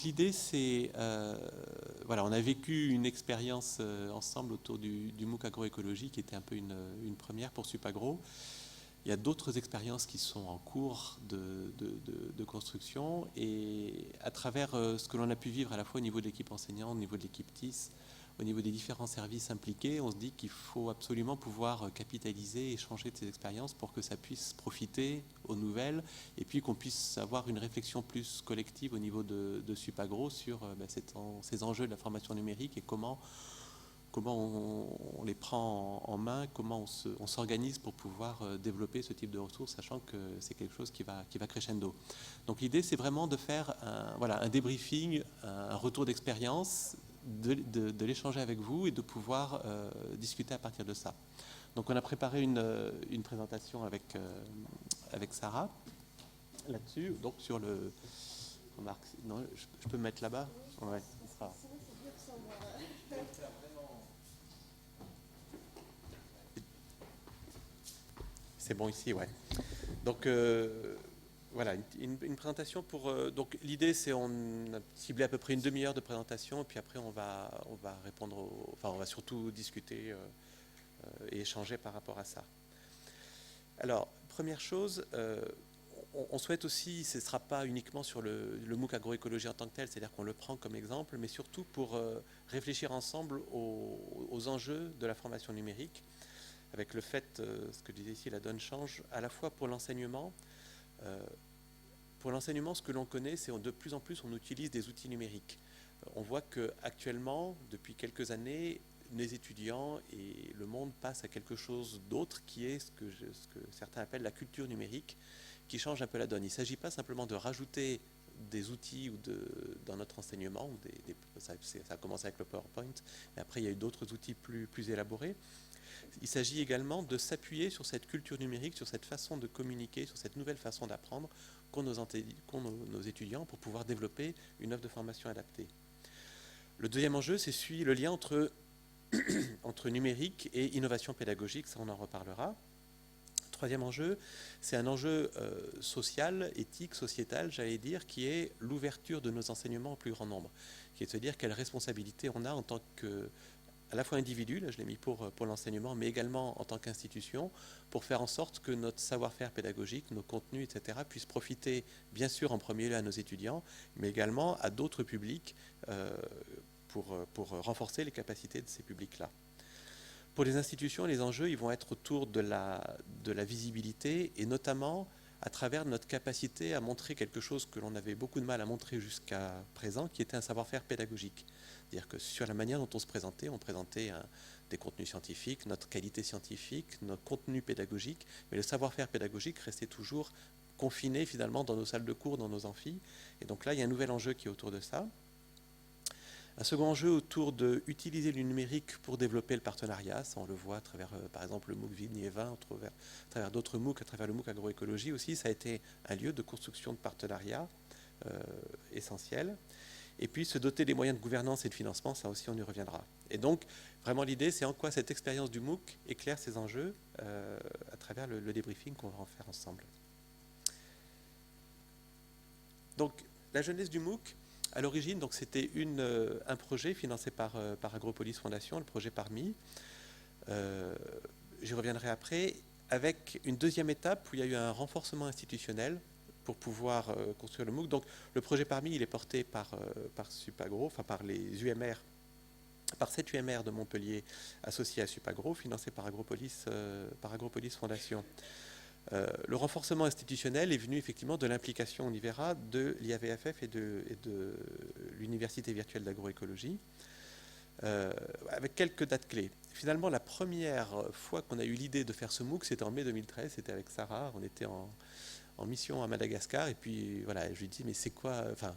L'idée, c'est, voilà, on a vécu une expérience ensemble autour du MOOC agroécologie qui était un peu une première pour Supagro. Il y a d'autres expériences qui sont en cours de construction et à travers ce que l'on a pu vivre à la fois au niveau de l'équipe enseignante, au niveau de l'équipe TIS, au niveau des différents services impliqués, on se dit qu'il faut absolument pouvoir capitaliser et changer de ces expériences pour que ça puisse profiter aux nouvelles et puis qu'on puisse avoir une réflexion plus collective au niveau de Supagro sur ces enjeux de la formation numérique et comment on les prend en main, comment on s'organise pour pouvoir développer ce type de ressources, sachant que c'est quelque chose qui va crescendo. Donc l'idée, c'est vraiment de faire un débriefing, un retour d'expérience, de l'échanger avec vous et de pouvoir discuter à partir de ça. Donc on a préparé une présentation avec Sarah là-dessus, donc sur le... Remarque, non, je peux me mettre là-bas. Ouais, ça sera... C'est bon ici, ouais. Donc voilà, une présentation pour... donc l'idée, c'est on a ciblé à peu près une demi-heure de présentation, et puis après on va répondre, enfin on va surtout discuter et échanger par rapport à ça. Alors, première chose, on souhaite aussi, ce ne sera pas uniquement sur le MOOC agroécologie en tant que tel, c'est-à-dire qu'on le prend comme exemple, mais surtout pour réfléchir ensemble aux enjeux de la formation numérique, avec le fait, ce que je disais ici, la donne change, à la fois pour l'enseignement. Pour l'enseignement, ce que l'on connaît, c'est de plus en plus on utilise des outils numériques. On voit qu'actuellement, depuis quelques années, les étudiants et le monde passent à quelque chose d'autre qui est ce que certains appellent la culture numérique, qui change un peu la donne. Il ne s'agit pas simplement de rajouter des outils dans notre enseignement, ça a commencé avec le PowerPoint, mais après il y a eu d'autres outils plus élaborés. Il s'agit également de s'appuyer sur cette culture numérique, sur cette façon de communiquer, sur cette nouvelle façon d'apprendre qu'ont nos étudiants pour pouvoir développer une offre de formation adaptée. Le deuxième enjeu, c'est le lien entre numérique et innovation pédagogique, ça on en reparlera. Troisième enjeu, c'est un enjeu social, éthique, sociétal, j'allais dire, qui est l'ouverture de nos enseignements au plus grand nombre, qui est de se dire quelle responsabilité on a en tant que à la fois individu, là je l'ai mis pour l'enseignement, mais également en tant qu'institution, pour faire en sorte que notre savoir-faire pédagogique, nos contenus, etc., puissent profiter, bien sûr, en premier lieu à nos étudiants, mais également à d'autres publics pour renforcer les capacités de ces publics-là. Pour les institutions, les enjeux, ils vont être autour de la visibilité et notamment à travers notre capacité à montrer quelque chose que l'on avait beaucoup de mal à montrer jusqu'à présent, qui était un savoir-faire pédagogique. C'est-à-dire que sur la manière dont on présentait des contenus scientifiques, notre qualité scientifique, notre contenu pédagogique, mais le savoir-faire pédagogique restait toujours confiné finalement dans nos salles de cours, dans nos amphis. Et donc là, il y a un nouvel enjeu qui est autour de ça. Un second enjeu autour d'utiliser le numérique pour développer le partenariat, ça on le voit à travers par exemple le MOOC Vigne et Vin, à travers d'autres MOOC, à travers le MOOC agroécologie aussi, ça a été un lieu de construction de partenariat essentiel. Et puis se doter des moyens de gouvernance et de financement, ça aussi on y reviendra. Et donc vraiment l'idée c'est en quoi cette expérience du MOOC éclaire ces enjeux à travers le débriefing qu'on va en faire ensemble. Donc la jeunesse du MOOC, à l'origine, donc c'était un projet financé par Agropolis Fondation, le projet Parmi. J'y reviendrai après, avec une deuxième étape où il y a eu un renforcement institutionnel pour pouvoir construire le MOOC. Donc le projet Parmi, il est porté par Supagro, enfin par les UMR, par 7 UMR de Montpellier associés à Supagro, financé par Agropolis Fondation. Le renforcement institutionnel est venu effectivement de l'implication, on y verra, de l'IAVFF et de l'Université virtuelle d'agroécologie, avec quelques dates clés. Finalement, la première fois qu'on a eu l'idée de faire ce MOOC, c'était en mai 2013, c'était avec Sarah, on était en mission à Madagascar, et puis voilà, je lui dis mais c'est quoi, enfin,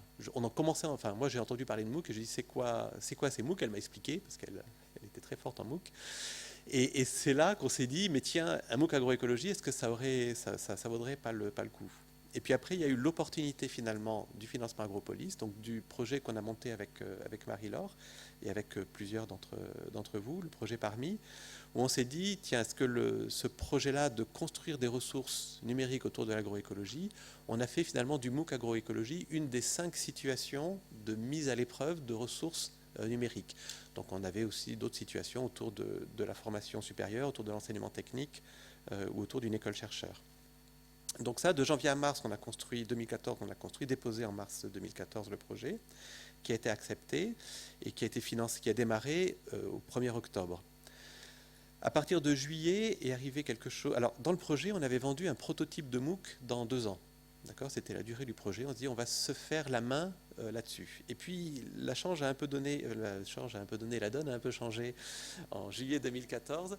moi j'ai entendu parler de MOOC, et je lui dis c'est quoi ces MOOC, elle m'a expliqué, parce qu'elle était très forte en MOOC. Et c'est là qu'on s'est dit, mais tiens, un MOOC agroécologie, est-ce que ça vaudrait pas le coup? Et puis après, il y a eu l'opportunité finalement du financement Agropolis, donc du projet qu'on a monté avec Marie-Laure et avec plusieurs d'entre vous, le projet Parmi, où on s'est dit, tiens, est-ce que ce projet-là de construire des ressources numériques autour de l'agroécologie, on a fait finalement du MOOC agroécologie une des 5 situations de mise à l'épreuve de ressources numériques. Donc on avait aussi d'autres situations autour de la formation supérieure, autour de l'enseignement technique ou autour d'une école chercheur. Donc ça, de janvier à mars, on a construit, 2014, on a construit, déposé en mars 2014 le projet, qui a été accepté et qui a été financé, qui a démarré au 1er octobre. À partir de juillet est arrivé quelque chose. Alors, dans le projet, on avait vendu un prototype de MOOC dans 2 ans. D'accord, c'était la durée du projet. On se dit, on va se faire la main là-dessus. Et puis, la donne a un peu changé en juillet 2014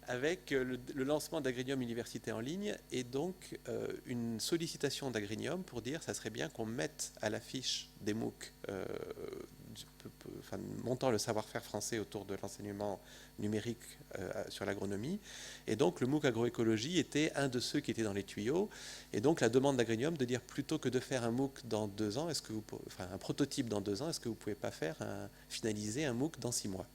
avec le lancement d'Agrinium Université en ligne et donc une sollicitation d'Agrinium pour dire ça serait bien qu'on mette à l'affiche des MOOC montant le savoir-faire français autour de l'enseignement numérique sur l'agronomie. Et donc le MOOC agroécologie était un de ceux qui étaient dans les tuyaux. Et donc la demande d'Agrinium de dire plutôt que de faire un MOOC dans 2 ans, un prototype dans 2 ans, est-ce que vous ne pouvez pas finaliser un MOOC dans 6 mois?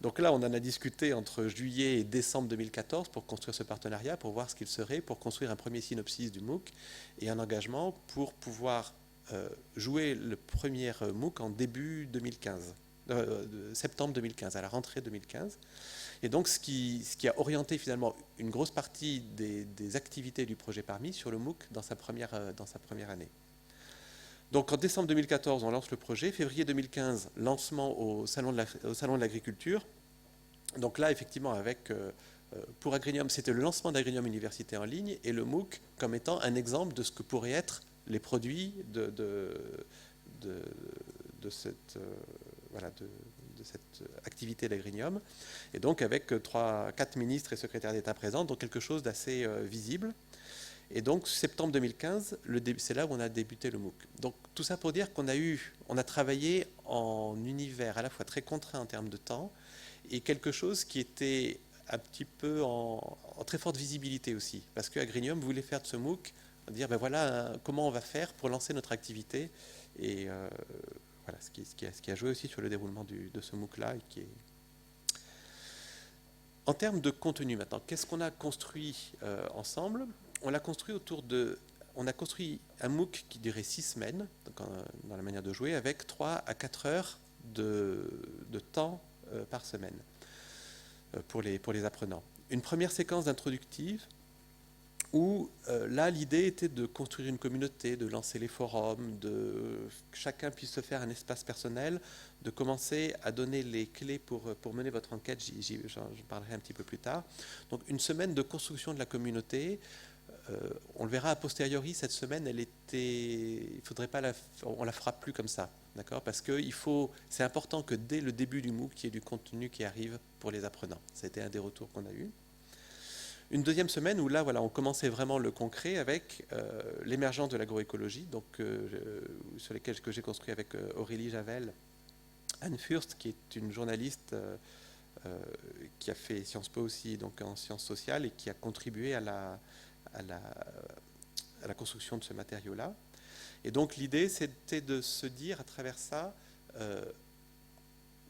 Donc là, on en a discuté entre juillet et décembre 2014 pour construire ce partenariat, pour voir ce qu'il serait, pour construire un premier synopsis du MOOC et un engagement pour pouvoir jouer le premier MOOC en début 2015, septembre 2015, à la rentrée 2015. Et donc, ce qui a orienté finalement une grosse partie des activités du projet Parmi sur le MOOC dans sa première année. Donc en décembre 2014, on lance le projet. Février 2015, lancement au Salon de l'Agriculture. Donc là, effectivement, pour Agrinium, c'était le lancement d'Agrinium Université en ligne et le MOOC comme étant un exemple de ce que pourraient être les produits de cette activité d'Agrinium. Et donc avec 4 ministres et secrétaires d'État présents, donc quelque chose d'assez visible. Et donc, septembre 2015, c'est là où on a débuté le MOOC. Donc, tout ça pour dire qu'on a travaillé en univers à la fois très contraint en termes de temps et quelque chose qui était un petit peu en très forte visibilité aussi. Parce que Agrinium voulait faire de ce MOOC, dire ben voilà comment on va faire pour lancer notre activité. Et voilà ce qui a joué aussi sur le déroulement de ce MOOC-là. En termes de contenu maintenant, qu'est-ce qu'on a construit ensemble ? On a construit un MOOC qui durait 6 semaines dans la manière de jouer avec 3 à 4 heures de temps par semaine pour les apprenants. Une première séquence introductive où là l'idée était de construire une communauté, de lancer les forums, que chacun puisse se faire un espace personnel, de commencer à donner les clés pour mener votre enquête, j'en parlerai un petit peu plus tard. Donc une semaine de construction de la communauté. On le verra a posteriori, cette semaine, on la fera plus comme ça, d'accord ? Parce que c'est important que dès le début du MOOC, il y ait du contenu qui arrive pour les apprenants. C'était un des retours qu'on a eu. Une deuxième semaine où là, voilà, on commençait vraiment le concret avec l'émergence de l'agroécologie, donc sur lesquels que j'ai construit avec Aurélie Javel, Anne Furst, qui est une journaliste qui a fait Sciences Po aussi, donc en sciences sociales, et qui a contribué à la construction de ce matériau-là. Et donc l'idée, c'était de se dire à travers ça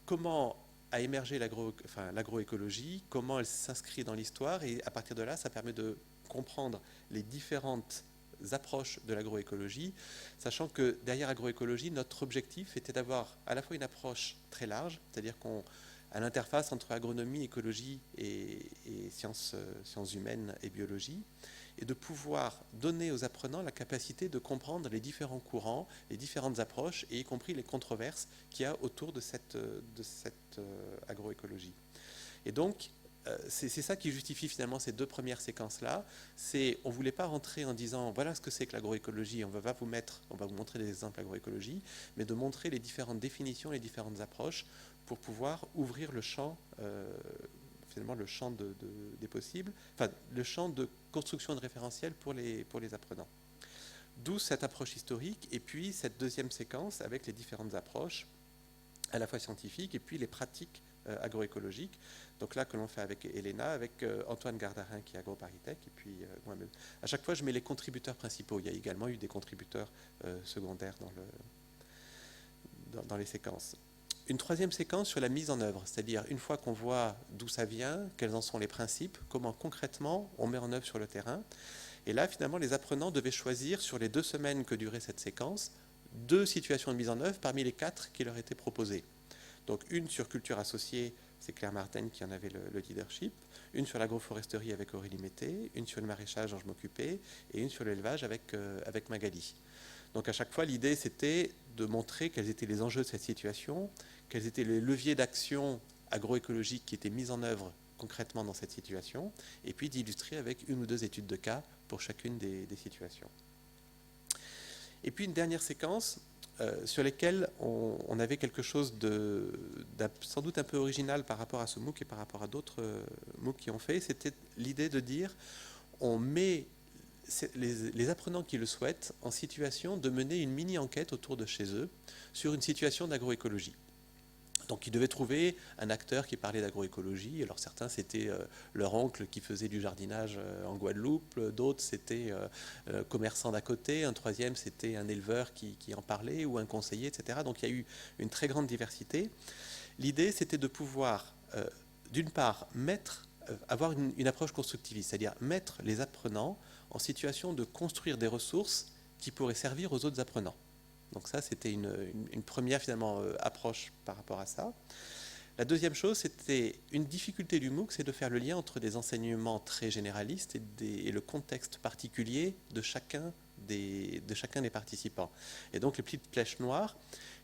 comment a émergé l'agroécologie, comment elle s'inscrit dans l'histoire, et à partir de là, ça permet de comprendre les différentes approches de l'agroécologie, sachant que derrière agroécologie, notre objectif était d'avoir à la fois une approche très large, c'est-à-dire à l'interface entre agronomie, écologie et sciences humaines et biologie, et de pouvoir donner aux apprenants la capacité de comprendre les différents courants, les différentes approches, et y compris les controverses qu'il y a autour de cette agroécologie. Et donc, c'est ça qui justifie finalement ces 2 premières séquences-là. On ne voulait pas rentrer en disant voilà ce que c'est que l'agroécologie, on va vous montrer des exemples d'agroécologie, mais de montrer les différentes définitions, les différentes approches pour pouvoir ouvrir le champ finalement le champ des possibles, enfin le champ de construction de référentiels pour les apprenants. D'où cette approche historique et puis cette deuxième séquence avec les différentes approches, à la fois scientifiques et puis les pratiques agroécologiques. Donc là, que l'on fait avec Elena, avec Antoine Gardarin qui est AgroParisTech, et puis moi-même. À chaque fois, je mets les contributeurs principaux. Il y a également eu des contributeurs secondaires dans les séquences. Une troisième séquence sur la mise en œuvre, c'est-à-dire une fois qu'on voit d'où ça vient, quels en sont les principes, comment concrètement on met en œuvre sur le terrain. Et là, finalement, les apprenants devaient choisir sur les 2 semaines que durait cette séquence, 2 situations de mise en œuvre parmi les 4 qui leur étaient proposées. Donc une sur culture associée, c'est Claire Martin qui en avait le leadership, une sur l'agroforesterie avec Aurélie Mété, une sur le maraîchage dont je m'occupais, et une sur l'élevage avec Magali. Donc à chaque fois, l'idée, c'était de montrer quels étaient les enjeux de cette situation, quels étaient les leviers d'action agroécologique qui étaient mis en œuvre concrètement dans cette situation, et puis d'illustrer avec 1 ou 2 études de cas pour chacune des situations. Et puis une dernière séquence sur lesquelles on avait quelque chose sans doute un peu original par rapport à ce MOOC et par rapport à d'autres MOOC qui ont fait, c'était l'idée de dire on met les apprenants qui le souhaitent en situation de mener une mini-enquête autour de chez eux sur une situation d'agroécologie. Donc ils devaient trouver un acteur qui parlait d'agroécologie. Alors certains, c'était leur oncle qui faisait du jardinage en Guadeloupe, d'autres, c'était commerçant d'à côté, un troisième, c'était un éleveur qui en parlait, ou un conseiller, etc. Donc il y a eu une très grande diversité. L'idée, c'était de pouvoir, d'une part, avoir une approche constructiviste, c'est-à-dire mettre les apprenants en situation de construire des ressources qui pourraient servir aux autres apprenants. Donc ça, c'était une première finalement approche par rapport à ça. La deuxième chose, c'était une difficulté du MOOC, c'est de faire le lien entre des enseignements très généralistes et le contexte particulier de chacun des participants. Et donc les petites flèches noires,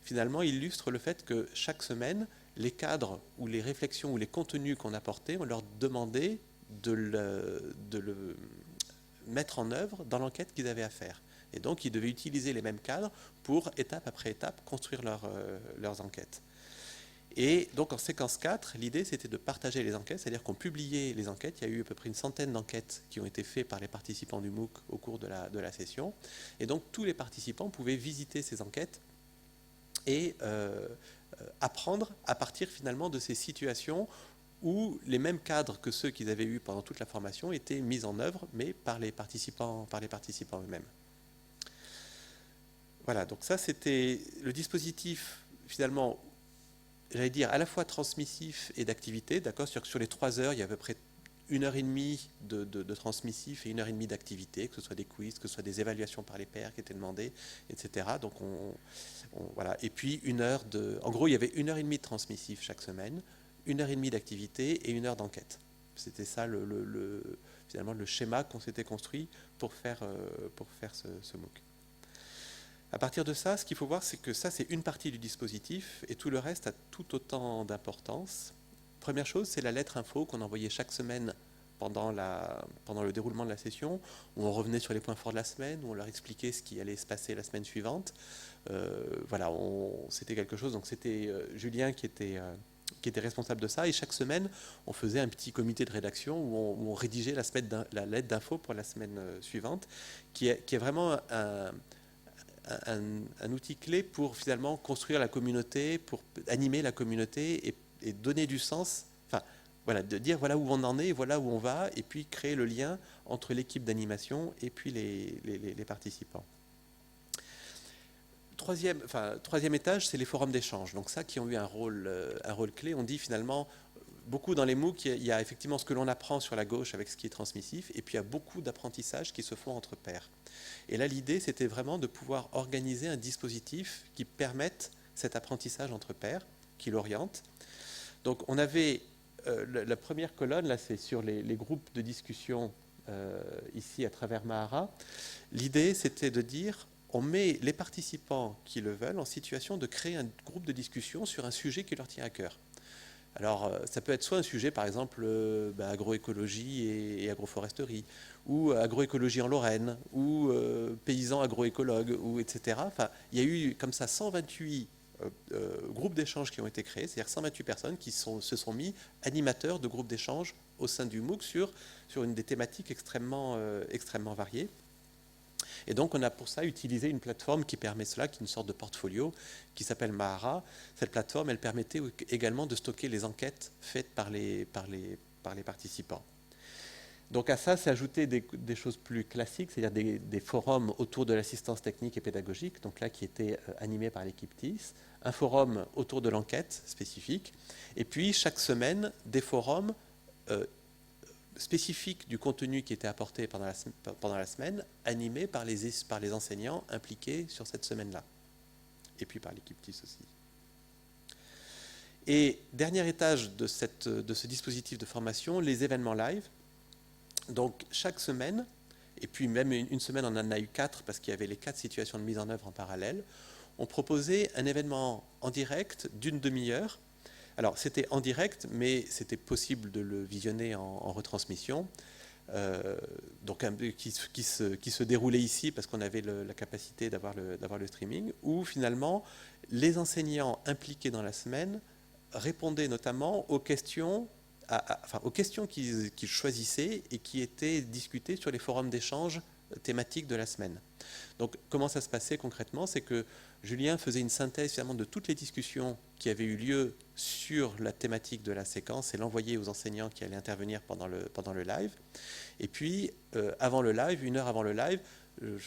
finalement, illustrent le fait que chaque semaine, les cadres ou les réflexions ou les contenus qu'on apportait, on leur demandait de le mettre en œuvre dans l'enquête qu'ils avaient à faire. Et donc, ils devaient utiliser les mêmes cadres pour, étape après étape, construire leurs enquêtes. Et donc, en séquence 4, l'idée, c'était de partager les enquêtes, c'est-à-dire qu'on publiait les enquêtes. Il y a eu à peu près une centaine d'enquêtes qui ont été faites par les participants du MOOC au cours de la session. Et donc, tous les participants pouvaient visiter ces enquêtes et apprendre à partir finalement de ces situations où les mêmes cadres que ceux qu'ils avaient eus pendant toute la formation étaient mis en œuvre, mais par les participants eux-mêmes. Voilà, donc ça c'était le dispositif finalement, j'allais dire à la fois transmissif et d'activité, d'accord, sur les 3 heures, il y a à peu près 1h30 de transmissif et 1h30 d'activité, que ce soit des quiz, que ce soit des évaluations par les pairs qui étaient demandées, etc. Donc voilà, et puis en gros il y avait 1h30 de transmissif chaque semaine, 1h30 d'activité et 1 heure d'enquête. C'était ça finalement le schéma qu'on s'était construit pour faire ce MOOC. À partir de ça, ce qu'il faut voir, c'est que ça, c'est une partie du dispositif et tout le reste a tout autant d'importance. Première chose, c'est la lettre info qu'on envoyait chaque semaine pendant le déroulement de la session, où on revenait sur les points forts de la semaine, où on leur expliquait ce qui allait se passer la semaine suivante. Voilà, c'était quelque chose, donc c'était Julien qui était responsable de ça, et chaque semaine, on faisait un petit comité de rédaction où on rédigeait la lettre d'info pour la semaine suivante, qui est vraiment un outil clé pour finalement construire la communauté, pour animer la communauté et donner du sens, enfin voilà, de dire voilà où on en est, voilà où on va, et puis créer le lien entre l'équipe d'animation et puis les participants. Troisième étage, c'est les forums d'échange. Donc ça qui ont eu un rôle clé. On dit finalement, beaucoup dans les MOOC, il y a effectivement ce que l'on apprend sur la gauche avec ce qui est transmissif, et puis il y a beaucoup d'apprentissages qui se font entre pairs. Et là, l'idée, c'était vraiment de pouvoir organiser un dispositif qui permette cet apprentissage entre pairs, qui l'oriente. Donc on avait la première colonne, là c'est sur les groupes de discussion ici à travers Mahara. L'idée, c'était de dire, on met les participants qui le veulent en situation de créer un groupe de discussion sur un sujet qui leur tient à cœur. Alors, ça peut être soit un sujet, par exemple, agroécologie et agroforesterie, ou agroécologie en Lorraine, ou paysans agroécologues, ou etc. Enfin, il y a eu comme ça 128 groupes d'échange qui ont été créés, c'est-à-dire 128 personnes qui se sont mis animateurs de groupes d'échange au sein du MOOC sur une des thématiques extrêmement variées. Et donc, on a pour ça utilisé une plateforme qui permet cela, qui est une sorte de portfolio, qui s'appelle Mahara. Cette plateforme, elle permettait également de stocker les enquêtes faites par les participants. Donc à ça, c'est ajouté des choses plus classiques, c'est-à-dire des forums autour de l'assistance technique et pédagogique, donc là qui étaient animés par l'équipe TIS, un forum autour de l'enquête spécifique, et puis chaque semaine, des forums spécifiques du contenu qui était apporté pendant la semaine, animés par les enseignants impliqués sur cette semaine-là, et puis par l'équipe TIS aussi. Et dernier étage de ce dispositif de formation, les événements live. Donc chaque semaine, et puis même une semaine on en a eu 4 parce qu'il y avait les 4 situations de mise en œuvre en parallèle, on proposait un événement en direct d'une demi-heure. Alors c'était en direct, mais c'était possible de le visionner en retransmission, donc qui se déroulait ici parce qu'on avait la capacité d'avoir le streaming, où finalement les enseignants impliqués dans la semaine répondaient notamment aux questions qu'ils choisissaient et qui étaient discutées sur les forums d'échange thématiques de la semaine. Donc, comment ça se passait concrètement? C'est que Julien faisait une synthèse finalement de toutes les discussions qui avaient eu lieu sur la thématique de la séquence et l'envoyait aux enseignants qui allaient intervenir pendant le live. Et puis, avant le live, 1 heure avant le live,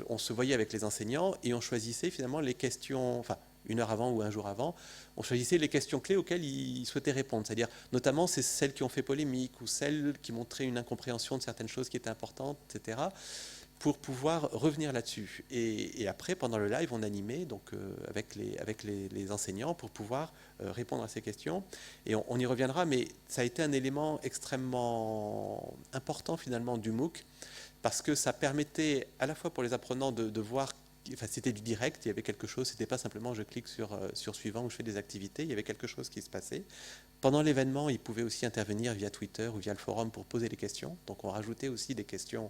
on se voyait avec les enseignants et on choisissait finalement les questions, enfin, 1 heure avant ou un jour avant, on choisissait les questions clés auxquelles ils souhaitaient répondre. C'est-à-dire, notamment, c'est celles qui ont fait polémique ou celles qui montraient une incompréhension de certaines choses qui étaient importantes, etc., pour pouvoir revenir là-dessus. Et après, pendant le live, on animait donc, avec les enseignants pour pouvoir répondre à ces questions. Et on y reviendra, mais ça a été un élément extrêmement important finalement du MOOC, parce que ça permettait à la fois pour les apprenants de voir. Enfin, c'était du direct, il y avait quelque chose, c'était pas simplement je clique sur suivant ou je fais des activités, il y avait quelque chose qui se passait. Pendant l'événement, ils pouvaient aussi intervenir via Twitter ou via le forum pour poser des questions. Donc on rajoutait aussi des questions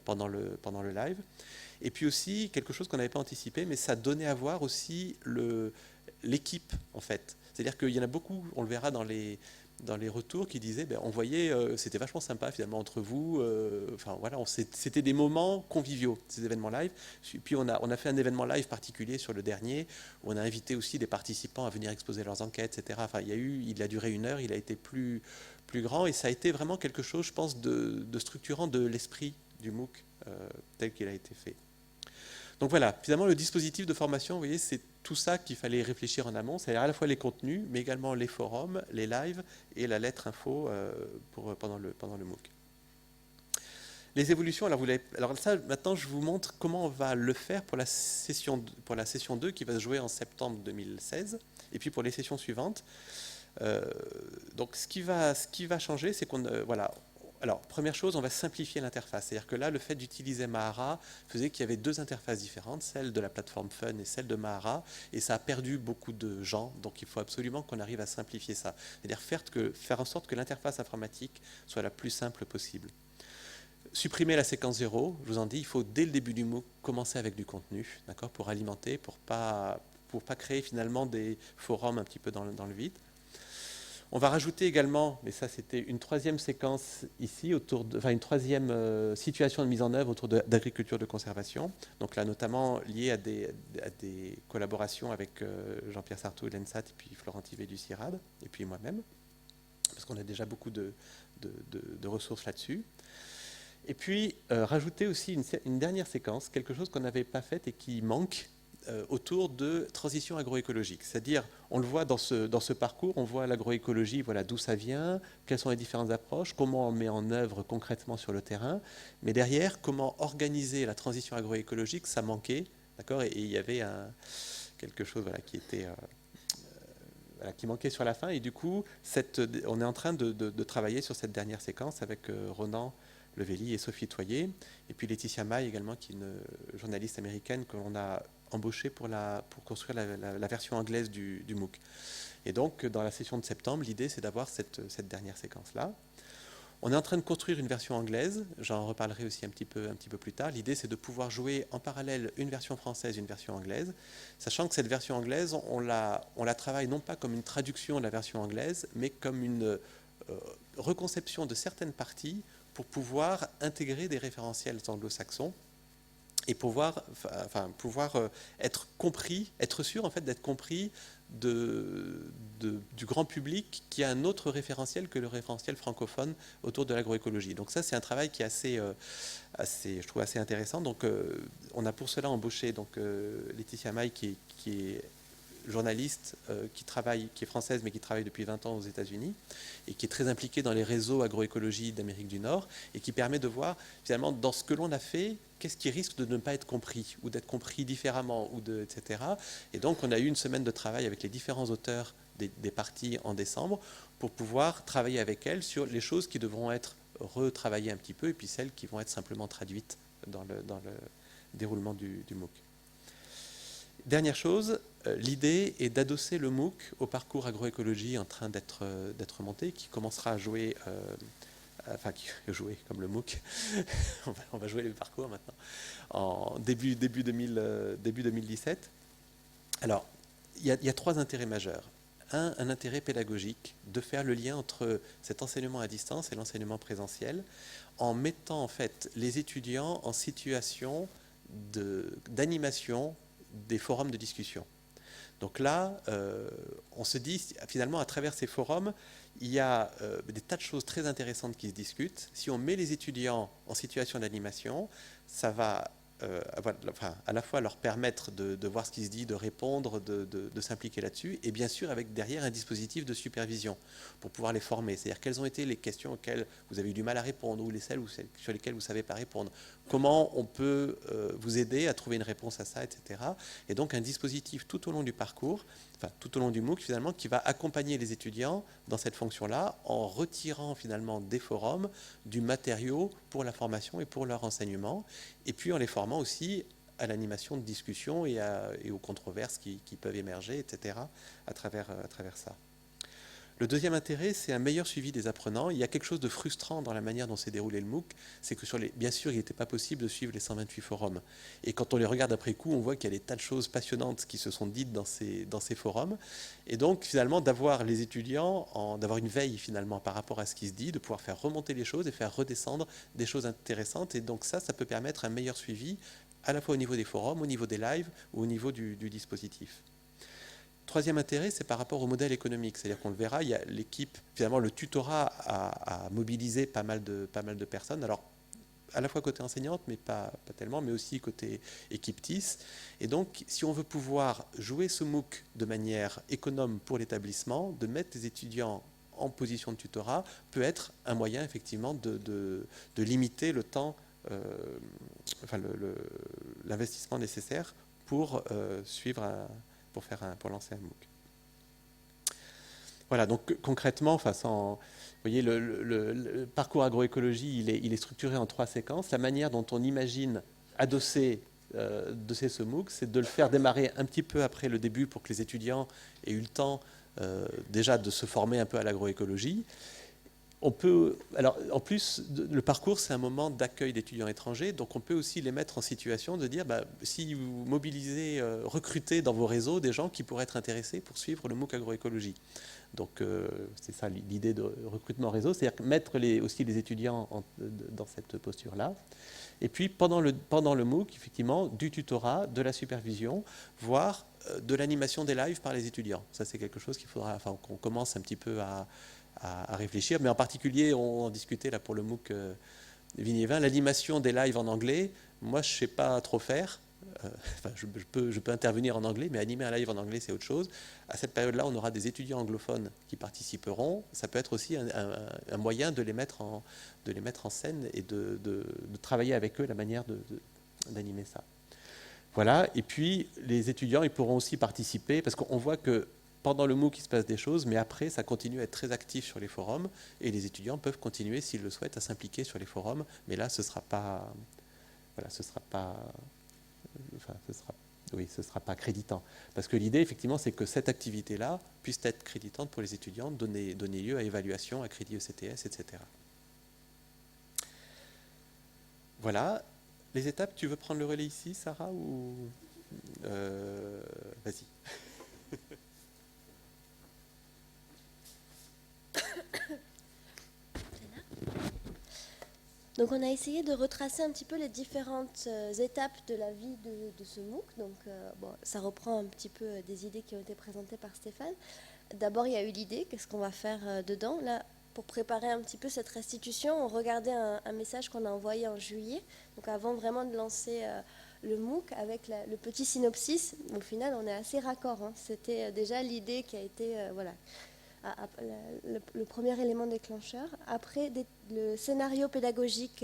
pendant le live. Et puis aussi, quelque chose qu'on n'avait pas anticipé, mais ça donnait à voir aussi l'équipe en fait. C'est-à-dire qu'il y en a beaucoup, on le verra dans les retours, qui disaient, on voyait, c'était vachement sympa finalement entre vous. Enfin voilà, c'était des moments conviviaux, ces événements live. Puis on a fait un événement live particulier sur le dernier, où on a invité aussi des participants à venir exposer leurs enquêtes, etc. Enfin, il a duré 1 heure, il a été plus grand, et ça a été vraiment quelque chose, je pense, de structurant de l'esprit du MOOC tel qu'il a été fait. Donc voilà, finalement le dispositif de formation, vous voyez, c'est tout ça qu'il fallait réfléchir en amont, c'est-à-dire à la fois les contenus, mais également les forums, les lives et la lettre info pendant le MOOC. Les évolutions, alors ça, maintenant je vous montre comment on va le faire pour la session 2 qui va se jouer en septembre 2016, et puis pour les sessions suivantes. Donc ce qui va changer, c'est qu'on voilà. Alors, première chose, on va simplifier l'interface. C'est-à-dire que là, le fait d'utiliser Mahara faisait qu'il y avait 2 interfaces différentes, celle de la plateforme Fun et celle de Mahara, et ça a perdu beaucoup de gens. Donc, il faut absolument qu'on arrive à simplifier ça. C'est-à-dire faire en sorte que l'interface informatique soit la plus simple possible. Supprimer la séquence 0, je vous en dis, il faut dès le début du MOOC commencer avec du contenu, d'accord, pour alimenter, pour pas créer finalement des forums un petit peu dans le vide. On va rajouter également, mais ça c'était une 3e séquence ici, une 3e situation de mise en œuvre autour d'agriculture de conservation. Donc là notamment lié à des collaborations avec Jean-Pierre Sartou de l'ENSAT et puis Florent Tivet du CIRAD, et puis moi-même, parce qu'on a déjà beaucoup de ressources là-dessus. Et puis rajouter aussi une dernière séquence, quelque chose qu'on n'avait pas fait et qui manque, autour de transition agroécologique. C'est-à-dire, on le voit dans ce parcours, on voit l'agroécologie, voilà d'où ça vient, quelles sont les différentes approches, comment on met en œuvre concrètement sur le terrain, mais derrière, comment organiser la transition agroécologique, ça manquait, d'accord, et il y avait quelque chose voilà, qui manquait sur la fin, et du coup, on est en train de travailler sur cette dernière séquence avec Ronan Levelli et Sophie Toyer, et puis Laetitia Maille également, qui est une journaliste américaine que l'on a embauchée pour construire la version anglaise du MOOC. Et donc, dans la session de septembre, l'idée, c'est d'avoir cette dernière séquence-là. On est en train de construire une version anglaise, j'en reparlerai aussi un petit peu plus tard. L'idée, c'est de pouvoir jouer en parallèle une version française et une version anglaise, sachant que cette version anglaise, on la travaille non pas comme une traduction de la version anglaise, mais comme une reconception de certaines parties pour pouvoir intégrer des référentiels anglo-saxons. et pouvoir être compris, être sûr en fait d'être compris du grand public qui a un autre référentiel que le référentiel francophone autour de l'agroécologie. Donc ça, c'est un travail qui est je trouve assez intéressant. Donc on a pour cela embauché Laetitia Maille qui est journaliste qui est française mais qui travaille depuis 20 ans aux États-Unis et qui est très impliquée dans les réseaux agroécologie d'Amérique du Nord et qui permet de voir finalement dans ce que l'on a fait, qu'est-ce qui risque de ne pas être compris ou d'être compris différemment, etc. Et donc on a eu une semaine de travail avec les différents auteurs des parties en décembre pour pouvoir travailler avec elles sur les choses qui devront être retravaillées un petit peu et puis celles qui vont être simplement traduites dans le déroulement du MOOC. Dernière chose, l'idée est d'adosser le MOOC au parcours agroécologie en train d'être monté, qui commencera à jouer, qui jouer comme le MOOC, on va jouer les parcours maintenant, en début 2017. Alors, il y a 3 intérêts majeurs. Un intérêt pédagogique, de faire le lien entre cet enseignement à distance et l'enseignement présentiel, en mettant en fait les étudiants en situation d'animation des forums de discussion. Donc là, on se dit, finalement, à travers ces forums, il y a des tas de choses très intéressantes qui se discutent. Si on met les étudiants en situation d'animation, ça va à la fois leur permettre de voir ce qui se dit, de répondre, de s'impliquer là-dessus, et bien sûr avec derrière un dispositif de supervision pour pouvoir les former. C'est-à-dire quelles ont été les questions auxquelles vous avez eu du mal à répondre ou celles sur lesquelles vous ne savez pas répondre. Comment on peut vous aider à trouver une réponse à ça, etc. Et donc un dispositif tout au long du parcours, tout au long du MOOC finalement, qui va accompagner les étudiants dans cette fonction-là en retirant finalement des forums du matériau pour la formation et pour leur enseignement, et puis en les formant aussi à l'animation de discussions et aux controverses qui peuvent émerger, etc. à travers ça. Le deuxième intérêt, c'est un meilleur suivi des apprenants. Il y a quelque chose de frustrant dans la manière dont s'est déroulé le MOOC, c'est que bien sûr, il n'était pas possible de suivre les 128 forums. Et quand on les regarde après coup, on voit qu'il y a des tas de choses passionnantes qui se sont dites dans ces forums. Et donc, finalement, d'avoir les étudiants, d'avoir une veille finalement par rapport à ce qui se dit, de pouvoir faire remonter les choses et faire redescendre des choses intéressantes. Et donc ça peut permettre un meilleur suivi, à la fois au niveau des forums, au niveau des lives ou au niveau du dispositif. Troisième intérêt, c'est par rapport au modèle économique. C'est-à-dire qu'on le verra, il y a l'équipe, finalement, le tutorat a mobilisé pas mal de personnes. Alors, à la fois côté enseignante, mais pas tellement, mais aussi côté équipe TIS. Et donc, si on veut pouvoir jouer ce MOOC de manière économe pour l'établissement, de mettre les étudiants en position de tutorat peut être un moyen, effectivement, de limiter le temps, l'investissement nécessaire pour pour lancer un MOOC. Voilà, donc concrètement, vous voyez, le parcours agroécologie, il est structuré en 3 séquences. La manière dont on imagine adosser ce MOOC, c'est de le faire démarrer un petit peu après le début pour que les étudiants aient eu le temps déjà de se former un peu à l'agroécologie. Alors, en plus, le parcours, c'est un moment d'accueil d'étudiants étrangers, donc on peut aussi les mettre en situation de dire, si vous mobilisez, recrutez dans vos réseaux des gens qui pourraient être intéressés pour suivre le MOOC agroécologie. Donc, c'est ça l'idée de recrutement réseau, c'est-à-dire mettre aussi les étudiants dans cette posture-là. Et puis, pendant le MOOC, effectivement, du tutorat, de la supervision, voire de l'animation des lives par les étudiants. Ça, c'est quelque chose qu'on commence un petit peu à réfléchir, mais en particulier, on en discutait là pour le MOOC Vignes et Vins, l'animation des lives en anglais. Moi, je ne sais pas trop faire. Je peux intervenir en anglais, mais animer un live en anglais, c'est autre chose. À cette période-là, on aura des étudiants anglophones qui participeront. Ça peut être aussi un moyen de les mettre en scène et de travailler avec eux la manière d'animer ça. Voilà. Et puis, les étudiants, ils pourront aussi participer, parce qu'on voit que pendant le MOOC, il se passe des choses, mais après, ça continue à être très actif sur les forums, et les étudiants peuvent continuer, s'ils le souhaitent, à s'impliquer sur les forums, mais là, ce sera pas créditant. Parce que l'idée, effectivement, c'est que cette activité-là puisse être créditante pour les étudiants, donner lieu à évaluation, à crédit ECTS, etc. Voilà. Les étapes, tu veux prendre le relais ici, Sarah, ou vas-y. Donc on a essayé de retracer un petit peu les différentes étapes de la vie de ce MOOC. Donc bon, ça reprend un petit peu des idées qui ont été présentées par Stéphane. D'abord, il y a eu l'idée, qu'est-ce qu'on va faire dedans. Là, pour préparer un petit peu cette restitution, on regardait un message qu'on a envoyé en juillet, donc avant vraiment de lancer le MOOC, avec le petit synopsis. Au final, on est assez raccord, hein. C'était déjà l'idée qui a été, voilà, le premier élément déclencheur. Après, le scénario pédagogique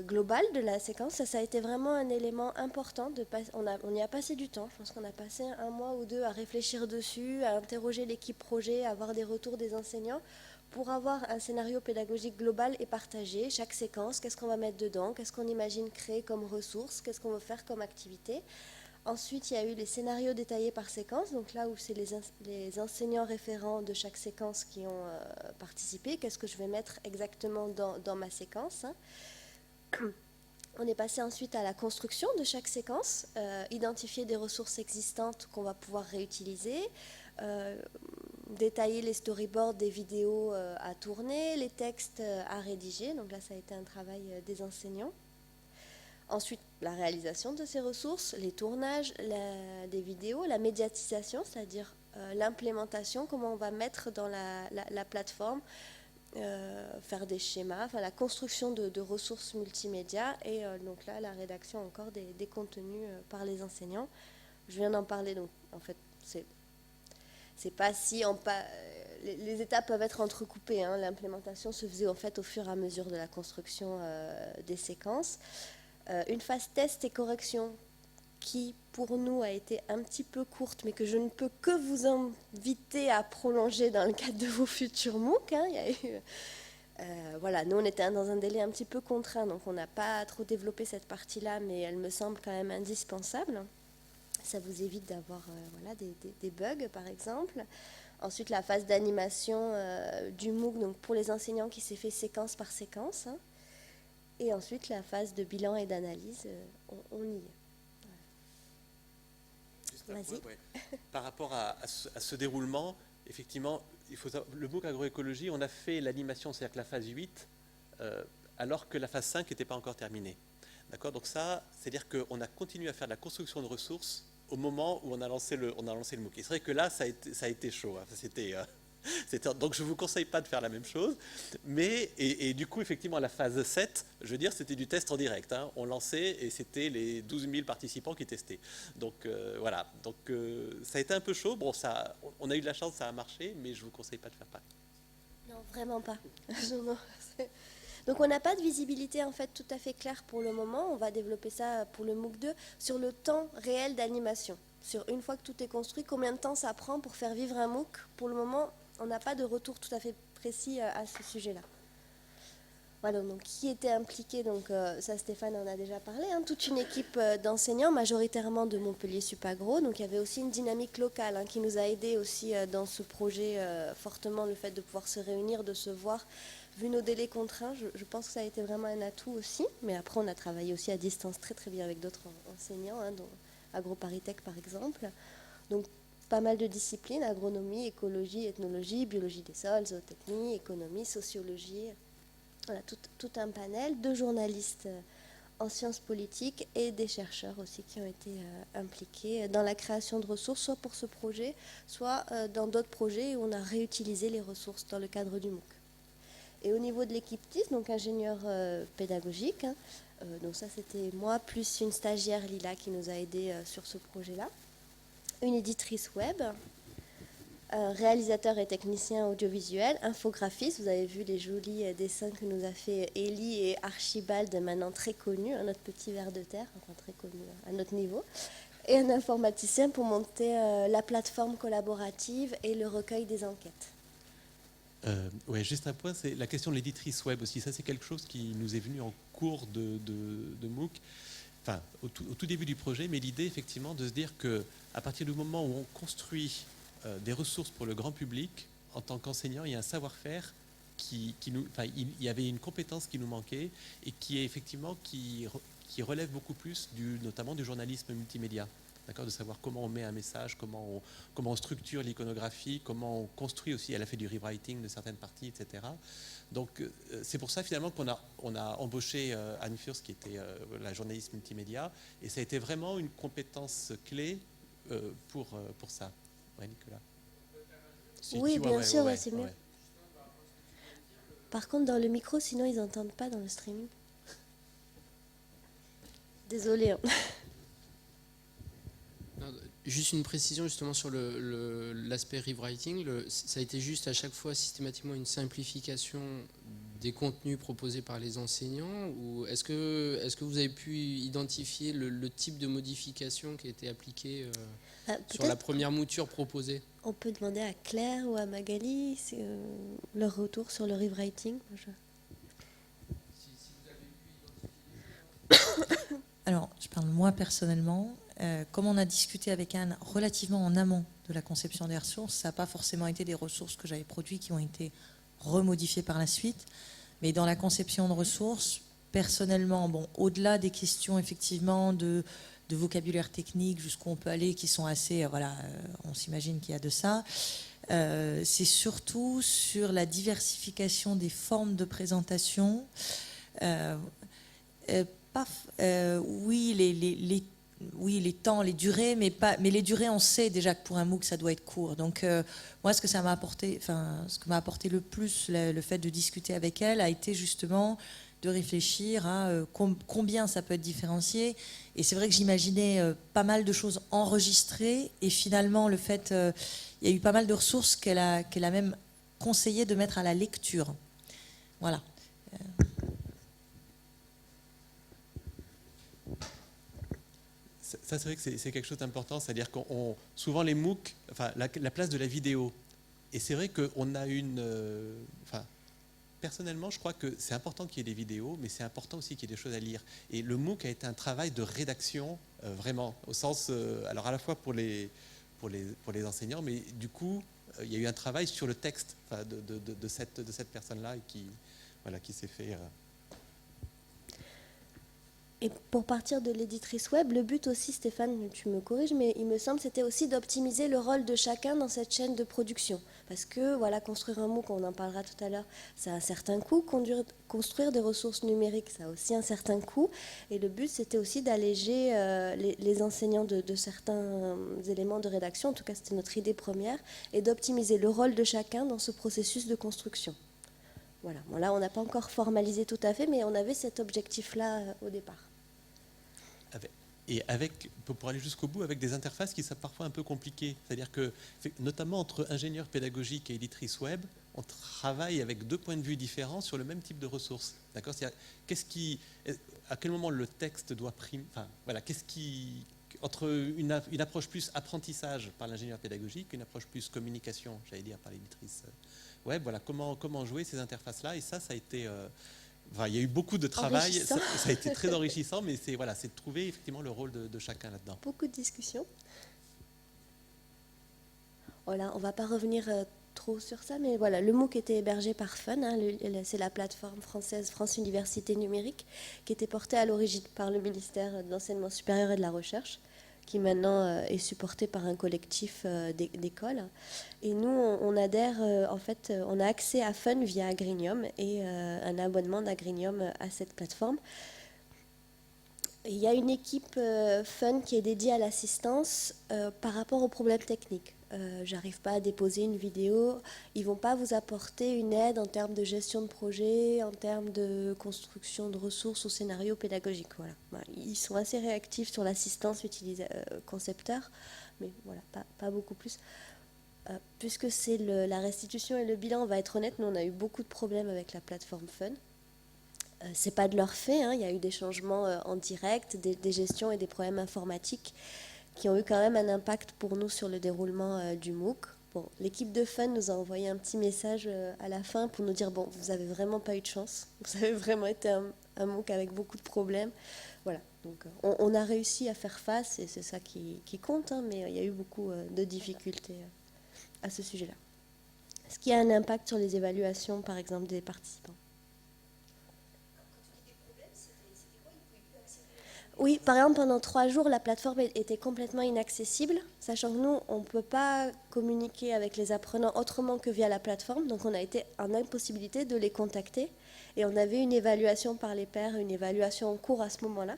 global de la séquence, ça a été vraiment un élément important. On y a passé du temps. Je pense qu'on a passé 1 mois ou 2 à réfléchir dessus, à interroger l'équipe projet, à avoir des retours des enseignants pour avoir un scénario pédagogique global et partagé. Chaque séquence, qu'est-ce qu'on va mettre dedans, qu'est-ce qu'on imagine créer comme ressources, qu'est-ce qu'on veut faire comme activité. Ensuite, il y a eu les scénarios détaillés par séquence, donc là où c'est les enseignants référents de chaque séquence qui ont participé, qu'est-ce que je vais mettre exactement dans ma séquence, hein. On est passé ensuite à la construction de chaque séquence, identifier des ressources existantes qu'on va pouvoir réutiliser, détailler les storyboards des vidéos à tourner, les textes à rédiger, donc là ça a été un travail des enseignants. Ensuite, la réalisation de ces ressources, les tournages des vidéos, la médiatisation, c'est-à-dire l'implémentation, comment on va mettre dans la plateforme, faire des schémas, enfin la construction de ressources multimédia et donc là la rédaction encore des contenus par les enseignants. Je viens d'en parler, donc en fait c'est pas si les étapes peuvent être entrecoupées, hein. L'implémentation se faisait en fait au fur et à mesure de la construction des séquences. Une phase test et correction qui, pour nous, a été un petit peu courte, mais que je ne peux que vous inviter à prolonger dans le cadre de vos futurs MOOC, hein. Il y a eu, voilà, nous, on était dans un délai un petit peu contraint, donc on n'a pas trop développé cette partie-là, mais elle me semble quand même indispensable. Ça vous évite d'avoir voilà, des bugs, par exemple. Ensuite, la phase d'animation du MOOC, donc pour les enseignants, qui s'est fait séquence par séquence, hein. Et ensuite, la phase de bilan et d'analyse, on y est. Voilà. Vas-y. Ouais. Par rapport à ce déroulement, effectivement, le MOOC agroécologie, on a fait l'animation, c'est-à-dire que la phase 8, alors que la phase 5 n'était pas encore terminée. D'accord. Donc ça, c'est-à-dire qu'on a continué à faire de la construction de ressources au moment où on a lancé le MOOC. Et c'est vrai que là, ça a été chaud, hein. Donc je ne vous conseille pas de faire la même chose. Mais, et du coup, effectivement, la phase 7, je veux dire, c'était du test en direct, hein. On lançait et c'était les 12 000 participants qui testaient. Donc voilà, donc ça a été un peu chaud. Bon, on a eu de la chance, ça a marché, mais je ne vous conseille pas de faire pareil. Non, vraiment pas. Donc on n'a pas de visibilité en fait tout à fait claire pour le moment. On va développer ça pour le MOOC 2 sur le temps réel d'animation. Sur une fois que tout est construit, combien de temps ça prend pour faire vivre un MOOC? Pour le moment, on n'a pas de retour tout à fait précis à ce sujet-là. Voilà, donc qui était impliqué, donc ça Stéphane en a déjà parlé, hein, toute une équipe d'enseignants, majoritairement de Montpellier Supagro. Donc il y avait aussi une dynamique locale, hein, qui nous a aidé aussi dans ce projet fortement, le fait de pouvoir se réunir, de se voir. Vu nos délais contraints, je pense que ça a été vraiment un atout aussi. Mais après, on a travaillé aussi à distance très très bien avec d'autres enseignants, hein, dont AgroParisTech par exemple. Donc pas mal de disciplines, agronomie, écologie, ethnologie, biologie des sols, zootechnie, économie, sociologie. Voilà, tout un panel de journalistes en sciences politiques et des chercheurs aussi qui ont été impliqués dans la création de ressources, soit pour ce projet, soit dans d'autres projets où on a réutilisé les ressources dans le cadre du MOOC. Et au niveau de l'équipe TIS, donc ingénieur pédagogique, hein, donc ça c'était moi plus une stagiaire Lila qui nous a aidés sur ce projet-là, une éditrice web, réalisateur et technicien audiovisuel, infographiste. Vous avez vu les jolis dessins que nous a fait Élie et Archibald, maintenant très connus, notre petit ver de terre, enfin très connu à notre niveau, et un informaticien pour monter la plateforme collaborative et le recueil des enquêtes. Ouais, juste un point, c'est la question de l'éditrice web aussi. Ça, c'est quelque chose qui nous est venu en cours de MOOC, enfin, au tout début du projet, mais l'idée, effectivement, de se dire qu'à partir du moment où on construit des ressources pour le grand public, en tant qu'enseignant, il y a un savoir-faire il y avait une compétence qui nous manquait et qui est effectivement qui relève beaucoup plus notamment du journalisme multimédia. d'accord, de savoir comment on met un message, comment on structure l'iconographie, comment on construit aussi. Elle a fait du rewriting de certaines parties, etc. Donc c'est pour ça finalement on a embauché Anne Furst, qui était la journaliste multimédia, et ça a été vraiment une compétence clé pour ça. Ouais, Nicolas. Oui, bien sûr, ouais, c'est mieux. Par contre, dans le micro, sinon ils n'entendent pas dans le streaming. Désolée. Hein. Juste une précision justement sur l'aspect rewriting. Ça a été juste à chaque fois systématiquement une simplification des contenus proposés par les enseignants, ou est-ce que vous avez pu identifier le type de modification qui a été appliquée sur la première mouture proposée? On peut demander à Claire ou à Magali leur retour sur le rewriting. Alors, je parle moi personnellement. Comme on a discuté avec Anne relativement en amont de la conception des ressources, ça n'a pas forcément été des ressources que j'avais produites qui ont été remodifiées par la suite. Mais dans la conception de ressources, personnellement, bon, au-delà des questions effectivement de vocabulaire technique, jusqu'où on peut aller, qui sont assez, on s'imagine qu'il y a de ça, c'est surtout sur la diversification des formes de présentation. Oui, les temps, les durées, mais les durées, on sait déjà que pour un MOOC, ça doit être court. Donc, moi, ce que m'a apporté le plus, le fait de discuter avec elle, a été justement de réfléchir à combien ça peut être différencié. Et c'est vrai que j'imaginais pas mal de choses enregistrées, et finalement, le fait, il y a eu pas mal de ressources qu'elle a même conseillé de mettre à la lecture. Voilà. Ça, c'est vrai que c'est quelque chose d'important, c'est-à-dire qu'on souvent les MOOC, enfin la place de la vidéo, et c'est vrai qu'on a personnellement, je crois que c'est important qu'il y ait des vidéos, mais c'est important aussi qu'il y ait des choses à lire. Et le MOOC a été un travail de rédaction, vraiment, au sens, alors à la fois pour les enseignants, mais du coup, il y a eu un travail sur le texte de cette personne-là qui s'est fait... Et pour partir de l'éditrice web, le but aussi, Stéphane, tu me corriges, mais il me semble c'était aussi d'optimiser le rôle de chacun dans cette chaîne de production. Parce que construire un MOOC, on en parlera tout à l'heure, ça a un certain coût. Construire des ressources numériques, ça a aussi un certain coût. Et le but, c'était aussi d'alléger les enseignants de certains éléments de rédaction, en tout cas c'était notre idée première, et d'optimiser le rôle de chacun dans ce processus de construction. Voilà. Bon, là, on n'a pas encore formalisé tout à fait, mais on avait cet objectif-là au départ. Et pour aller jusqu'au bout, avec des interfaces qui sont parfois un peu compliquées. C'est-à-dire que, notamment entre ingénieur pédagogique et éditrice web, on travaille avec deux points de vue différents sur le même type de ressources. D'accord ? C'est-à-dire, à quel moment le texte doit primer... Enfin, voilà, entre une approche plus apprentissage par l'ingénieur pédagogique, une approche plus communication, j'allais dire, par l'éditrice web. Voilà, comment jouer ces interfaces-là. Et ça a été... il y a eu beaucoup de travail, ça a été très enrichissant, mais c'est de trouver effectivement le rôle de chacun là-dedans. Beaucoup de discussions. Voilà, on ne va pas revenir trop sur ça, mais voilà, le MOOC était hébergé par FUN, c'est la plateforme française France Université Numérique, qui était portée à l'origine par le ministère de l'Enseignement supérieur et de la Recherche, qui maintenant est supporté par un collectif d'écoles. Et nous, on adhère, on a accès à FUN via Agrinium et un abonnement d'Agrinium à cette plateforme. Il y a une équipe FUN qui est dédiée à l'assistance par rapport aux problèmes techniques. J'arrive pas à déposer une vidéo, ils vont pas vous apporter une aide en termes de gestion de projet, en termes de construction de ressources ou scénarios pédagogiques. Voilà. Ils sont assez réactifs sur l'assistance concepteur, mais voilà, pas beaucoup plus. Puisque c'est la restitution et le bilan, on va être honnête, nous on a eu beaucoup de problèmes avec la plateforme FUN. C'est pas de leur fait, il y a eu des changements en direct, des gestions et des problèmes informatiques qui ont eu quand même un impact pour nous sur le déroulement du MOOC. Bon, l'équipe de FUN nous a envoyé un petit message à la fin pour nous dire bon, vous avez vraiment pas eu de chance, vous avez vraiment été un MOOC avec beaucoup de problèmes. Voilà, donc on a réussi à faire face et c'est ça qui compte, mais il y a eu beaucoup de difficultés à ce sujet-là. Est-ce qu'il y a un impact sur les évaluations, par exemple, des participants ? Oui, par exemple, pendant 3 jours, la plateforme était complètement inaccessible, sachant que nous, on ne peut pas communiquer avec les apprenants autrement que via la plateforme, donc on a été en impossibilité de les contacter. Et on avait une évaluation par les pairs, une évaluation en cours à ce moment-là.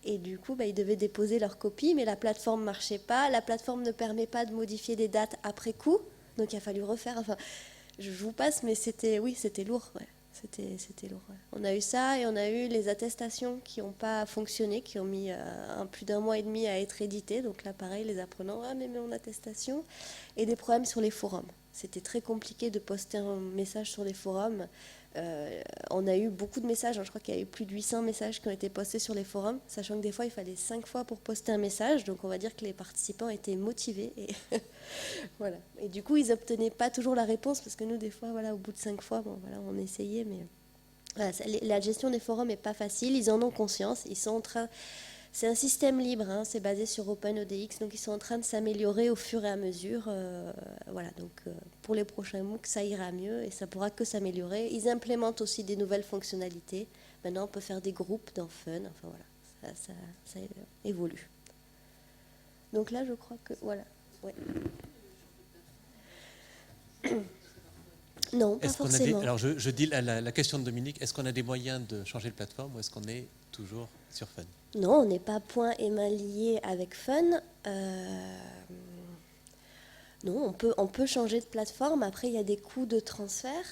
Et du coup, ils devaient déposer leur copie, mais la plateforme ne marchait pas. La plateforme ne permet pas de modifier des dates après coup, donc il a fallu refaire. Enfin, je vous passe, mais c'était lourd. Ouais. C'était lourd. Ouais. On a eu ça et on a eu les attestations qui n'ont pas fonctionné, qui ont mis plus d'1 mois et demi à être éditées. Donc là, pareil, les apprenants, mais mon attestation. Et des problèmes sur les forums. C'était très compliqué de poster un message sur les forums. On a eu beaucoup de messages, je crois qu'il y a eu plus de 800 messages qui ont été postés sur les forums, sachant que des fois il fallait 5 fois pour poster un message, donc on va dire que les participants étaient motivés. Et, voilà. Et du coup, ils n'obtenaient pas toujours la réponse, parce que nous, des fois, au bout de 5 fois, on essayait, mais voilà, la gestion des forums n'est pas facile, ils en ont conscience, ils sont en train... C'est un système libre, c'est basé sur OpenODX, donc ils sont en train de s'améliorer au fur et à mesure. Voilà, donc pour les prochains MOOC, ça ira mieux et ça pourra que s'améliorer. Ils implémentent aussi des nouvelles fonctionnalités. Maintenant, on peut faire des groupes dans Fun. Enfin voilà, ça évolue. Donc là, je crois que voilà. Ouais. Non, pas forcément. Alors je dis la question de Dominique, est-ce qu'on a des moyens de changer de plateforme ou est-ce qu'on est toujours sur Fun? Non, on n'est pas point et main liés avec Fun. Non, on peut changer de plateforme. Après, il y a des coûts de transfert.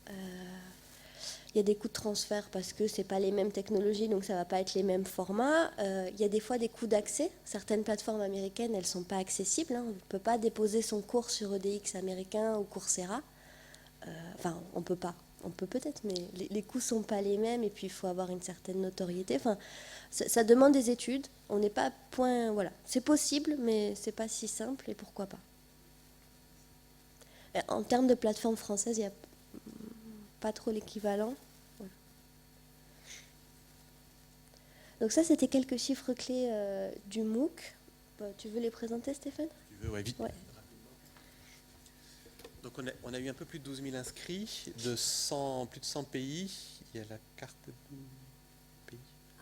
Il y a des coûts de transfert parce que ce n'est pas les mêmes technologies, donc ça ne va pas être les mêmes formats. Il y a des fois des coûts d'accès. Certaines plateformes américaines, elles ne sont pas accessibles. On ne peut pas déposer son cours sur EDX américain ou Coursera. Enfin, on ne peut pas. On peut peut-être, mais les coûts ne sont pas les mêmes et puis il faut avoir une certaine notoriété. Enfin, ça demande des études. On n'est pas point... Voilà. C'est possible, mais ce n'est pas si simple et pourquoi pas. En termes de plateforme française, il n'y a pas trop l'équivalent. Voilà. Donc ça, c'était quelques chiffres clés du MOOC. Tu veux les présenter, Stéphane? Tu veux, ouais, vite. Ouais. Donc on a eu un peu plus de 12 000 inscrits, de plus de 100 pays. Il y a la carte des pays.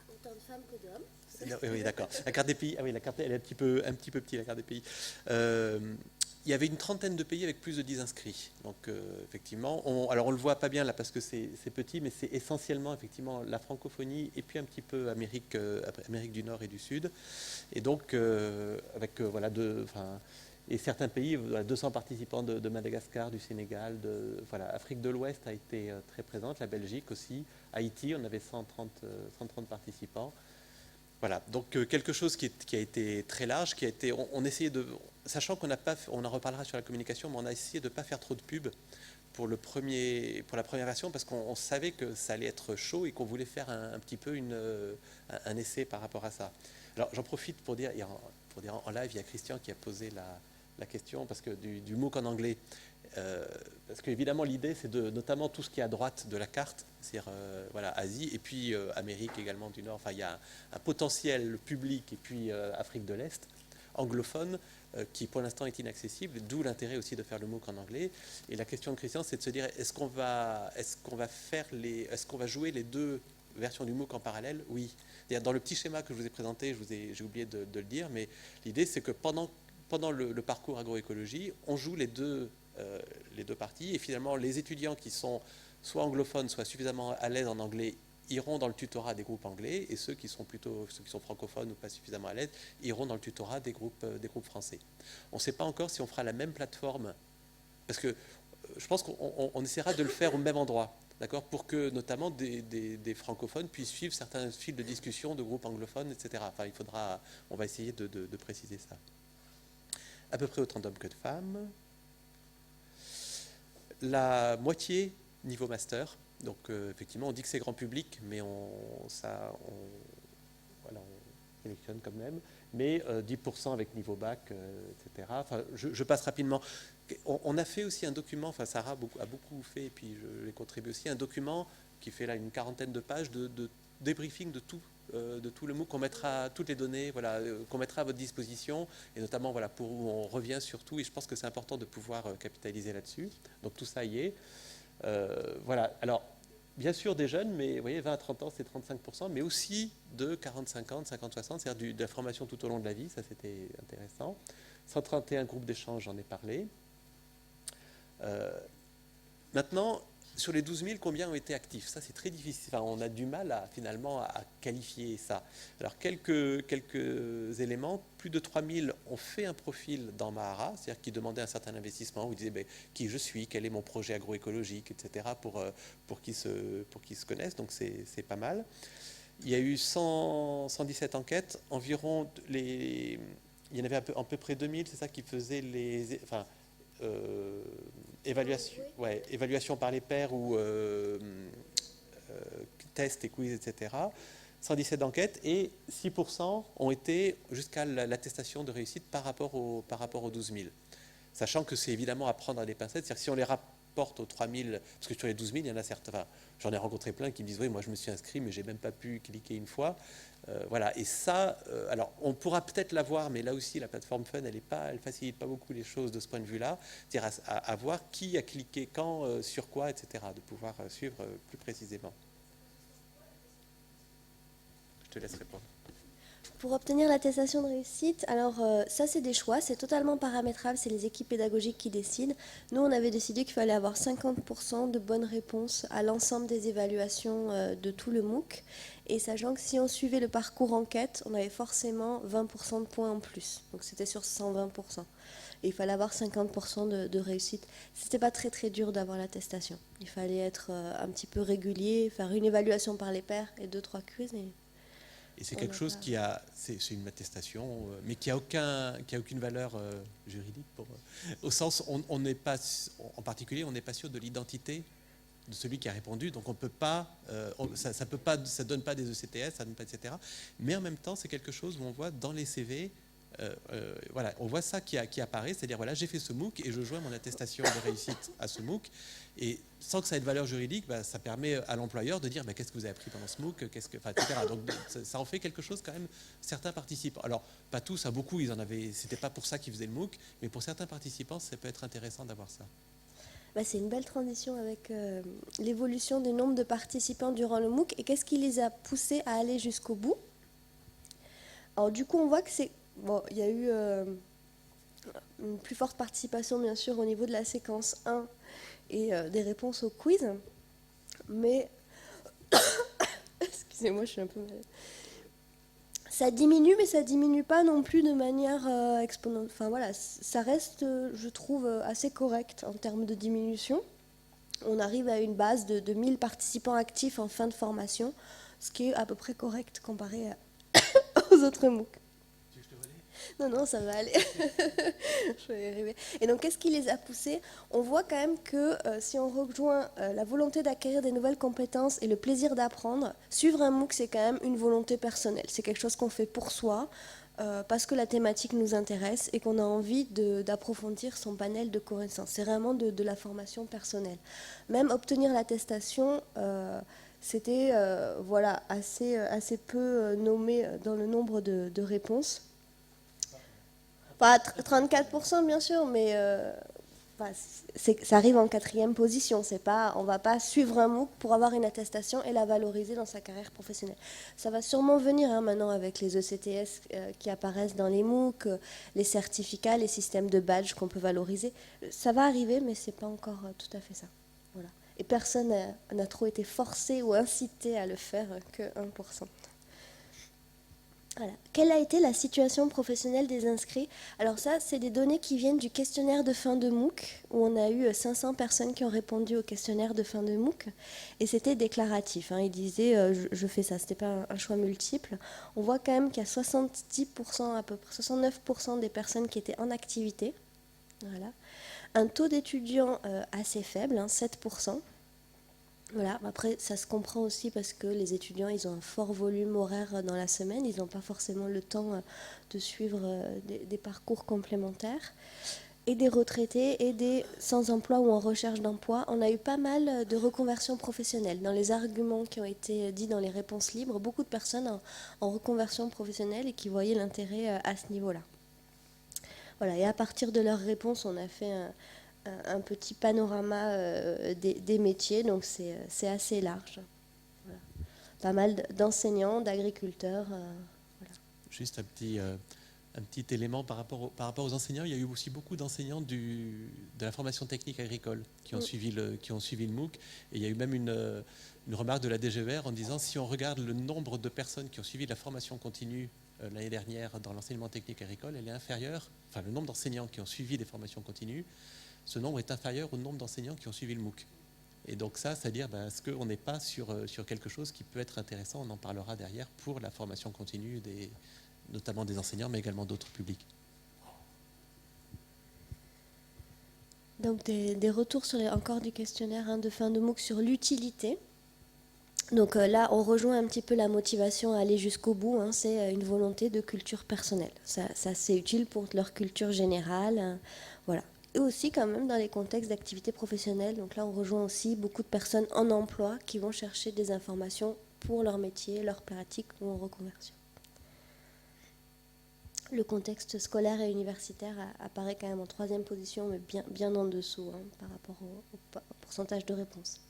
Autant de femmes que d'hommes. Oui, d'accord. La carte des pays, la carte, elle est un petit peu petite, la carte des pays. Il y avait une trentaine de pays avec plus de 10 inscrits. Donc effectivement, alors on le voit pas bien là parce que c'est petit, mais c'est essentiellement effectivement la francophonie et puis un petit peu Amérique du Nord et du Sud. Et donc avec et certains pays, 200 participants de Madagascar, du Sénégal, Afrique de l'Ouest a été très présente, la Belgique aussi, Haïti, on avait 130 participants. Voilà, donc quelque chose qui a été très large, on essayait de, sachant qu'on n'a pas, on en reparlera sur la communication, mais on a essayé de ne pas faire trop de pub pour la première version parce qu'on savait que ça allait être chaud et qu'on voulait faire un petit peu un essai par rapport à ça. Alors j'en profite pour dire en live, il y a Christian qui a posé la question parce que du MOOC en anglais. Parce qu'évidemment l'idée c'est notamment tout ce qui est à droite de la carte, c'est-à-dire Asie et puis Amérique également du Nord, enfin il y a un potentiel public et puis Afrique de l'Est anglophone qui pour l'instant est inaccessible, d'où l'intérêt aussi de faire le MOOC en anglais. Et la question de Christian c'est de se dire est-ce qu'on va jouer les deux versions du MOOC en parallèle? Oui. Dans le petit schéma que je vous ai présenté, j'ai oublié de le dire, mais l'idée c'est que pendant le parcours agroécologie, on joue les deux parties et finalement les étudiants qui sont soit anglophones, soit suffisamment à l'aise en anglais iront dans le tutorat des groupes anglais et ceux qui sont francophones ou pas suffisamment à l'aise iront dans le tutorat des groupes français. On ne sait pas encore si on fera la même plateforme parce que je pense qu'on essaiera de le faire au même endroit. D'accord, pour que notamment des francophones puissent suivre certains fils de discussion de groupes anglophones, etc. Enfin, on va essayer de préciser ça. À peu près autant d'hommes que de femmes. La moitié niveau master. Donc effectivement, on dit que c'est grand public, mais on sélectionne quand même. Mais 10% avec niveau bac, etc. Enfin, je passe rapidement. On a fait aussi un document, enfin Sarah a beaucoup fait, et puis je l'ai contribué aussi, un document qui fait là une quarantaine de pages de débriefing de tout le MOOC, qu'on mettra toutes les données, qu'on mettra à votre disposition, et notamment pour où on revient sur tout, et je pense que c'est important de pouvoir capitaliser là-dessus. Donc tout ça y est. Alors bien sûr des jeunes, mais vous voyez, 20 à 30 ans, c'est 35%, mais aussi de 40, 50, 50, 60, c'est-à-dire de la formation tout au long de la vie, ça c'était intéressant. 131 groupes d'échange, j'en ai parlé. Maintenant, sur les 12 000, combien ont été actifs? Ça, c'est très difficile. Enfin, on a du mal finalement à qualifier ça. Alors, quelques éléments. Plus de 3 000 ont fait un profil dans Mahara, c'est-à-dire qui demandaient un certain investissement, où ils disaient qui je suis, quel est mon projet agroécologique, etc., pour qu'ils se connaissent. Donc, c'est pas mal. Il y a eu 117 enquêtes. Environ, il y en avait à peu près 2000, c'est ça, qui faisaient les... Enfin, évaluation par les pairs ou tests et quiz, etc. 117 enquêtes et 6% ont été jusqu'à l'attestation de réussite par rapport aux 12 000. Sachant que c'est évidemment à prendre à des pincettes, c'est-à-dire que si on les rapporte aux 3 000, parce que sur les 12 000, il y en a certains, enfin, j'en ai rencontré plein qui me disent oui, moi je me suis inscrit, mais j'ai même pas pu cliquer une fois. Voilà, et ça, alors on pourra peut-être l'avoir, mais là aussi la plateforme Fun, elle facilite pas beaucoup les choses de ce point de vue-là, c'est-à-dire à voir qui a cliqué quand, sur quoi, etc., de pouvoir suivre plus précisément. Je te laisse répondre. Pour obtenir l'attestation de réussite, alors ça c'est des choix, c'est totalement paramétrable, c'est les équipes pédagogiques qui décident. Nous on avait décidé qu'il fallait avoir 50% de bonnes réponses à l'ensemble des évaluations de tout le MOOC. Et sachant que si on suivait le parcours enquête, on avait forcément 20% de points en plus. Donc c'était sur 120%. Et il fallait avoir 50% de réussite. C'était pas très très dur d'avoir l'attestation. Il fallait être un petit peu régulier, faire une évaluation par les pairs et 2-3 quiz. Et c'est quelque chose c'est une attestation, mais qui a aucune valeur juridique. Au sens, on n'est pas, en particulier, on n'est pas sûr de l'identité de celui qui a répondu, donc on peut pas, ça donne pas des ECTS, ça donne pas, etc. Mais en même temps, c'est quelque chose où on voit dans les CV, voilà, on voit ça qui apparaît, c'est-à-dire voilà, j'ai fait ce MOOC et je joins mon attestation de réussite à ce MOOC, et sans que ça ait de valeur juridique, ça permet à l'employeur de dire qu'est-ce que vous avez appris pendant ce MOOC, etc. Donc ça en fait quelque chose quand même. Certains participants, alors pas tous, à beaucoup, ils en avaient, c'était pas pour ça qu'ils faisaient le MOOC, mais pour certains participants, ça peut être intéressant d'avoir ça. C'est une belle transition avec l'évolution du nombre de participants durant le MOOC et qu'est-ce qui les a poussés à aller jusqu'au bout. Alors du coup, on voit que il y a eu une plus forte participation bien sûr au niveau de la séquence 1 et des réponses au quiz, mais excusez-moi, je suis un peu malade. Ça diminue, mais ça diminue pas non plus de manière exponentielle. Enfin voilà, ça reste, je trouve, assez correct en termes de diminution. On arrive à une base de 1000 participants actifs en fin de formation, ce qui est à peu près correct comparé aux autres MOOC. Tu veux que je te relaie ? Non, ça va aller. Je vais y arriver. Et donc, qu'est-ce qui les a poussés? On voit quand même que si on rejoint la volonté d'acquérir des nouvelles compétences et le plaisir d'apprendre, suivre un MOOC, c'est quand même une volonté personnelle. C'est quelque chose qu'on fait pour soi, parce que la thématique nous intéresse et qu'on a envie d'approfondir son panel de connaissances. C'est vraiment de la formation personnelle. Même obtenir l'attestation, c'était assez peu nommé dans le nombre de réponses. Pas 34% bien sûr, mais ça arrive en 4e position. On ne va pas suivre un MOOC pour avoir une attestation et la valoriser dans sa carrière professionnelle. Ça va sûrement venir maintenant avec les ECTS qui apparaissent dans les MOOC, les certificats, les systèmes de badge qu'on peut valoriser. Ça va arriver, mais ce n'est pas encore tout à fait ça. Voilà. Et personne n'a trop été forcé ou incité à le faire que 1%. Voilà. Quelle a été la situation professionnelle des inscrits? Alors ça, c'est des données qui viennent du questionnaire de fin de MOOC, où on a eu 500 personnes qui ont répondu au questionnaire de fin de MOOC, et c'était déclaratif. Ils disaient je fais ça, c'était pas un choix multiple. On voit quand même qu'il y a 70%, à peu près 69% des personnes qui étaient en activité. Voilà. Un taux d'étudiants assez faible, 7%. Voilà. Après, ça se comprend aussi parce que les étudiants, ils ont un fort volume horaire dans la semaine. Ils n'ont pas forcément le temps de suivre des parcours complémentaires. Et des retraités et des sans-emploi ou en recherche d'emploi. On a eu pas mal de reconversions professionnelles. Dans les arguments qui ont été dits dans les réponses libres, beaucoup de personnes en reconversion professionnelle et qui voyaient l'intérêt à ce niveau-là. Voilà. Et à partir de leurs réponses, on a fait un petit panorama des métiers, donc c'est assez large. Voilà. Pas mal d'enseignants, d'agriculteurs. Voilà. Juste un petit élément par rapport aux enseignants. Il y a eu aussi beaucoup d'enseignants de la formation technique agricole qui ont suivi le MOOC. Et il y a eu même une remarque de la DGER en disant si on regarde le nombre de personnes qui ont suivi la formation continue l'année dernière dans l'enseignement technique agricole, elle est inférieure, enfin le nombre d'enseignants qui ont suivi des formations continues, ce nombre est inférieur au nombre d'enseignants qui ont suivi le MOOC. Et donc ça, c'est-à-dire, est-ce qu'on n'est pas sur quelque chose qui peut être intéressant, on en parlera derrière, pour la formation continue notamment des enseignants, mais également d'autres publics. Donc des retours encore du questionnaire de fin de MOOC sur l'utilité. Donc là, on rejoint un petit peu la motivation à aller jusqu'au bout. C'est une volonté de culture personnelle. Ça c'est utile pour leur culture générale. Voilà. Et aussi quand même dans les contextes d'activité professionnelle. Donc là, on rejoint aussi beaucoup de personnes en emploi qui vont chercher des informations pour leur métier, leur pratique ou en reconversion. Le contexte scolaire et universitaire apparaît quand même en 3e position, mais bien en dessous par rapport au pourcentage de réponses.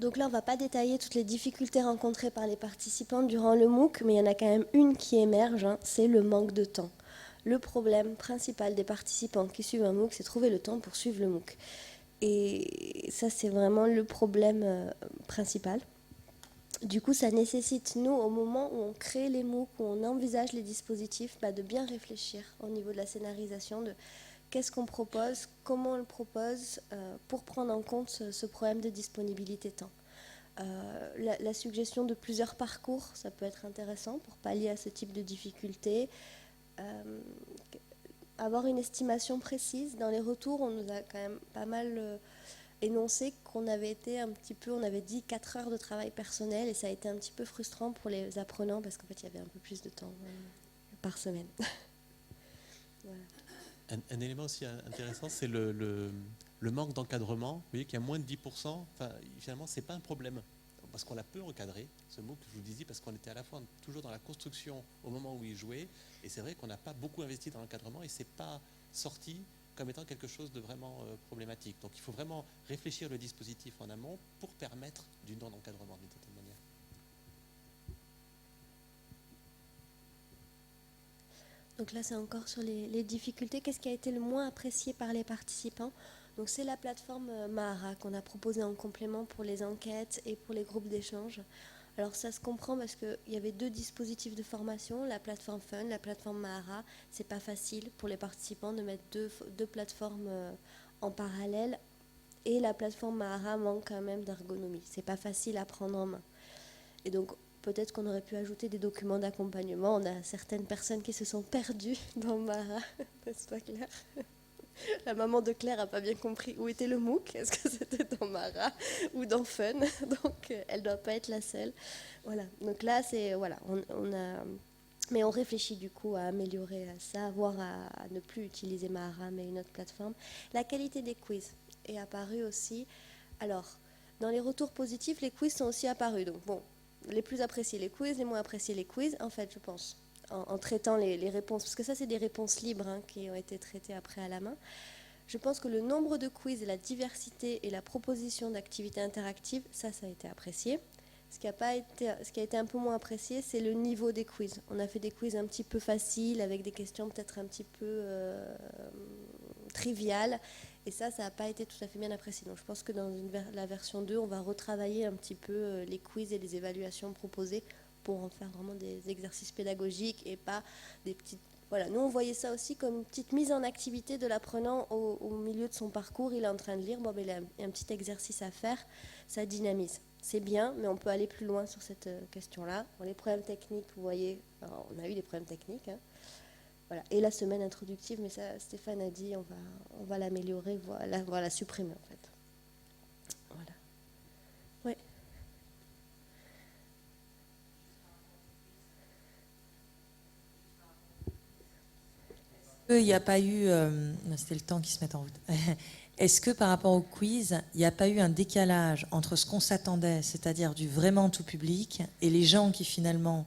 Donc là, on ne va pas détailler toutes les difficultés rencontrées par les participants durant le MOOC, mais il y en a quand même une qui émerge, c'est le manque de temps. Le problème principal des participants qui suivent un MOOC, c'est trouver le temps pour suivre le MOOC. Et ça, c'est vraiment le problème principal. Du coup, ça nécessite, nous, au moment où on crée les MOOC, où on envisage les dispositifs, de bien réfléchir au niveau de la scénarisation, de qu'est-ce qu'on propose, comment on le propose, pour prendre en compte ce problème de disponibilité temps. La suggestion de plusieurs parcours, ça peut être intéressant pour pallier à ce type de difficultés. Avoir une estimation précise. Dans les retours, on nous a quand même pas mal énoncé qu'on avait été on avait dit 4 heures de travail personnel et ça a été un petit peu frustrant pour les apprenants parce qu'en fait il y avait un peu plus de temps par semaine. Voilà. Un élément aussi intéressant, c'est le manque d'encadrement. Vous voyez qu'il y a moins de 10%. Finalement, ce n'est pas un problème parce qu'on l'a peu encadré, ce MOOC, je vous le disais, parce qu'on était à la fois toujours dans la construction au moment où il jouait et c'est vrai qu'on n'a pas beaucoup investi dans l'encadrement et ce n'est pas sorti comme étant quelque chose de vraiment problématique. Donc il faut vraiment réfléchir le dispositif en amont pour permettre du non-encadrement d'une certaine manière. Donc là, c'est encore sur les difficultés. Qu'est-ce qui a été le moins apprécié par les participants ? Donc c'est la plateforme Mahara qu'on a proposée en complément pour les enquêtes et pour les groupes d'échange. Alors ça se comprend parce qu'il y avait 2 dispositifs de formation, la plateforme Fun, la plateforme Mahara. C'est pas facile pour les participants de mettre deux plateformes en parallèle. Et la plateforme Mahara manque quand même d'ergonomie. C'est pas facile à prendre en main. Et donc peut-être qu'on aurait pu ajouter des documents d'accompagnement. On a certaines personnes qui se sont perdues dans Mahara, n'est-ce pas Claire ? La maman de Claire n'a pas bien compris où était le MOOC. Est-ce que c'était dans Mahara ou dans Fun ? Donc, elle ne doit pas être la seule. Voilà. Donc là, c'est voilà, mais on réfléchit du coup à améliorer ça, voire à ne plus utiliser Mahara, mais une autre plateforme. La qualité des quiz est apparue aussi. Alors, dans les retours positifs, les quiz sont aussi apparus. Donc bon, les plus appréciés les quiz, les moins appréciés les quiz. En fait, je pense. En traitant les réponses, parce que ça c'est des réponses libres qui ont été traitées après à la main. Je pense que le nombre de quiz et la diversité et la proposition d'activités interactives, ça a été apprécié. Ce qui a été un peu moins apprécié, c'est le niveau des quiz. On a fait des quiz un petit peu faciles, avec des questions peut-être un petit peu triviales, et ça n'a pas été tout à fait bien apprécié. Donc je pense que dans la version 2, on va retravailler un petit peu les quiz et les évaluations proposées, pour en faire vraiment des exercices pédagogiques et pas des petites... Voilà, nous on voyait ça aussi comme une petite mise en activité de l'apprenant au milieu de son parcours. Il est en train de lire, il a un petit exercice à faire, ça dynamise. C'est bien, mais on peut aller plus loin sur cette question-là. Bon, les problèmes techniques, vous voyez, alors, on a eu des problèmes techniques. Voilà. Et la semaine introductive, mais ça Stéphane a dit, on va l'améliorer, on va la supprimer en fait. Voilà. Oui. Il n'y a pas eu... c'était le temps qui se met en route. Est-ce que par rapport au quiz, il n'y a pas eu un décalage entre ce qu'on s'attendait, c'est-à-dire du vraiment tout public, et les gens qui finalement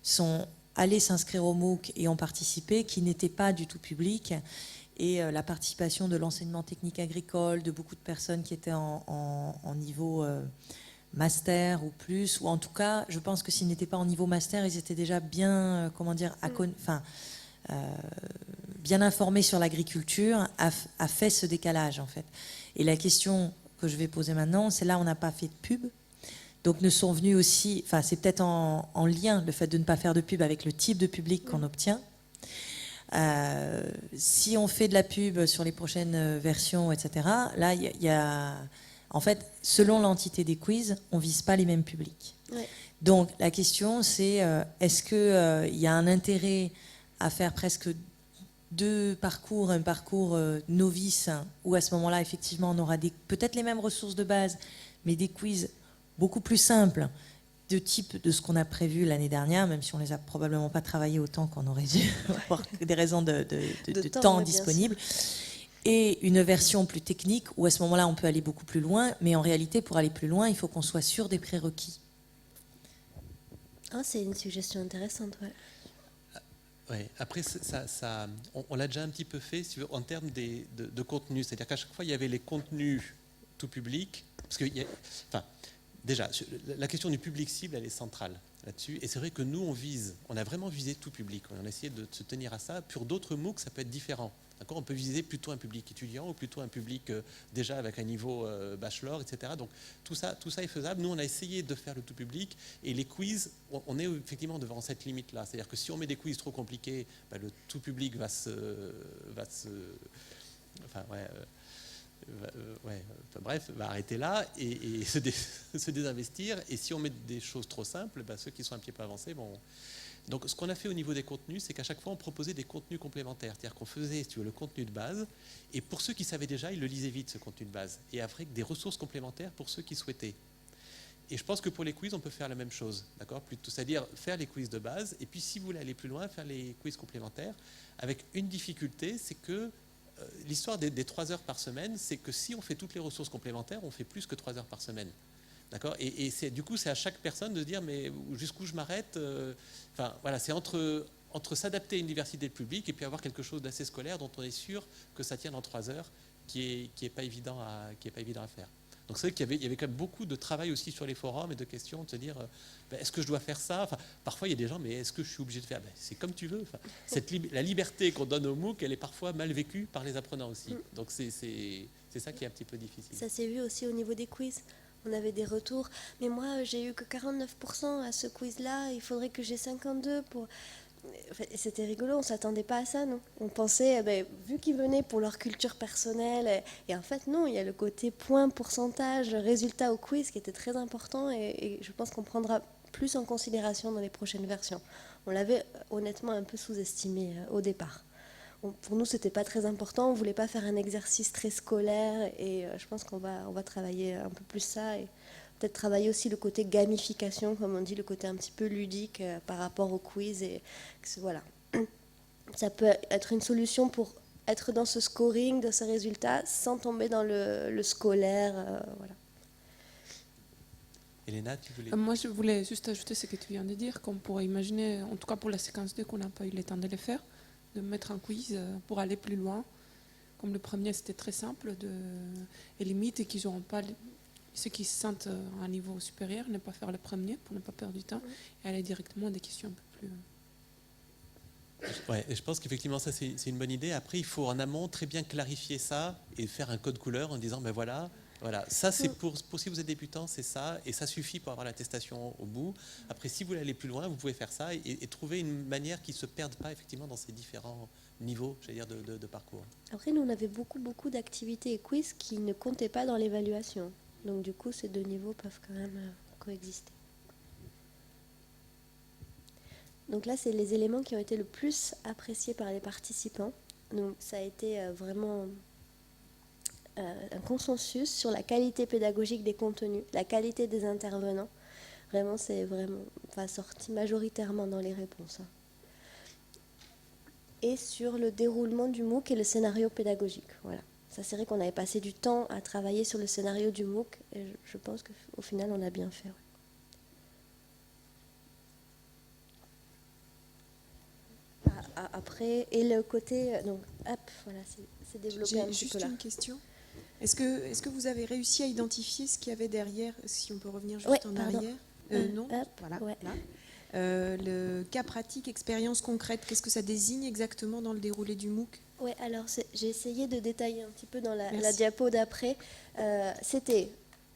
sont allaient s'inscrire au MOOC et ont participé, qui n'étaient pas du tout publics. Et la participation de l'enseignement technique agricole, de beaucoup de personnes qui étaient en niveau master ou plus, ou en tout cas, je pense que s'ils n'étaient pas en niveau master, ils étaient déjà bien, bien informés sur l'agriculture, a fait ce décalage en fait. Et la question que je vais poser maintenant, c'est là on n'a pas fait de pub, donc ne sont venus aussi, enfin c'est peut-être en lien le fait de ne pas faire de pub avec le type de public qu'on obtient. Si on fait de la pub sur les prochaines versions, etc., là il y a en fait, selon l'entité des quiz, on ne vise pas les mêmes publics. Ouais. Donc la question c'est, est-ce qu'il y a un intérêt à faire presque deux parcours, un parcours novice, où à ce moment-là, effectivement, on aura peut-être les mêmes ressources de base, mais des quiz beaucoup plus simples, de type de ce qu'on a prévu l'année dernière, même si on les a probablement pas travaillés autant qu'on aurait dû, pour des raisons de temps disponible. Et une version plus technique, où à ce moment-là, on peut aller beaucoup plus loin, mais en réalité, pour aller plus loin, il faut qu'on soit sûr des prérequis. Ah, c'est une suggestion intéressante, ouais. Ouais. Après, on l'a déjà un petit peu fait en termes de contenu. C'est-à-dire qu'à chaque fois, il y avait les contenus tout public. Parce que, déjà, la question du public cible, elle est centrale là-dessus. Et c'est vrai que nous, on a vraiment visé tout public. On a essayé de se tenir à ça. Pour d'autres MOOC, ça peut être différent. D'accord, on peut viser plutôt un public étudiant ou plutôt un public déjà avec un niveau bachelor, etc. Donc tout ça est faisable. Nous, on a essayé de faire le tout public et les quiz, on est effectivement devant cette limite-là. C'est-à-dire que si on met des quiz trop compliqués, le tout public va arrêter là et se désinvestir. Et si on met des choses trop simples, ceux qui sont un petit peu avancés vont... Donc, ce qu'on a fait au niveau des contenus, c'est qu'à chaque fois, on proposait des contenus complémentaires. C'est-à-dire qu'on faisait, si tu veux, le contenu de base. Et pour ceux qui savaient déjà, ils le lisaient vite, ce contenu de base. Et après, des ressources complémentaires pour ceux qui souhaitaient. Et je pense que pour les quiz, on peut faire la même chose. D'accord ? C'est-à-dire faire les quiz de base. Et puis, si vous voulez aller plus loin, faire les quiz complémentaires. Avec une difficulté, c'est que l'histoire des 3 heures par semaine, c'est que si on fait toutes les ressources complémentaires, on fait plus que 3 heures par semaine. D'accord ? Et du coup, c'est à chaque personne de se dire, mais jusqu'où je m'arrête ? C'est entre s'adapter à une diversité de public et puis avoir quelque chose d'assez scolaire dont on est sûr que ça tient dans 3 heures, qui est pas évident à faire. Donc c'est vrai qu'il y avait quand même beaucoup de travail aussi sur les forums et de questions, de se dire, est-ce que je dois faire ça ? Parfois, il y a des gens, mais est-ce que je suis obligé de faire ? C'est comme tu veux. La liberté qu'on donne au MOOC, elle est parfois mal vécue par les apprenants aussi. Donc c'est ça qui est un petit peu difficile. Ça s'est vu aussi au niveau des quiz. On avait des retours. Mais moi, j'ai eu que 49% à ce quiz-là. Il faudrait que j'ai 52 pour... C'était rigolo, on ne s'attendait pas à ça, non ? On pensait, vu qu'ils venaient pour leur culture personnelle, et en fait, non, il y a le côté point, pourcentage, résultat au quiz qui était très important, et je pense qu'on prendra plus en considération dans les prochaines versions. On l'avait honnêtement un peu sous-estimé au départ. Pour nous, c'était pas très important. On voulait pas faire un exercice très scolaire et je pense qu'on va travailler un peu plus ça et peut-être travailler aussi le côté gamification, comme on dit, le côté un petit peu ludique par rapport au quiz et voilà. Ça peut être une solution pour être dans ce scoring, dans ce résultat, sans tomber dans le scolaire, voilà. Elena, tu voulais... Moi, je voulais juste ajouter ce que tu viens de dire, qu'on pourrait imaginer, en tout cas pour la séquence 2, qu'on n'a pas eu le temps de le faire, de mettre un quiz pour aller plus loin. Comme le premier, c'était très simple, et limite, et qu'ils n'auront pas, ceux qui se sentent à un niveau supérieur, ne pas faire le premier pour ne pas perdre du temps, et aller directement à des questions un peu plus... Ouais, et je pense qu'effectivement, ça, c'est une bonne idée. Après, il faut en amont très bien clarifier ça et faire un code couleur en disant, voilà, ça c'est pour si vous êtes débutant, c'est ça, et ça suffit pour avoir l'attestation au bout. Après, si vous voulez aller plus loin, vous pouvez faire ça et trouver une manière qui ne se perde pas effectivement dans ces différents niveaux, j'allais dire, de parcours. Après, nous, on avait beaucoup d'activités et quiz qui ne comptaient pas dans l'évaluation. Donc, du coup, ces deux niveaux peuvent quand même coexister. Donc là, c'est les éléments qui ont été le plus appréciés par les participants. Donc, ça a été vraiment... un consensus sur la qualité pédagogique des contenus, la qualité des intervenants. Vraiment, c'est vraiment sorti majoritairement dans les réponses. Et sur le déroulement du MOOC et le scénario pédagogique. Voilà. Ça, c'est vrai qu'on avait passé du temps à travailler sur le scénario du MOOC et je pense qu'au final, on a bien fait. Ouais. après, et le côté, donc, hop, voilà, c'est développé un J'ai petit juste peu là. une question. Est-ce que vous avez réussi à identifier ce qu'il y avait derrière, si on peut revenir juste Ouais, en pardon. arrière Non, Hop, voilà. ouais. Là. Le cas pratique, expérience concrète, qu'est-ce que ça désigne exactement dans le déroulé du MOOC? Ouais, alors j'ai essayé de détailler un petit peu dans la Merci. diapo d'après. C'était,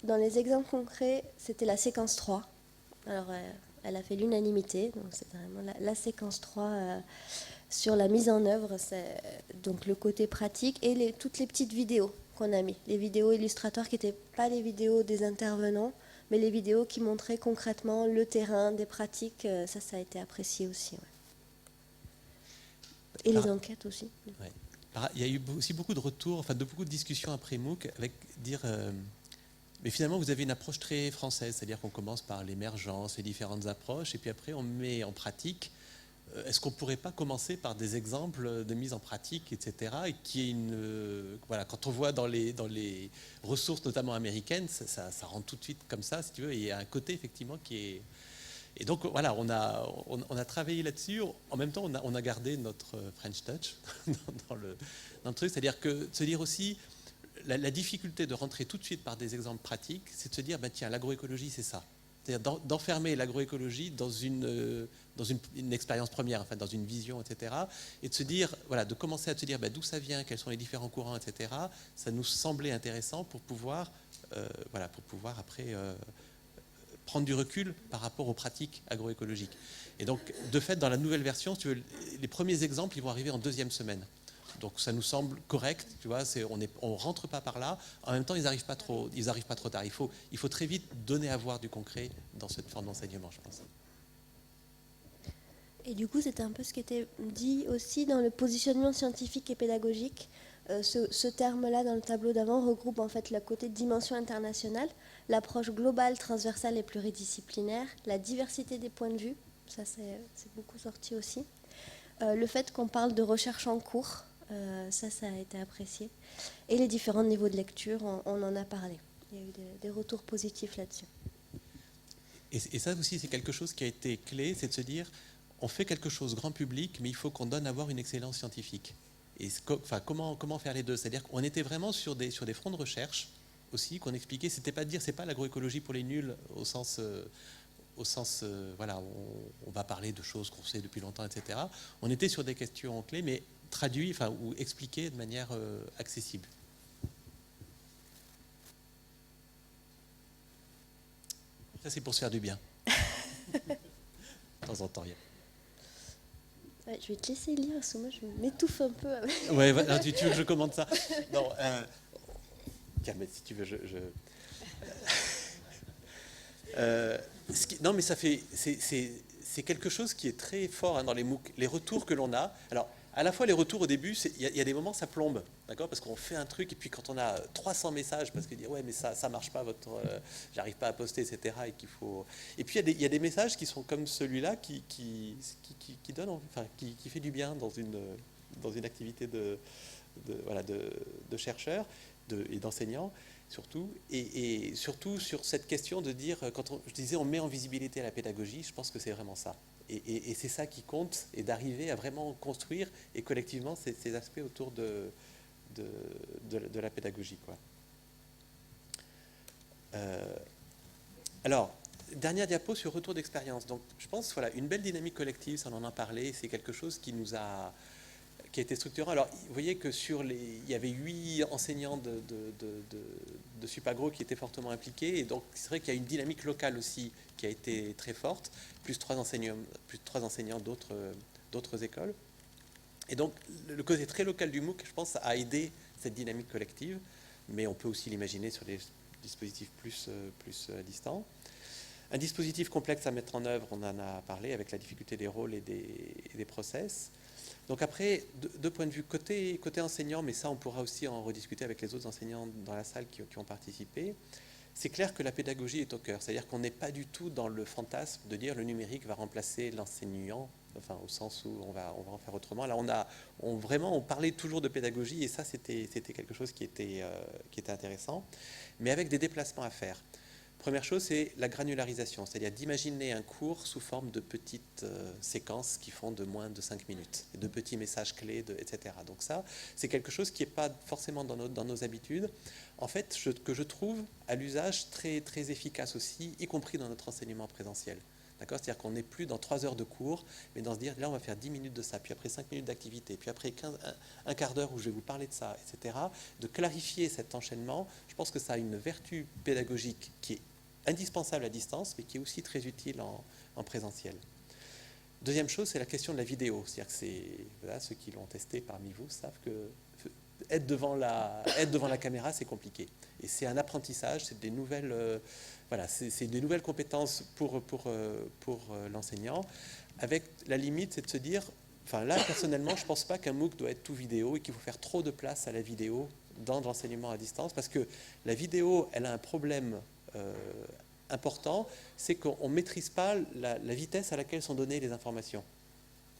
dans les exemples concrets, c'était la séquence 3. Alors, elle a fait l'unanimité, donc c'est vraiment la séquence 3 sur la mise en œuvre, c'est donc le côté pratique et toutes les petites vidéos qu'on a mis. Les vidéos illustrateurs qui n'étaient pas les vidéos des intervenants, mais les vidéos qui montraient concrètement le terrain, des pratiques, ça a été apprécié aussi. Ouais. Et les enquêtes aussi. Ouais. Il y a eu aussi beaucoup de retours, enfin de beaucoup de discussions après MOOC avec dire mais finalement vous avez une approche très française, c'est-à-dire qu'on commence par l'émergence, les différentes approches, et puis après on met en pratique. Est-ce qu'on ne pourrait pas commencer par des exemples de mise en pratique, etc. Et qui est voilà, quand on voit dans les ressources, notamment américaines, ça rentre tout de suite comme ça, si tu veux. Et il y a un côté effectivement qui est. Et donc voilà, on a travaillé là-dessus. En même temps, on a gardé notre French touch dans le truc, c'est-à-dire que se dire aussi. La difficulté de rentrer tout de suite par des exemples pratiques, c'est de se dire, bah, tiens, l'agroécologie, c'est ça. C'est-à-dire d'enfermer l'agroécologie dans une expérience première, enfin, dans une vision, etc. Et de se dire, voilà, de commencer à se dire bah, d'où ça vient, quels sont les différents courants, etc. Ça nous semblait intéressant pour pouvoir après prendre du recul par rapport aux pratiques agroécologiques. Et donc, de fait, dans la nouvelle version, si tu veux, les premiers exemples, ils vont arriver en deuxième semaine. Donc ça nous semble correct, tu vois, on rentre pas par là. En même temps, ils arrivent pas trop tard. Il faut très vite donner à voir du concret dans cette forme d'enseignement, je pense. Et du coup, c'était un peu ce qui était dit aussi dans le positionnement scientifique et pédagogique. Ce terme-là, dans le tableau d'avant, regroupe en fait le côté dimension internationale, l'approche globale, transversale et pluridisciplinaire, la diversité des points de vue, ça c'est beaucoup sorti aussi. Le fait qu'on parle de recherche en cours, ça a été apprécié. Et les différents niveaux de lecture, on en a parlé. Il y a eu des retours positifs là-dessus. Et ça aussi, c'est quelque chose qui a été clé, c'est de se dire, on fait quelque chose grand public, mais il faut qu'on donne à voir une excellence scientifique. Et comment faire les deux? C'est-à-dire qu'on était vraiment sur des fronts de recherche aussi, qu'on expliquait, c'était pas de dire, c'est pas l'agroécologie pour les nuls au sens voilà, on va parler de choses qu'on sait depuis longtemps, etc. On était sur des questions clés, mais traduites, ou expliquées de manière accessible. Ça, c'est pour se faire du bien. De temps en temps, il y a... Ouais, je vais te laisser lire, parce que moi je m'étouffe un peu. Ouais, tu veux que je commande ça? Non, tiens, mais si tu veux, non, mais c'est quelque chose qui est très fort dans les MOOC. Les retours que l'on a. Alors, à la fois les retours au début, il y a des moments ça plombe, d'accord, parce qu'on fait un truc et puis quand on a 300 messages parce qu'il dit ouais mais ça marche pas j'arrive pas à poster, etc. Et qu'il faut. Et puis il y a des messages qui sont comme celui-là qui donne, enfin qui fait du bien dans une activité de chercheurs et d'enseignants. Surtout, et surtout sur cette question de dire, je disais on met en visibilité la pédagogie, je pense que c'est vraiment ça. Et c'est ça qui compte, et d'arriver à vraiment construire, et collectivement, ces aspects autour de la pédagogie, quoi. Alors, dernière diapo sur retour d'expérience. Donc, je pense, voilà, une belle dynamique collective, ça on en a parlé, c'est quelque chose qui a été structurant. Alors, vous voyez que il y avait 8 enseignants de Supagro qui étaient fortement impliqués, et donc c'est vrai qu'il y a une dynamique locale aussi qui a été très forte, plus 3 enseignants d'autres écoles. Et donc, le côté très local du MOOC, je pense, a aidé cette dynamique collective, mais on peut aussi l'imaginer sur des dispositifs plus distants. Un dispositif complexe à mettre en œuvre, on en a parlé, avec la difficulté des rôles et des process. Donc après, deux points de vue, côté enseignant, mais ça on pourra aussi en rediscuter avec les autres enseignants dans la salle qui ont participé, c'est clair que la pédagogie est au cœur. C'est-à-dire qu'on n'est pas du tout dans le fantasme de dire le numérique va remplacer l'enseignant, enfin au sens où on va en faire autrement. Là on parlait toujours de pédagogie, et ça c'était quelque chose qui était intéressant, mais avec des déplacements à faire. Première chose, c'est la granularisation, c'est-à-dire d'imaginer un cours sous forme de petites séquences qui font de moins de 5 minutes, de petits messages clés, etc. Donc ça, c'est quelque chose qui n'est pas forcément dans nos habitudes. En fait, que je trouve à l'usage très, très efficace aussi, y compris dans notre enseignement présentiel. D'accord ? C'est-à-dire qu'on n'est plus dans 3 heures de cours, mais dans se dire, là, on va faire 10 minutes de ça, puis après 5 minutes d'activité, puis après un quart d'heure où je vais vous parler de ça, etc. De clarifier cet enchaînement, je pense que ça a une vertu pédagogique qui est indispensable à distance, mais qui est aussi très utile en présentiel. Deuxième chose, c'est la question de la vidéo. C'est-à-dire que voilà, ceux qui l'ont testé parmi vous savent que être devant la caméra, c'est compliqué. Et c'est un apprentissage, c'est des nouvelles, c'est des nouvelles compétences pour l'enseignant. Avec la limite, c'est de se dire, là, personnellement, je ne pense pas qu'un MOOC doit être tout vidéo et qu'il faut faire trop de place à la vidéo dans l'enseignement à distance, parce que la vidéo, elle a un problème important, c'est qu'on ne maîtrise pas la vitesse à laquelle sont données les informations.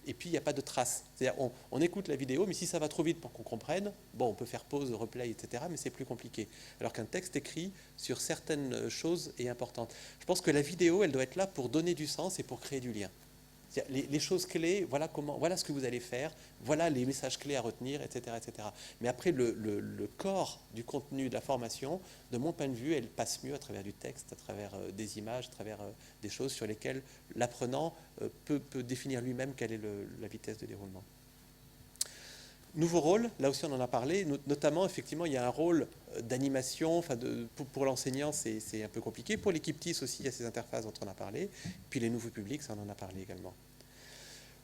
Et puis, il n'y a pas de traces. C'est-à-dire, on écoute la vidéo, mais si ça va trop vite pour qu'on comprenne, bon, on peut faire pause, replay, etc., mais c'est plus compliqué. Alors qu'un texte écrit sur certaines choses est important. Je pense que la vidéo, elle doit être là pour donner du sens et pour créer du lien. Les choses clés, voilà ce que vous allez faire, voilà les messages clés à retenir, etc. etc. Mais après, le corps du contenu de la formation, de mon point de vue, elle passe mieux à travers du texte, à travers des images, à travers des choses sur lesquelles l'apprenant peut définir lui-même quelle est la vitesse de déroulement. Nouveau rôle, là aussi on en a parlé, notamment effectivement il y a un rôle d'animation, pour l'enseignant c'est un peu compliqué, pour l'équipe TIS aussi il y a ces interfaces dont on a parlé, puis les nouveaux publics, ça on en a parlé également.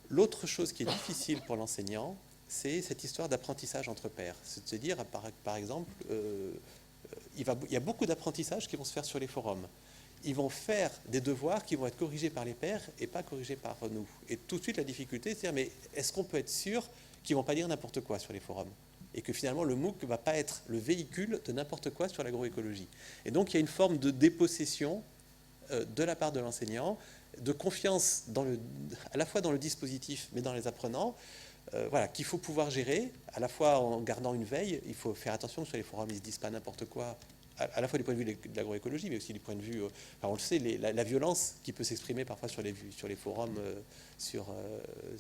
L'autre chose qui est difficile pour l'enseignant, c'est cette histoire d'apprentissage entre pairs, c'est de se dire par exemple, il y a beaucoup d'apprentissages qui vont se faire sur les forums. Ils vont faire des devoirs qui vont être corrigés par les pairs et pas corrigés par nous. Et tout de suite la difficulté, c'est de dire mais est-ce qu'on peut être sûr qui ne vont pas dire n'importe quoi sur les forums, et que finalement le MOOC ne va pas être le véhicule de n'importe quoi sur l'agroécologie. Et donc il y a une forme de dépossession de la part de l'enseignant, de confiance à la fois dans le dispositif, mais dans les apprenants, qu'il faut pouvoir gérer, à la fois en gardant une veille. Il faut faire attention que sur les forums, ils ne se disent pas n'importe quoi, à la fois du point de vue de l'agroécologie, mais aussi du point de vue, on le sait, la violence qui peut s'exprimer parfois sur les forums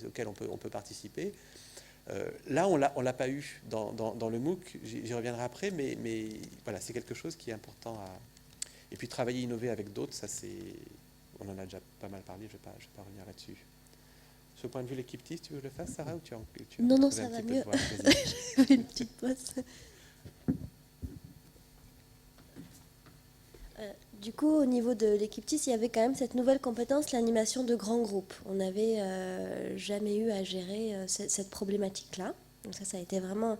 auxquels on peut participer. Là, on l'a pas eu dans le MOOC, j'y reviendrai après, mais voilà, c'est quelque chose qui est important Et puis travailler, innover avec d'autres, ça on en a déjà pas mal parlé, je ne vais pas revenir là-dessus. Sur le point de vue l'équipe TIS, tu veux que je le fasse, Sarah, ou tu Non, ça va mieux. J'ai une petite pause. Du coup, au niveau de l'équipe TIS, il y avait quand même cette nouvelle compétence, l'animation de grands groupes. On n'avait jamais eu à gérer cette problématique-là. Donc ça a été vraiment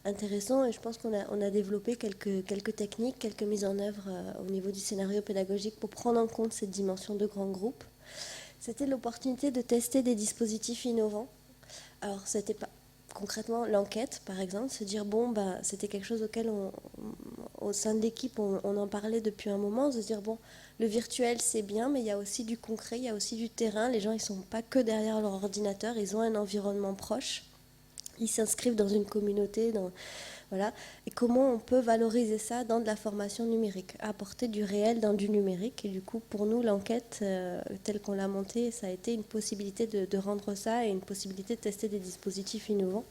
intéressant et je pense qu'on a développé quelques techniques, quelques mises en œuvre au niveau du scénario pédagogique pour prendre en compte cette dimension de grands groupes. C'était l'opportunité de tester des dispositifs innovants. Alors, c'était pas concrètement l'enquête, par exemple, se dire, c'était quelque chose auquel au sein de l'équipe, on en parlait depuis un moment, se dire, le virtuel, c'est bien, mais il y a aussi du concret, il y a aussi du terrain. Les gens, ils ne sont pas que derrière leur ordinateur, ils ont un environnement proche. Ils s'inscrivent dans une communauté, voilà. Et comment on peut valoriser ça dans de la formation numérique, apporter du réel dans du numérique. Et du coup, pour nous, l'enquête, telle qu'on l'a montée, ça a été une possibilité de rendre ça et une possibilité de tester des dispositifs innovants.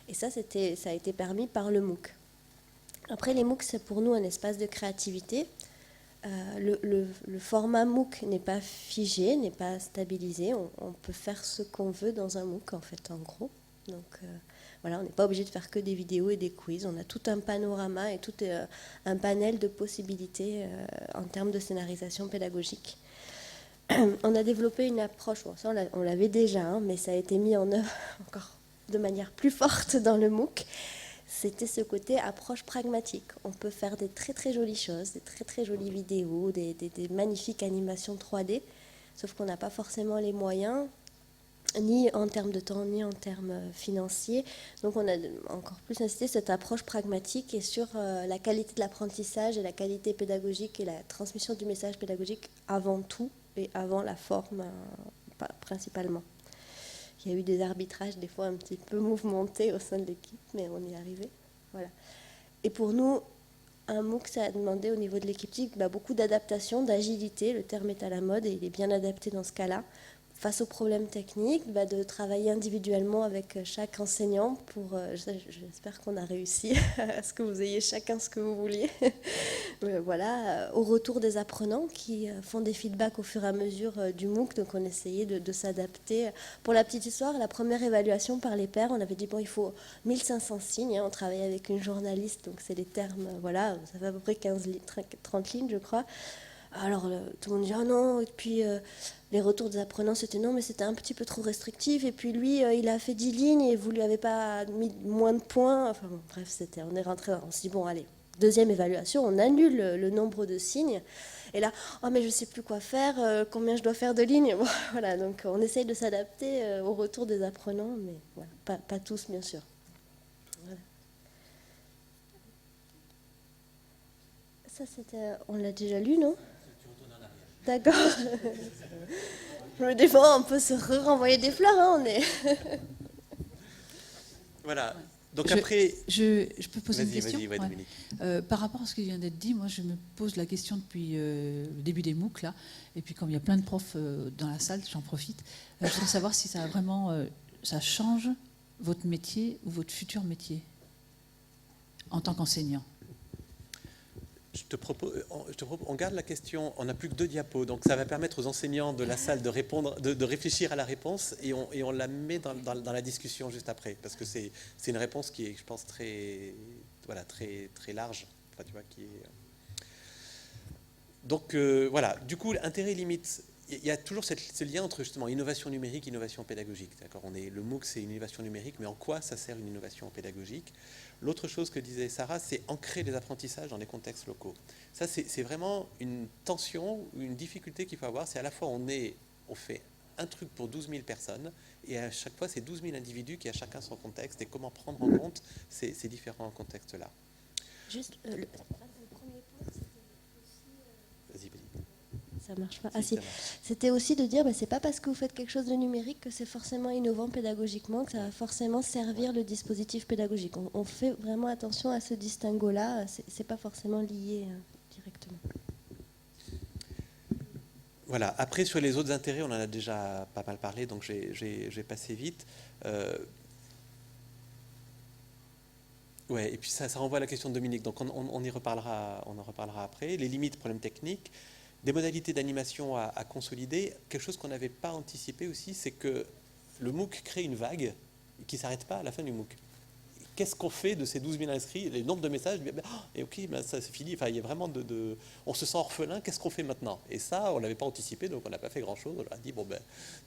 Et ça a été permis par le MOOC. Après, les MOOC, c'est pour nous un espace de créativité. Le format MOOC n'est pas figé, n'est pas stabilisé. On peut faire ce qu'on veut dans un MOOC, en fait, en gros. Donc, voilà, on n'est pas obligé de faire que des vidéos et des quiz. On a tout un panorama et tout un panel de possibilités en termes de scénarisation pédagogique. On a développé une approche, ça on l'avait déjà, mais ça a été mis en œuvre encore de manière plus forte dans le MOOC. C'était ce côté approche pragmatique. On peut faire des très très jolies choses, des très très jolies vidéos, des magnifiques animations 3D, sauf qu'on n'a pas forcément les moyens, ni en termes de temps, ni en termes financiers. Donc on a encore plus insisté sur cette approche pragmatique et sur la qualité de l'apprentissage et la qualité pédagogique et la transmission du message pédagogique avant tout et avant la forme principalement. Il y a eu des arbitrages des fois un petit peu mouvementés au sein de l'équipe, mais on y est arrivé. Voilà. Et pour nous, un MOOC, ça a demandé au niveau de l'équipe TIC beaucoup d'adaptation, d'agilité. Le terme est à la mode et il est bien adapté dans ce cas-là. Face aux problèmes techniques, de travailler individuellement avec chaque enseignant pour... J'espère qu'on a réussi à ce que vous ayez chacun ce que vous vouliez. Voilà, au retour des apprenants qui font des feedbacks au fur et à mesure du MOOC. Donc on essayait de s'adapter. Pour la petite histoire, la première évaluation par les pairs, on avait dit, bon, il faut 1500 signes. On travaillait avec une journaliste, donc c'est des termes, voilà, ça fait à peu près 30 lignes, je crois. Alors tout le monde dit, ah non, et puis... les retours des apprenants, c'était non, mais c'était un petit peu trop restrictif. Et puis lui, il a fait 10 lignes et vous lui avez pas mis moins de points. Enfin bon, bref, on est rentré, on s'est dit, bon, allez, deuxième évaluation, on annule le nombre de signes. Et là, oh, mais je sais plus quoi faire, combien je dois faire de lignes. Bon, voilà, donc on essaye de s'adapter au retour des apprenants, mais voilà, pas tous, bien sûr. Voilà. Ça, c'était, on l'a déjà lu, non ? D'accord. Je me défends, on peut se renvoyer des fleurs, hein, on est... Voilà. Donc après... Je peux poser une Vas-y, question ouais, Dominique. Par rapport à ce qui vient d'être dit, moi je me pose la question depuis le début des MOOC, là, et puis comme il y a plein de profs dans la salle, j'en profite. Je voudrais savoir si ça a vraiment... ça change votre métier ou votre futur métier en tant qu'enseignant. Je te propose, on garde la question, on n'a plus que 2 diapos, donc ça va permettre aux enseignants de la salle de répondre, de réfléchir à la réponse, et on la met dans la discussion juste après, parce que c'est une réponse qui est, je pense, très large. Enfin, tu vois, qui est... Donc voilà, du coup, intérêt limite. Il y a toujours ce lien entre justement innovation numérique et innovation pédagogique. D'accord, le MOOC, c'est une innovation numérique, mais en quoi ça sert une innovation pédagogique ? L'autre chose que disait Sarah, c'est ancrer les apprentissages dans les contextes locaux. Ça, c'est vraiment une tension, une difficulté qu'il faut avoir. C'est à la fois, on fait un truc pour 12 000 personnes, et à chaque fois, c'est 12 000 individus qui a chacun son contexte, et comment prendre en compte ces différents contextes-là. Juste, le premier point, c'était aussi... Vas-y. Ça marche pas. Si, Si. C'était aussi de dire, c'est pas parce que vous faites quelque chose de numérique que c'est forcément innovant pédagogiquement, que ça va forcément servir le dispositif pédagogique. On fait vraiment attention à ce distinguo-là. C'est pas forcément lié directement. Voilà. Après, sur les autres intérêts, on en a déjà pas mal parlé, donc je vais passer vite. Ouais, et puis ça renvoie à la question de Dominique, donc on en reparlera après. Les limites, problèmes techniques. Des modalités d'animation à consolider. Quelque chose qu'on n'avait pas anticipé aussi, c'est que le MOOC crée une vague qui ne s'arrête pas à la fin du MOOC. Qu'est-ce qu'on fait de ces 12 000 inscrits ? Les nombres de messages, et ok, ça c'est fini. Enfin, il y a vraiment on se sent orphelin, qu'est-ce qu'on fait maintenant ? Et ça, on ne l'avait pas anticipé, donc on n'a pas fait grand-chose. On leur a dit,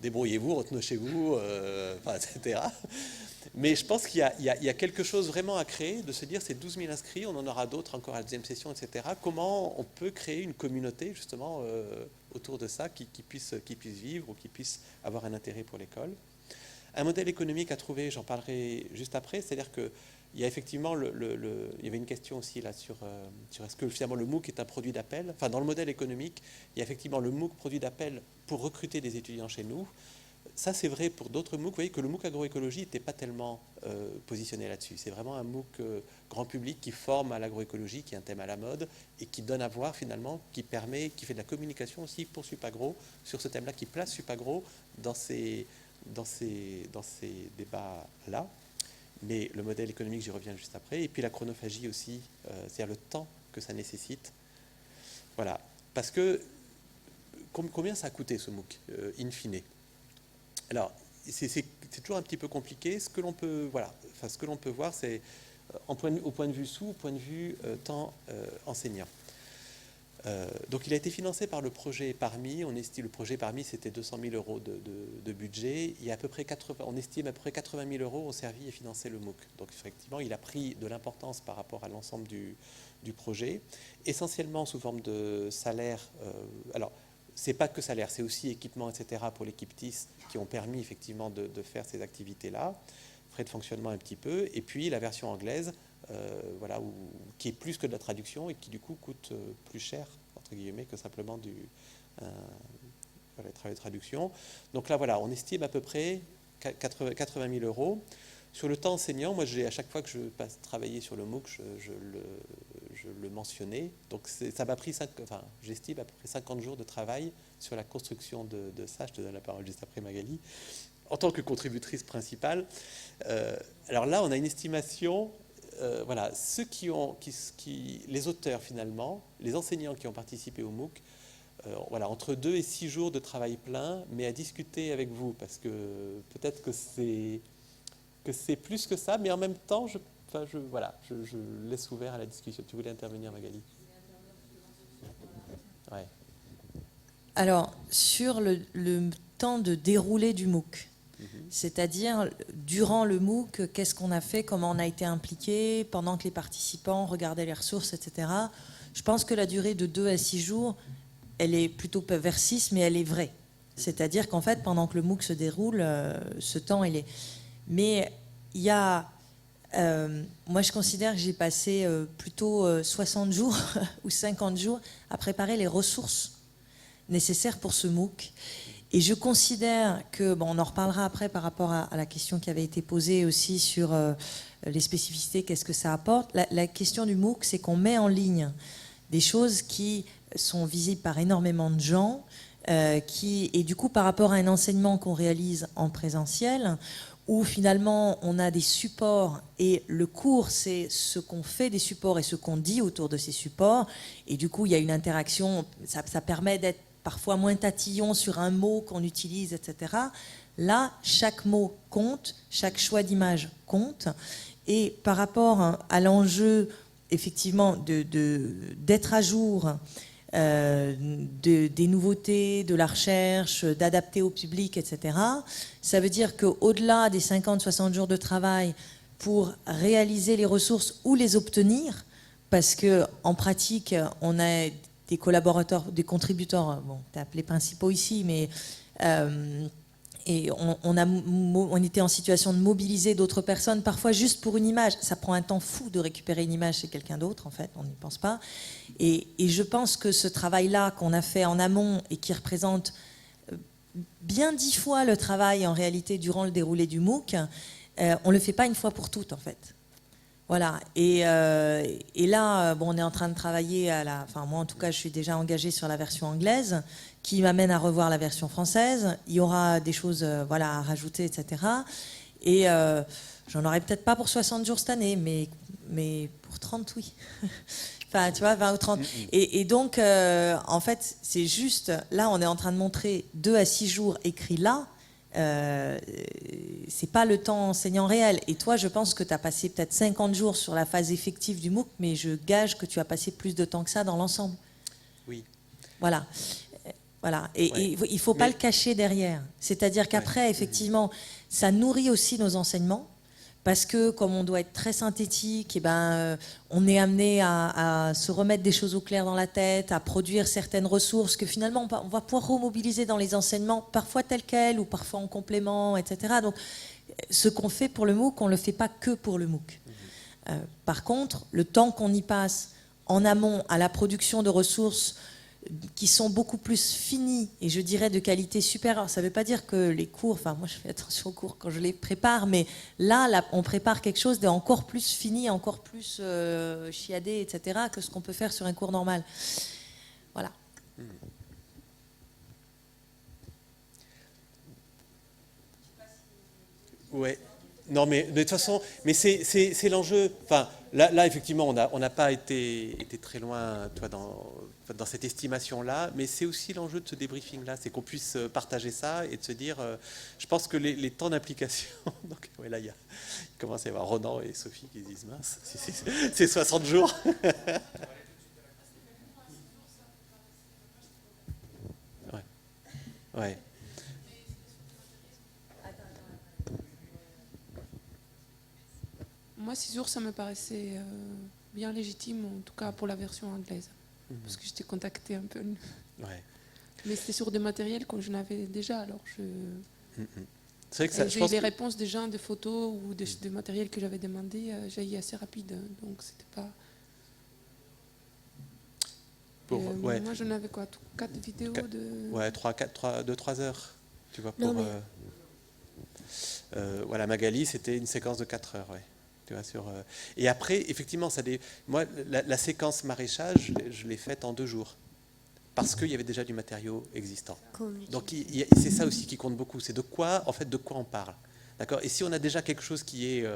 débrouillez-vous, retenez chez vous, etc. Mais je pense qu'il y a quelque chose vraiment à créer, de se dire, ces 12 000 inscrits, on en aura d'autres encore à la deuxième session, etc. Comment on peut créer une communauté, justement, autour de ça, qui puisse vivre ou qui puisse avoir un intérêt pour l'école. Un modèle économique à trouver, j'en parlerai juste après, c'est-à-dire qu'il y a effectivement, il y avait une question aussi là sur est-ce que finalement le MOOC est un produit d'appel. Enfin, dans le modèle économique, il y a effectivement le MOOC produit d'appel pour recruter des étudiants chez nous. Ça, c'est vrai pour d'autres MOOC. Vous voyez que le MOOC agroécologie n'était pas tellement positionné là-dessus. C'est vraiment un MOOC grand public qui forme à l'agroécologie, qui est un thème à la mode et qui donne à voir finalement, qui fait de la communication aussi pour Supagro sur ce thème-là, qui place Supagro dans ces débats-là. Mais le modèle économique, j'y reviens juste après. Et puis la chronophagie aussi, c'est-à-dire le temps que ça nécessite. Voilà. Parce que combien ça a coûté ce MOOC, in fine ? Alors, c'est toujours un petit peu compliqué. Ce que l'on peut voir, c'est au point de vue sous, au point de vue temps enseignant. Donc il a été financé par le projet PARMI. On estime le projet PARMI, c'était 200 000 euros de budget. Il y a à peu près on estime à peu près 80 000 euros ont servi et financé le MOOC. Donc effectivement, il a pris de l'importance par rapport à l'ensemble du projet, essentiellement sous forme de salaire. Alors, c'est pas que salaire, c'est aussi équipement, etc. pour l'équipe TIS qui ont permis effectivement de faire ces activités-là. Frais de fonctionnement un petit peu. Et puis la version anglaise, qui est plus que de la traduction et qui du coup coûte plus cher, entre guillemets, que simplement le travail de traduction. Donc là, voilà, on estime à peu près 80 000 euros. Sur le temps enseignant, moi, à chaque fois que je passe travailler sur le MOOC, je le mentionnais. Donc ça m'a pris, j'estime, à peu près 50 jours de travail sur la construction de ça. Je te donne la parole juste après, Magali. En tant que contributrice principale, alors là, on a une estimation. Voilà, les auteurs finalement, les enseignants qui ont participé au MOOC, voilà, entre 2 et 6 jours de travail plein, mais à discuter avec vous, parce que peut-être que c'est plus que ça, mais en même temps, je laisse ouvert à la discussion. Tu voulais intervenir, Magali? Ouais. Alors, sur le temps de déroulé du MOOC, c'est-à-dire, durant le MOOC, qu'est-ce qu'on a fait, comment on a été impliqué, pendant que les participants regardaient les ressources, etc. Je pense que la durée de 2 à 6 jours, elle est plutôt vers 6, mais elle est vraie. C'est-à-dire qu'en fait, pendant que le MOOC se déroule, ce temps, il est... Mais il y a... moi, je considère que j'ai passé plutôt 60 jours ou 50 jours à préparer les ressources nécessaires pour ce MOOC. Et je considère que, bon, on en reparlera après par rapport à la question qui avait été posée aussi sur les spécificités, qu'est-ce que ça apporte. La question du MOOC, c'est qu'on met en ligne des choses qui sont visibles par énormément de gens, et du coup, par rapport à un enseignement qu'on réalise en présentiel, où finalement on a des supports et le cours, c'est ce qu'on fait des supports et ce qu'on dit autour de ces supports. Et du coup, il y a une interaction, ça permet d'être parfois moins tatillon sur un mot qu'on utilise, etc. Là, chaque mot compte, chaque choix d'image compte. Et par rapport à l'enjeu, effectivement, d'être à jour des nouveautés, de la recherche, d'adapter au public, etc., ça veut dire qu'au-delà des 50-60 jours de travail pour réaliser les ressources ou les obtenir, parce qu'en pratique, on a des collaborateurs, des contributeurs, bon, tu as appelé principaux ici, mais et on était en situation de mobiliser d'autres personnes, parfois juste pour une image. Ça prend un temps fou de récupérer une image chez quelqu'un d'autre, en fait, on n'y pense pas. Et je pense que ce travail-là qu'on a fait en amont et qui représente bien 10 fois le travail en réalité durant le déroulé du MOOC, on ne le fait pas une fois pour toutes, en fait. Voilà, et là, bon, on est en train de travailler enfin moi en tout cas, je suis déjà engagée sur la version anglaise, qui m'amène à revoir la version française. Il y aura des choses, voilà, à rajouter, etc. Et j'en aurai peut-être pas pour 60 jours cette année, mais pour 30, oui. Enfin, tu vois, 20 ou 30. Et donc, en fait, c'est juste, là, on est en train de montrer 2 à 6 jours écrits là. C'est pas le temps enseignant réel. Et toi, je pense que tu as passé peut-être 50 jours sur la phase effective du MOOC, mais je gage que tu as passé plus de temps que ça dans l'ensemble. Oui. Voilà. Voilà. Et il ne faut pas le cacher derrière. C'est-à-dire qu'après, effectivement, ça nourrit aussi nos enseignements, parce que comme on doit être très synthétique, et on est amené à se remettre des choses au clair dans la tête, à produire certaines ressources que finalement on va pouvoir remobiliser dans les enseignements, parfois tels quels ou parfois en complément, etc. Donc ce qu'on fait pour le MOOC, on ne le fait pas que pour le MOOC. Par contre, le temps qu'on y passe en amont à la production de ressources qui sont beaucoup plus finis et je dirais de qualité supérieure. Ça ne veut pas dire que les cours, enfin moi je fais attention aux cours quand je les prépare, mais là on prépare quelque chose d'encore plus fini, encore plus chiadé, etc., que ce qu'on peut faire sur un cours normal. Voilà. Ouais. Non, mais de toute façon, mais c'est l'enjeu. Enfin, là effectivement, on n'a pas été très loin, toi, dans cette estimation-là, mais c'est aussi l'enjeu de ce débriefing-là, c'est qu'on puisse partager ça et de se dire, je pense que les temps d'application, donc ouais, là, il commence à y avoir Ronan et Sophie qui disent, mince, c'est 60 jours. Ouais. Moi, 6 jours, ça me paraissait bien légitime, en tout cas pour la version anglaise. Parce que j'étais contactée un peu. Ouais. Mais c'était sur des matériels que je n'avais déjà, alors C'est vrai que ça, j'ai eu les réponses des gens, des photos ou des matériels que j'avais demandé, j'ai eu assez rapide, donc c'était pas... ouais. Moi, j'en avais quoi, 4 vidéos de... Ouais, 2-3 heures, tu vois, Non, pour... Voilà, Magali, c'était une séquence de 4 heures, ouais. Tu vois, et après, effectivement, moi, la séquence maraîchage, je l'ai faite en 2 jours. Parce qu'il y avait déjà du matériau existant. Donc c'est ça aussi qui compte beaucoup. C'est de quoi on parle. D'accord. Et si on a déjà quelque chose qui est...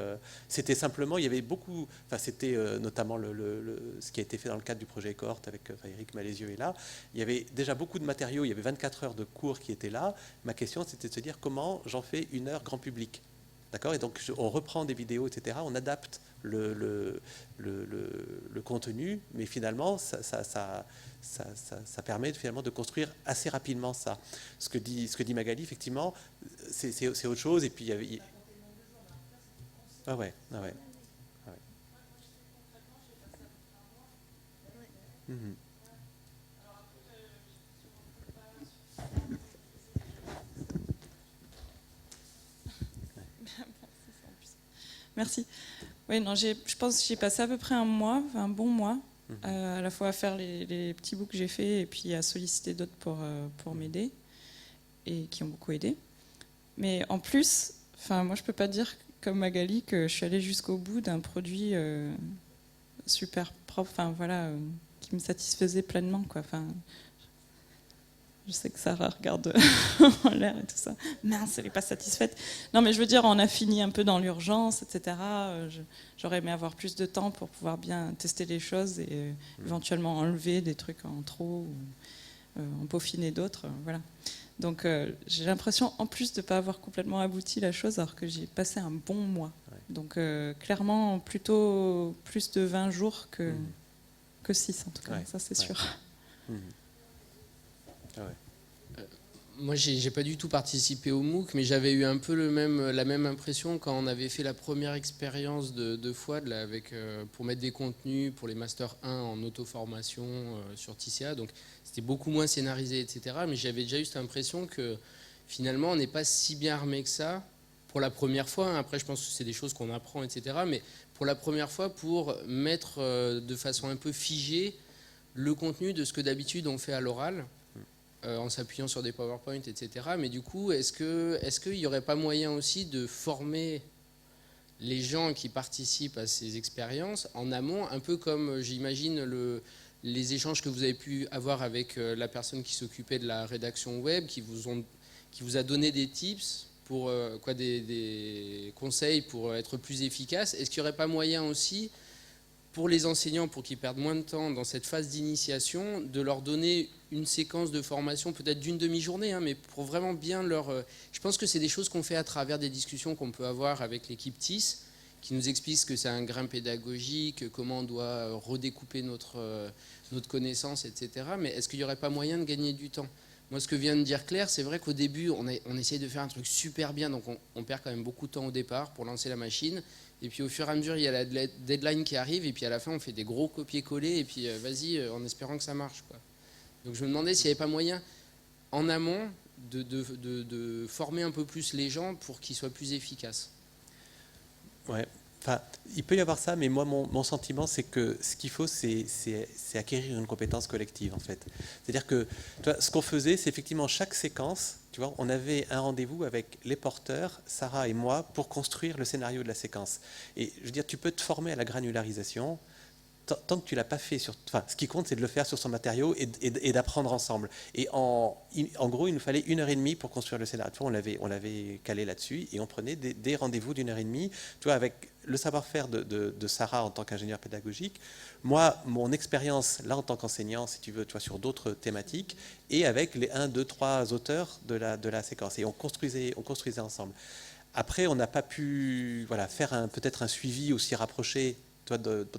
c'était simplement, il y avait beaucoup... Enfin, c'était notamment ce qui a été fait dans le cadre du projet Cohorte avec Eric Malézieux est là. Il y avait déjà beaucoup de matériaux. Il y avait 24 heures de cours qui étaient là. Ma question, c'était de se dire comment j'en fais 1 heure grand public. D'accord. Et donc, on reprend des vidéos, etc. On adapte le contenu. Mais finalement, ça permet finalement de construire assez rapidement ça. Ce que dit Magali, effectivement, c'est autre chose. Et puis, il y avait... Ah ouais. Mhm. Merci. Oui, non, je pense que j'ai passé à peu près un bon mois, à la fois à faire les petits bouts que j'ai faits et puis à solliciter d'autres pour m'aider, et qui ont beaucoup aidé. Mais en plus, moi je peux pas dire comme Magali que je suis allée jusqu'au bout d'un produit super propre, qui me satisfaisait pleinement, quoi. Je sais que Sarah regarde en l'air et tout ça. Mince, elle n'est pas satisfaite. Non, mais je veux dire, on a fini un peu dans l'urgence, etc. J'aurais aimé avoir plus de temps pour pouvoir bien tester les choses et éventuellement enlever des trucs en trop ou en peaufiner d'autres. Voilà. Donc, j'ai l'impression, en plus de ne pas avoir complètement abouti la chose, alors que j'ai passé un bon mois. Ouais. Donc, clairement, plutôt plus de 20 jours que 6, en tout cas. Ouais. Ça, c'est sûr. Ouais. Moi, j'ai pas du tout participé au MOOC, mais j'avais eu un peu la même impression quand on avait fait la première expérience de FOAD pour mettre des contenus pour les Master 1 en auto-formation sur Tisséa. Donc, c'était beaucoup moins scénarisé, etc. Mais j'avais déjà eu cette impression que finalement, on n'est pas si bien armé que ça pour la première fois. Après, je pense que c'est des choses qu'on apprend, etc. Mais pour la première fois, pour mettre de façon un peu figée le contenu de ce que d'habitude on fait à l'oral. En s'appuyant sur des PowerPoint, etc. Mais du coup, est-ce qu'il n'y aurait pas moyen aussi de former les gens qui participent à ces expériences en amont, un peu comme, j'imagine, les échanges que vous avez pu avoir avec la personne qui s'occupait de la rédaction web, qui vous a donné des tips, des conseils pour être plus efficace. Est-ce qu'il n'y aurait pas moyen aussi, pour les enseignants, pour qu'ils perdent moins de temps dans cette phase d'initiation, de leur donner une séquence de formation, peut-être d'une demi-journée, mais pour vraiment bien Je pense que c'est des choses qu'on fait à travers des discussions qu'on peut avoir avec l'équipe TIS, qui nous explique ce que c'est un grain pédagogique, comment on doit redécouper notre connaissance, etc. Mais est-ce qu'il n'y aurait pas moyen de gagner du temps ? Moi, ce que vient de dire Claire, c'est vrai qu'au début, on essaye de faire un truc super bien, donc on perd quand même beaucoup de temps au départ pour lancer la machine. Et puis au fur et à mesure, il y a la deadline qui arrive, et puis à la fin, on fait des gros copier-coller, et puis vas-y, en espérant que ça marche, quoi. Donc je me demandais s'il n'y avait pas moyen, en amont, de former un peu plus les gens pour qu'ils soient plus efficaces. Ouais. Enfin, il peut y avoir ça, mais moi, mon sentiment, c'est que ce qu'il faut, c'est acquérir une compétence collective, en fait. C'est-à-dire que ce qu'on faisait, c'est effectivement chaque séquence, tu vois, on avait un rendez-vous avec les porteurs, Sarah et moi, pour construire le scénario de la séquence. Et je veux dire, tu peux te former à la granularisation, tant que tu l'as pas fait ce qui compte, c'est de le faire sur son matériau et d'apprendre ensemble. Et en gros, il nous fallait 1h30 pour construire le scénario. Tu vois, on l'avait calé là-dessus et on prenait des rendez-vous d'1h30. Tu vois, avec le savoir-faire de Sarah en tant qu'ingénieur pédagogique, moi, mon expérience là en tant qu'enseignant, si tu veux, tu vois, sur d'autres thématiques, et avec les 1, 2, 3 auteurs de la séquence. Et on construisait ensemble. Après, on n'a pas pu faire peut-être un suivi aussi rapproché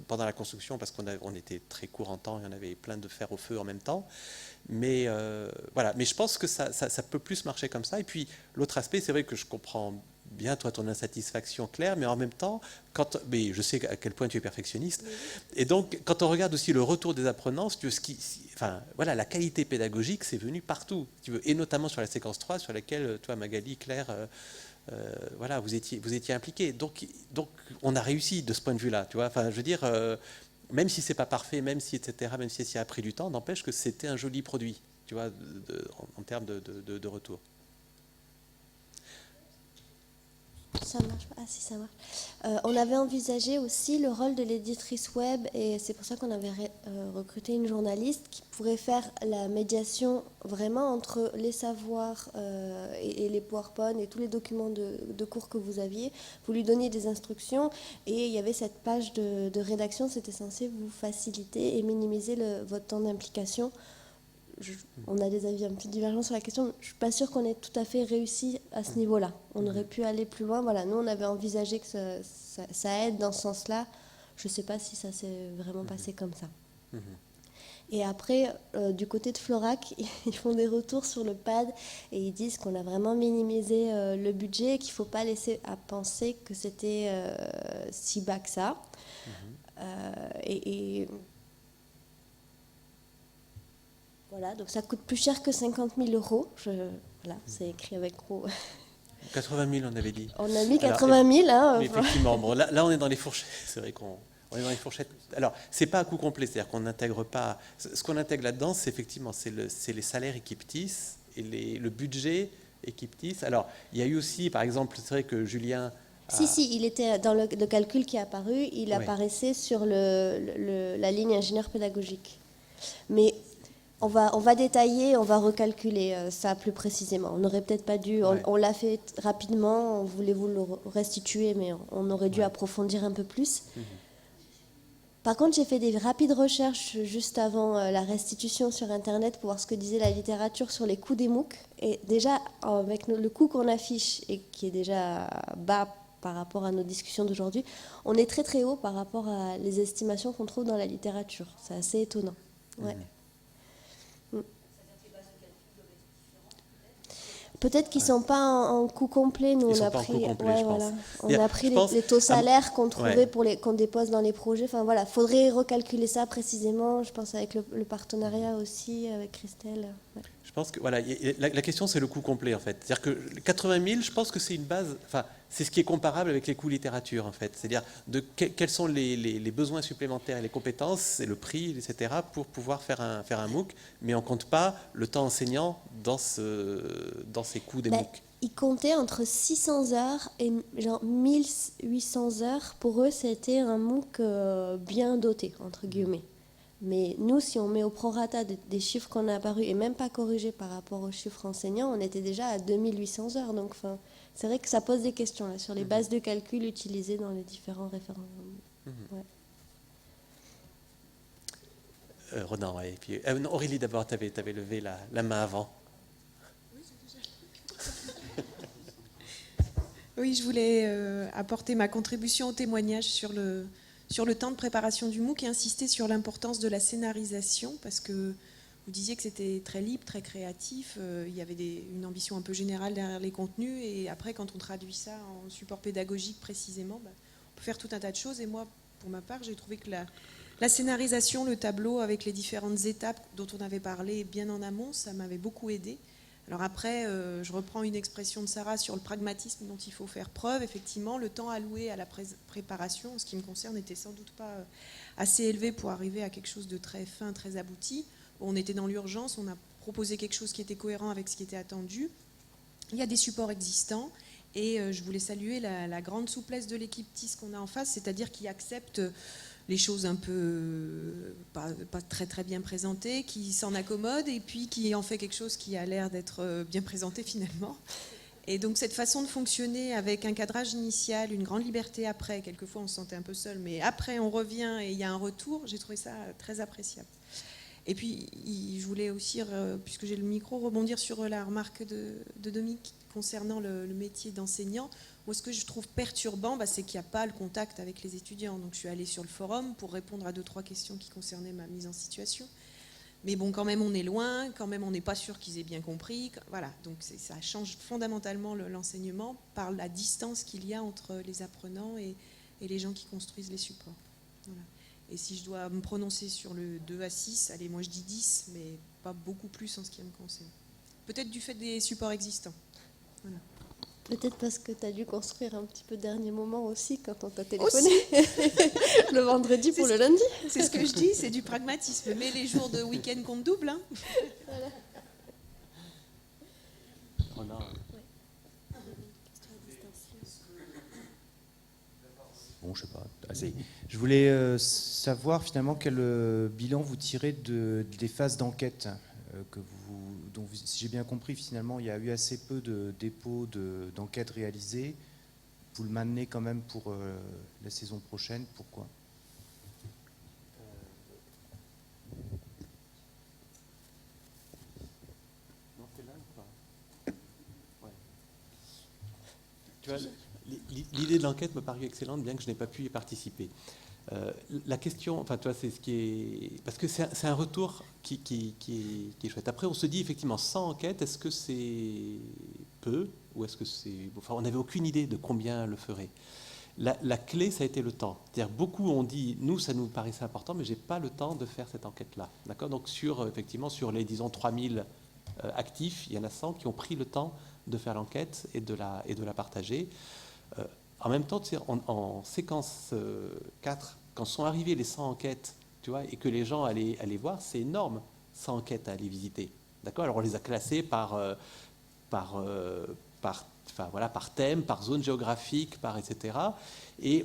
pendant la construction, parce qu'on était très court en temps et on avait plein de fer au feu en même temps. Mais mais je pense que ça peut plus marcher comme ça. Et puis l'autre aspect, c'est vrai que je comprends bien ton insatisfaction, Claire, mais en même temps, mais je sais à quel point tu es perfectionniste. Et donc, quand on regarde aussi le retour des apprenants, si tu veux, la qualité pédagogique, c'est venu partout, si tu veux, et notamment sur la séquence 3, sur laquelle toi, Magali, Claire, vous étiez impliqués. Donc, on a réussi de ce point de vue-là. Tu vois, enfin, je veux dire, même si c'est pas parfait, même si ça a pris du temps, n'empêche que c'était un joli produit, tu vois, en termes de retour. Ça marche pas. Ah si, ça marche. On avait envisagé aussi le rôle de l'éditrice web et c'est pour ça qu'on avait recruté une journaliste qui pourrait faire la médiation vraiment entre les savoirs et les PowerPoint et tous les documents de cours que vous aviez. Vous lui donniez des instructions et il y avait cette page de rédaction, c'était censé vous faciliter et minimiser votre temps d'implication. On a des avis un peu divergents sur la question. Je ne suis pas sûre qu'on ait tout à fait réussi à ce niveau-là. On aurait pu aller plus loin. Voilà, nous, on avait envisagé que ça aide dans ce sens-là. Je ne sais pas si ça s'est vraiment passé comme ça. Et après, du côté de Florac, ils font des retours sur le pad et ils disent qu'on a vraiment minimisé le budget et qu'il ne faut pas laisser à penser que c'était si bas que ça. Voilà, donc ça coûte plus cher que 50 000 euros. Voilà, c'est écrit avec gros. 80 000, on avait dit. On a mis 80 000. Hein, mais effectivement, bon, là, on est dans les fourchettes. C'est vrai qu'on est dans les fourchettes. Alors, c'est pas à coût complet, c'est-à-dire qu'on n'intègre pas. Ce qu'on intègre là-dedans, c'est effectivement c'est les salaires Equiptis et le budget Equiptis. Alors, il y a eu aussi, par exemple, c'est vrai que Julien. Si, il était dans le calcul qui est apparu, il apparaissait sur la ligne ingénieur pédagogique. Mais on va détailler, on va recalculer ça plus précisément. On n'aurait peut-être pas dû, on l'a fait rapidement, on voulait vous le restituer, mais on aurait dû approfondir un peu plus. Par contre, j'ai fait des rapides recherches juste avant la restitution sur Internet pour voir ce que disait la littérature sur les coûts des MOOC. Et déjà, avec le coût qu'on affiche et qui est déjà bas par rapport à nos discussions d'aujourd'hui, on est très très haut par rapport à les estimations qu'on trouve dans la littérature. C'est assez étonnant. Ouais. Peut-être qu'ils ne sont pas en coût complet. Nous, on a pris, on a pris les taux salaires qu'on trouvait qu'on dépose dans les projets. Enfin voilà, faudrait recalculer ça précisément. Je pense avec le partenariat aussi avec Christelle. Ouais. Je pense que voilà, la question c'est le coût complet en fait. C'est-à-dire que 80 000, je pense que c'est une base. Enfin, c'est ce qui est comparable avec les coûts littérature en fait. C'est-à-dire quels sont les besoins supplémentaires et les compétences et le prix, etc. pour pouvoir faire un MOOC, mais on compte pas le temps enseignant dans ces coûts des MOOC. Ils comptaient entre 600 heures et genre 1800 heures. Pour eux, c'était un MOOC bien doté entre guillemets. Mais nous, si on met au prorata des chiffres qu'on a apparus et même pas corrigés par rapport aux chiffres enseignants, on était déjà à 2800 heures. Donc, c'est vrai que ça pose des questions là, sur les bases de calcul utilisées dans les différents référents. Ronan, et puis Aurélie d'abord, tu avais levé la main avant. Oui, je voulais apporter ma contribution au témoignage sur le temps de préparation du MOOC et insister sur l'importance de la scénarisation, parce que vous disiez que c'était très libre, très créatif, il y avait une ambition un peu générale derrière les contenus, et après quand on traduit ça en support pédagogique précisément, on peut faire tout un tas de choses. Et moi, pour ma part, j'ai trouvé que la scénarisation, le tableau avec les différentes étapes dont on avait parlé bien en amont, ça m'avait beaucoup aidé. Alors après, je reprends une expression de Sarah sur le pragmatisme dont il faut faire preuve. Effectivement, le temps alloué à la préparation, en ce qui me concerne, n'était sans doute pas assez élevé pour arriver à quelque chose de très fin, très abouti. On était dans l'urgence, on a proposé quelque chose qui était cohérent avec ce qui était attendu. Il y a des supports existants et je voulais saluer la grande souplesse de l'équipe TIS qu'on a en face, c'est-à-dire qui accepte les choses un peu pas très très bien présentées, qui s'en accommode et puis qui en fait quelque chose qui a l'air d'être bien présenté finalement. Et donc cette façon de fonctionner avec un cadrage initial, une grande liberté après, quelquefois on se sentait un peu seul, mais après on revient et il y a un retour, j'ai trouvé ça très appréciable. Et puis je voulais aussi, puisque j'ai le micro, rebondir sur la remarque de Dominique concernant le métier d'enseignant. Moi, ce que je trouve perturbant, c'est qu'il n'y a pas le contact avec les étudiants. Donc, je suis allée sur le forum pour répondre à 2-3 questions qui concernaient ma mise en situation. Mais bon, quand même, on est loin, quand même, on n'est pas sûr qu'ils aient bien compris. Voilà, donc ça change fondamentalement l'enseignement par la distance qu'il y a entre les apprenants et les gens qui construisent les supports. Voilà. Et si je dois me prononcer sur le 2 à 6, allez, moi je dis 10, mais pas beaucoup plus en ce qui me concerne. Peut-être du fait des supports existants. Voilà. Peut-être parce que tu as dû construire un petit peu dernier moment aussi quand on t'a téléphoné le vendredi pour le lundi. C'est ce que je dis, c'est du pragmatisme. Mais les jours de week-end comptent double. Hein. Voilà. Bon, je sais pas, assez. Je voulais savoir finalement quel bilan vous tirez des phases d'enquête dont si j'ai bien compris, finalement, il y a eu assez peu de dépôts d'enquête réalisés. Vous le maintenez quand même pour la saison prochaine. Pourquoi ? Tu vois, l'idée de l'enquête me paraît excellente, bien que je n'ai pas pu y participer. La question, enfin, tu vois, c'est ce qui est... Parce que c'est un retour qui est chouette. Après, on se dit, effectivement, sans enquête, est-ce que c'est peu ou est-ce que c'est... Enfin, on n'avait aucune idée de combien le ferait. La clé, ça a été le temps. C'est-à-dire, beaucoup ont dit, nous, ça nous paraissait important, mais je n'ai pas le temps de faire cette enquête-là. D'accord ? Donc, effectivement, sur les, disons, 3000 actifs, il y en a 100 qui ont pris le temps de faire l'enquête et de la partager. En même temps, tu sais, en séquence 4, quand sont arrivées les 100 enquêtes, tu vois, et que les gens allaient voir, c'est énorme, 100 enquêtes à aller visiter. D'accord ? Alors on les a classées par thème, par zone géographique, etc. Et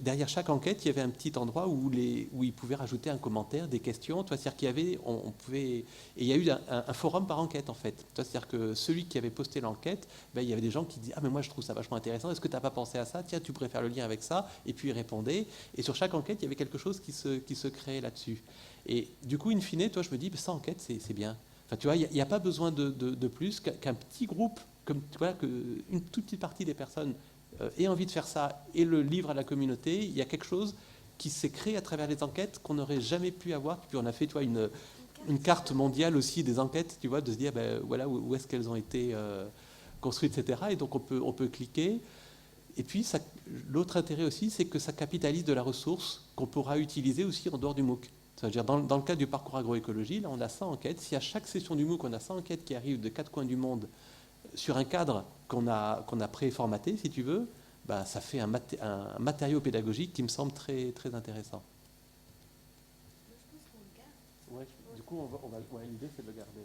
derrière chaque enquête, il y avait un petit endroit où ils pouvaient rajouter un commentaire, des questions. C'est-à-dire qu'il y avait, on pouvait, et il y a eu un forum par enquête en fait. C'est-à-dire que celui qui avait posté l'enquête, ben, il y avait des gens qui disaient mais moi je trouve ça vachement intéressant. Est-ce que tu n'as pas pensé à ça ? Tiens, tu pourrais faire le lien avec ça. Et puis ils répondaient. Et sur chaque enquête, il y avait quelque chose qui se créait là-dessus. Et du coup, in fine, toi, je me dis, ça enquête, c'est bien. Enfin, tu vois, il n'y a pas besoin de plus qu'un petit groupe, comme tu vois, qu'une toute petite partie des personnes ait envie de faire ça et le livre à la communauté. Il y a quelque chose qui s'est créé à travers les enquêtes qu'on n'aurait jamais pu avoir. Puis on a fait, tu vois, une carte mondiale aussi des enquêtes, tu vois, de se dire, ben voilà, où est-ce qu'elles ont été construites, etc. Et donc on peut cliquer. Et puis l'autre intérêt aussi, c'est que ça capitalise de la ressource qu'on pourra utiliser aussi en dehors du MOOC. C'est-à-dire dans le cadre du parcours agroécologie, là on a 100 enquêtes. Si à chaque session du MOOC, on a 100 enquêtes qui arrivent de 4 coins du monde sur un cadre qu'on a pré-formaté, si tu veux, bah, ça fait un matériau pédagogique qui me semble très, très intéressant. Ouais, du coup, l'idée c'est de le garder.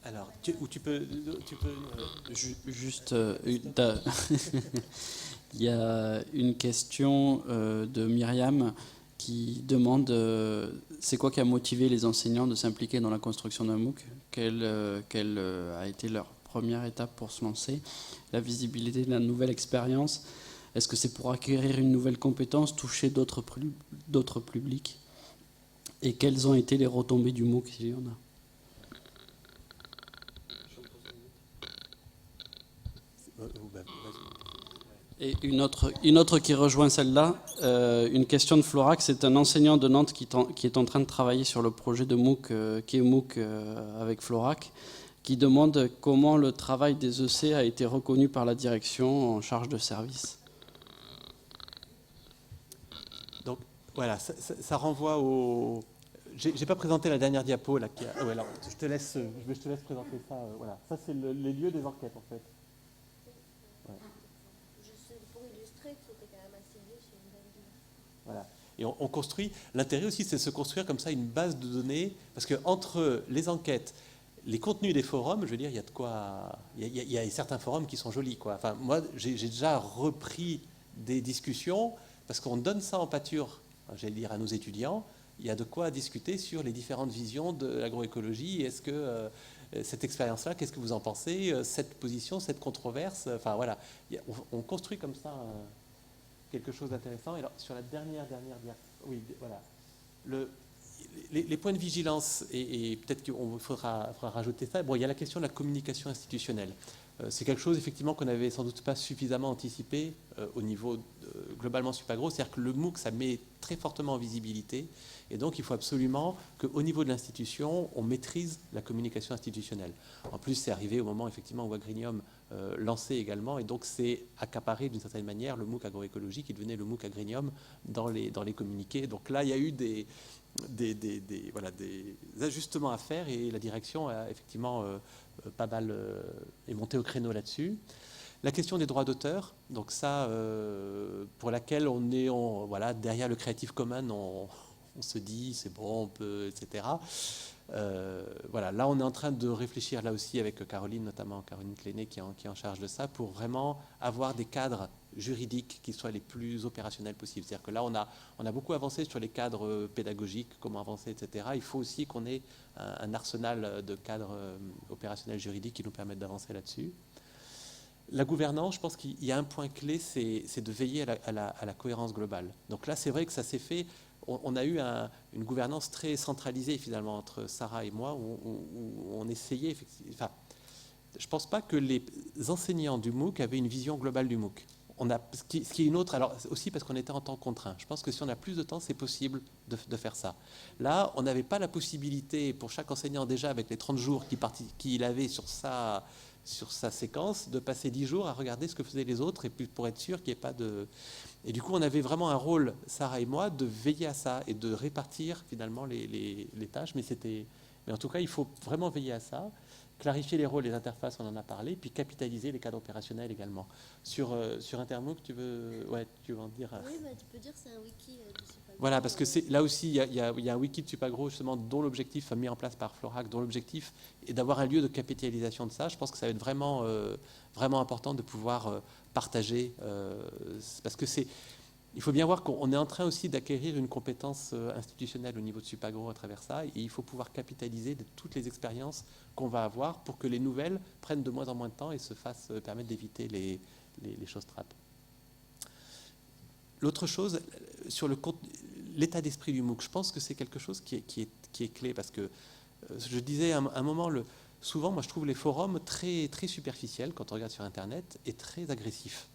Alors, tu peux juste il y a une question de Myriam qui demande c'est quoi qui a motivé les enseignants de s'impliquer dans la construction d'un MOOC, quelle a été leur première étape pour se lancer, la visibilité de la nouvelle expérience, est-ce que c'est pour acquérir une nouvelle compétence, toucher d'autres publics, et quelles ont été les retombées du MOOC s'il y en a. Et une autre qui rejoint celle-là, une question de Florac, c'est un enseignant de Nantes qui est en train de travailler sur le projet de MOOC, qui est MOOC avec Florac, qui demande comment le travail des EC a été reconnu par la direction en charge de service. Donc voilà, ça renvoie au... J'ai pas présenté la dernière diapo là. Ouais, alors, je te laisse présenter ça. Voilà, ça c'est les lieux des enquêtes en fait. Ouais. Pour illustrer que c'était quand même assez riche et une belle vie. Voilà. Et on construit. L'intérêt aussi, c'est de se construire comme ça une base de données, parce que entre les enquêtes, les contenus des forums, je veux dire, il y a de quoi. Il y a certains forums qui sont jolis, quoi. Enfin, moi, j'ai déjà repris des discussions parce qu'on donne ça en pâture, j'allais dire, à nos étudiants. Il y a de quoi discuter sur les différentes visions de l'agroécologie. Est-ce que cette expérience-là, qu'est-ce que vous en pensez ? Cette position, cette controverse, enfin voilà, on construit comme ça quelque chose d'intéressant. Et alors, sur la dernière oui, voilà, les points de vigilance, et peut-être qu'il faudra rajouter ça. Bon, il y a la question de la communication institutionnelle. C'est quelque chose, effectivement, qu'on n'avait sans doute pas suffisamment anticipé au niveau globalement Supagro. C'est-à-dire que le MOOC, ça met très fortement en visibilité. Et donc, il faut absolument qu'au niveau de l'institution, on maîtrise la communication institutionnelle. En plus, c'est arrivé au moment, effectivement, où Agrinium lançait également. Et donc, c'est accaparé, d'une certaine manière, le MOOC agroécologie qui devenait le MOOC Agrinium dans les communiqués. Donc là, il y a eu des ajustements à faire. Et la direction a effectivement pas mal est montée au créneau là-dessus. La question des droits d'auteur, donc ça, pour laquelle on est derrière le Creative Commons, on se dit c'est bon, on peut, etc. Voilà, là on est en train de réfléchir là aussi avec Caroline, notamment Caroline Cléné qui est en charge de ça, pour vraiment avoir des cadres juridiques qui soient les plus opérationnels possibles. C'est-à-dire que là on a beaucoup avancé sur les cadres pédagogiques, comment avancer, etc. Il faut aussi qu'on ait un arsenal de cadres opérationnels juridiques qui nous permettent d'avancer là-dessus. La gouvernance, je pense qu'il y a un point clé, c'est de veiller à la cohérence globale. Donc là, c'est vrai que ça s'est fait. On a eu une gouvernance très centralisée finalement entre Sarah et moi, où on essayait. Enfin, je ne pense pas que les enseignants du MOOC avaient une vision globale du MOOC. Ce qui est une autre, alors aussi parce qu'on était en temps contraint. Je pense que si on a plus de temps, c'est possible de faire ça. Là, on n'avait pas la possibilité pour chaque enseignant déjà avec les 30 jours qu'il avait sur sa séquence, de passer 10 jours à regarder ce que faisaient les autres, et puis pour être sûr qu'il n'y ait pas de... Et du coup, on avait vraiment un rôle, Sarah et moi, de veiller à ça et de répartir finalement les tâches. Mais en tout cas, il faut vraiment veiller à ça, clarifier les rôles, les interfaces, on en a parlé, puis capitaliser les cadres opérationnels également. Sur Intermooc, tu veux en dire? Oui, tu peux dire c'est un wiki de Supagro. Voilà, parce que là aussi, il y a un wiki de Supagro, justement, dont l'objectif, mis en place par Florac, dont l'objectif est d'avoir un lieu de capitalisation de ça. Je pense que ça va être vraiment, vraiment important de pouvoir partager, parce que il faut bien voir qu'on est en train aussi d'acquérir une compétence institutionnelle au niveau de Supagro à travers ça, et il faut pouvoir capitaliser de toutes les expériences qu'on va avoir pour que les nouvelles prennent de moins en moins de temps et permettent d'éviter les choses trappes. L'autre chose, sur l'état d'esprit du MOOC, je pense que c'est quelque chose qui est clé, parce que je disais à un moment, souvent, moi je trouve les forums très, très superficiels quand on regarde sur Internet et très agressifs.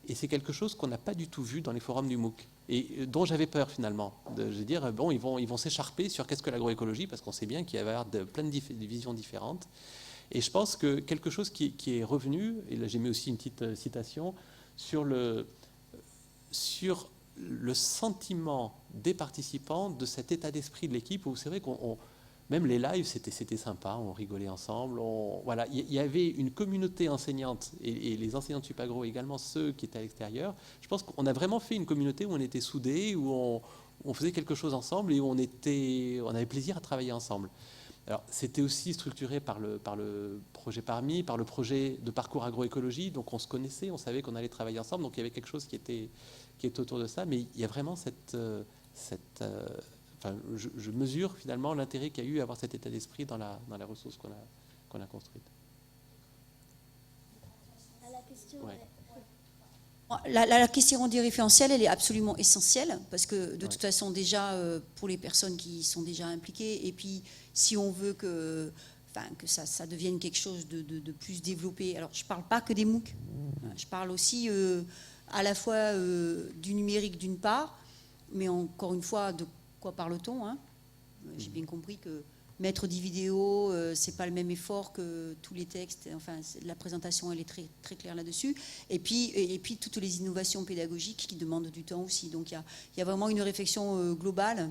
Et c'est quelque chose qu'on n'a pas du tout vu dans les forums du MOOC et dont j'avais peur finalement. Je veux dire, bon, ils vont s'écharper sur qu'est-ce que l'agroécologie, parce qu'on sait bien qu'il va y avoir plein de visions différentes. Et je pense que quelque chose qui est revenu, et là j'ai mis aussi une petite citation, sur le sentiment des participants de cet état d'esprit de l'équipe, où c'est vrai qu'on même les lives, c'était sympa, on rigolait ensemble. Voilà, il y avait une communauté enseignante, et les enseignants de Supagro également, ceux qui étaient à l'extérieur. Je pense qu'on a vraiment fait une communauté où on était soudés, où on faisait quelque chose ensemble et où on avait plaisir à travailler ensemble. Alors, c'était aussi structuré par le projet Parmi, par le projet de parcours agroécologie, donc on se connaissait, on savait qu'on allait travailler ensemble, donc il y avait quelque chose qui était autour de ça, mais il y a vraiment je mesure finalement l'intérêt qu'il y a eu à avoir cet état d'esprit dans la ressource qu'on a construite. À la question, ouais. La question des référentiels, elle est absolument essentielle, parce que de toute façon, déjà, pour les personnes qui sont déjà impliquées, et puis si on veut que ça devienne quelque chose de plus développé, alors je ne parle pas que des MOOC, je parle aussi à la fois du numérique d'une part, mais encore une fois, de quoi parle-t-on, hein? J'ai bien compris que mettre des vidéos, c'est pas le même effort que tous les textes. Enfin, la présentation, elle est très, très claire là-dessus. Et puis toutes les innovations pédagogiques qui demandent du temps aussi. Donc il y a vraiment une réflexion globale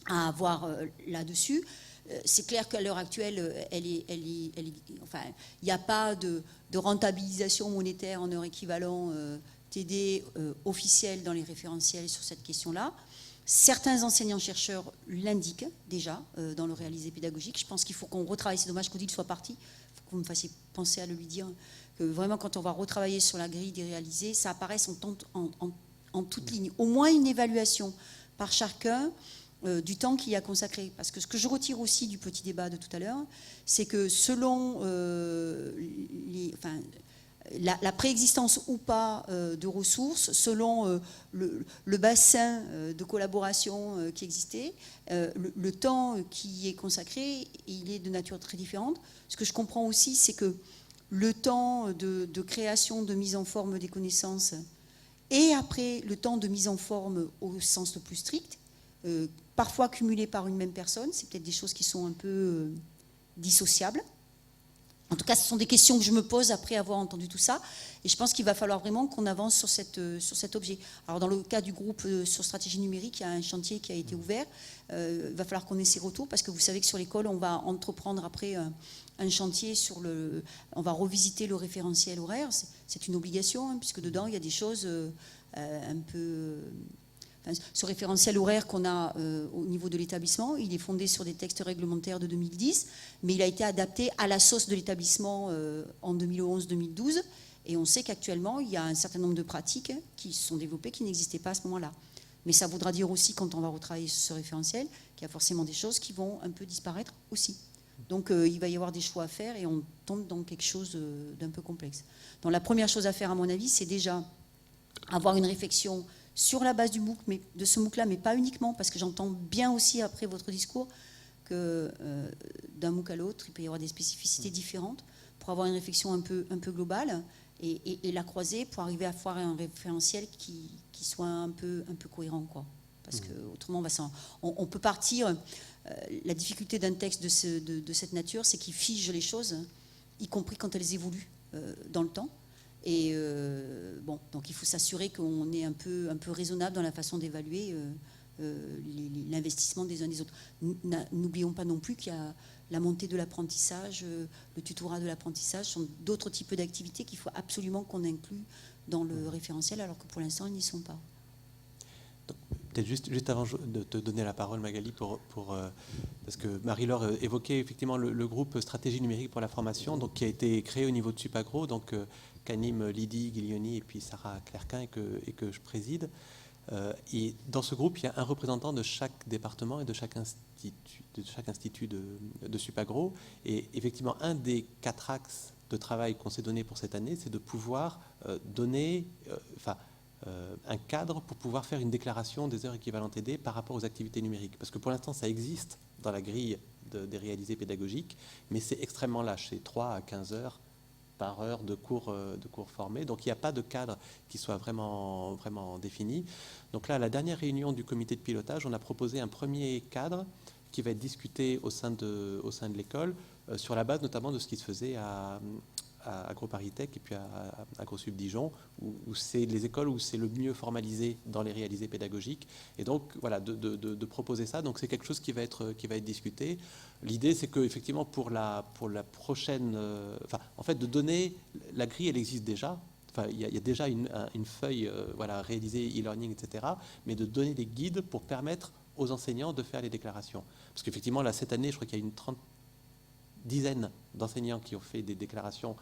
à avoir là-dessus. C'est clair qu'à l'heure actuelle, il n'y a pas de rentabilisation monétaire en heure équivalent TD officielle dans les référentiels sur cette question-là. Certains enseignants-chercheurs l'indiquent déjà dans le réalisé pédagogique. Je pense qu'il faut qu'on retravaille. C'est dommage qu'Odile soit partie. Il faut que vous me fassiez penser à le lui dire. Que vraiment, quand on va retravailler sur la grille des réalisés, ça apparaisse en toute ligne. Au moins une évaluation par chacun du temps qu'il y a consacré. Parce que ce que je retire aussi du petit débat de tout à l'heure, c'est que selon la préexistence ou pas de ressources, selon le bassin de collaboration qui existait, le temps qui est consacré, il est de nature très différente. Ce que je comprends aussi, c'est que le temps de création, de mise en forme des connaissances, et après le temps de mise en forme au sens le plus strict, parfois cumulé par une même personne, c'est peut-être des choses qui sont un peu dissociables. En tout cas, ce sont des questions que je me pose après avoir entendu tout ça. Et je pense qu'il va falloir vraiment qu'on avance sur cet objet. Alors, dans le cas du groupe sur stratégie numérique, il y a un chantier qui a été ouvert. Il va falloir qu'on ait ces retours, parce que vous savez que sur l'école, on va entreprendre après un chantier on va revisiter le référentiel horaire. C'est une obligation, hein, puisque dedans, il y a des choses un peu ce référentiel horaire qu'on a au niveau de l'établissement, il est fondé sur des textes réglementaires de 2010, mais il a été adapté à la sauce de l'établissement en 2011-2012. Et on sait qu'actuellement, il y a un certain nombre de pratiques qui se sont développées qui n'existaient pas à ce moment-là. Mais ça voudra dire aussi, quand on va retravailler sur ce référentiel, qu'il y a forcément des choses qui vont un peu disparaître aussi. Donc il va y avoir des choix à faire et on tombe dans quelque chose d'un peu complexe. Donc la première chose à faire, à mon avis, c'est déjà avoir une réflexion sur la base du MOOC, mais de ce MOOC-là, mais pas uniquement, parce que j'entends bien aussi après votre discours que d'un MOOC à l'autre, il peut y avoir des spécificités différentes, pour avoir une réflexion un peu globale et la croiser pour arriver à avoir un référentiel qui soit un peu cohérent, quoi. Parce que autrement, on peut partir. La difficulté d'un texte de cette nature, c'est qu'il fige les choses, y compris quand elles évoluent dans le temps. Et bon, donc il faut s'assurer qu'on est un peu raisonnable dans la façon d'évaluer l'investissement des uns des autres. N'oublions pas non plus qu'il y a la montée de l'apprentissage, le tutorat de l'apprentissage, sont d'autres types d'activités qu'il faut absolument qu'on inclue dans le référentiel, alors que pour l'instant, ils n'y sont pas. Peut-être juste avant de te donner la parole, Magali, parce que Marie-Laure évoquait effectivement le groupe Stratégie numérique pour la formation, donc, qui a été créé au niveau de Supagro, donc qu'animent Lydie Guilioni et puis Sarah Clerquin et que je préside. Et dans ce groupe, il y a un représentant de chaque département et de chaque institut de Supagro. Et effectivement, un des 4 axes de travail qu'on s'est donné pour cette année, c'est de pouvoir donner un cadre pour pouvoir faire une déclaration des heures équivalentes aidées par rapport aux activités numériques. Parce que pour l'instant, ça existe dans la grille des réalisés pédagogiques, mais c'est extrêmement lâche. C'est 3 à 15 heures par heure de cours formés. Donc il n'y a pas de cadre qui soit vraiment défini. Donc là, à la dernière réunion du comité de pilotage, on a proposé un premier cadre qui va être discuté au sein de l'école, sur la base notamment de ce qui se faisait à AgroParisTech et puis à AgroSup Dijon, où c'est les écoles où c'est le mieux formalisé dans les réalisés pédagogiques. Et donc, voilà, de proposer ça. Donc, c'est quelque chose qui va être discuté. L'idée, c'est qu'effectivement, pour la prochaine... en fait, de donner... La grille, elle existe déjà. Enfin, il y a déjà une feuille réalisée e-learning, etc. Mais de donner des guides pour permettre aux enseignants de faire les déclarations. Parce qu'effectivement, là, cette année, je crois qu'il y a une dizaine d'enseignants qui ont fait des déclarations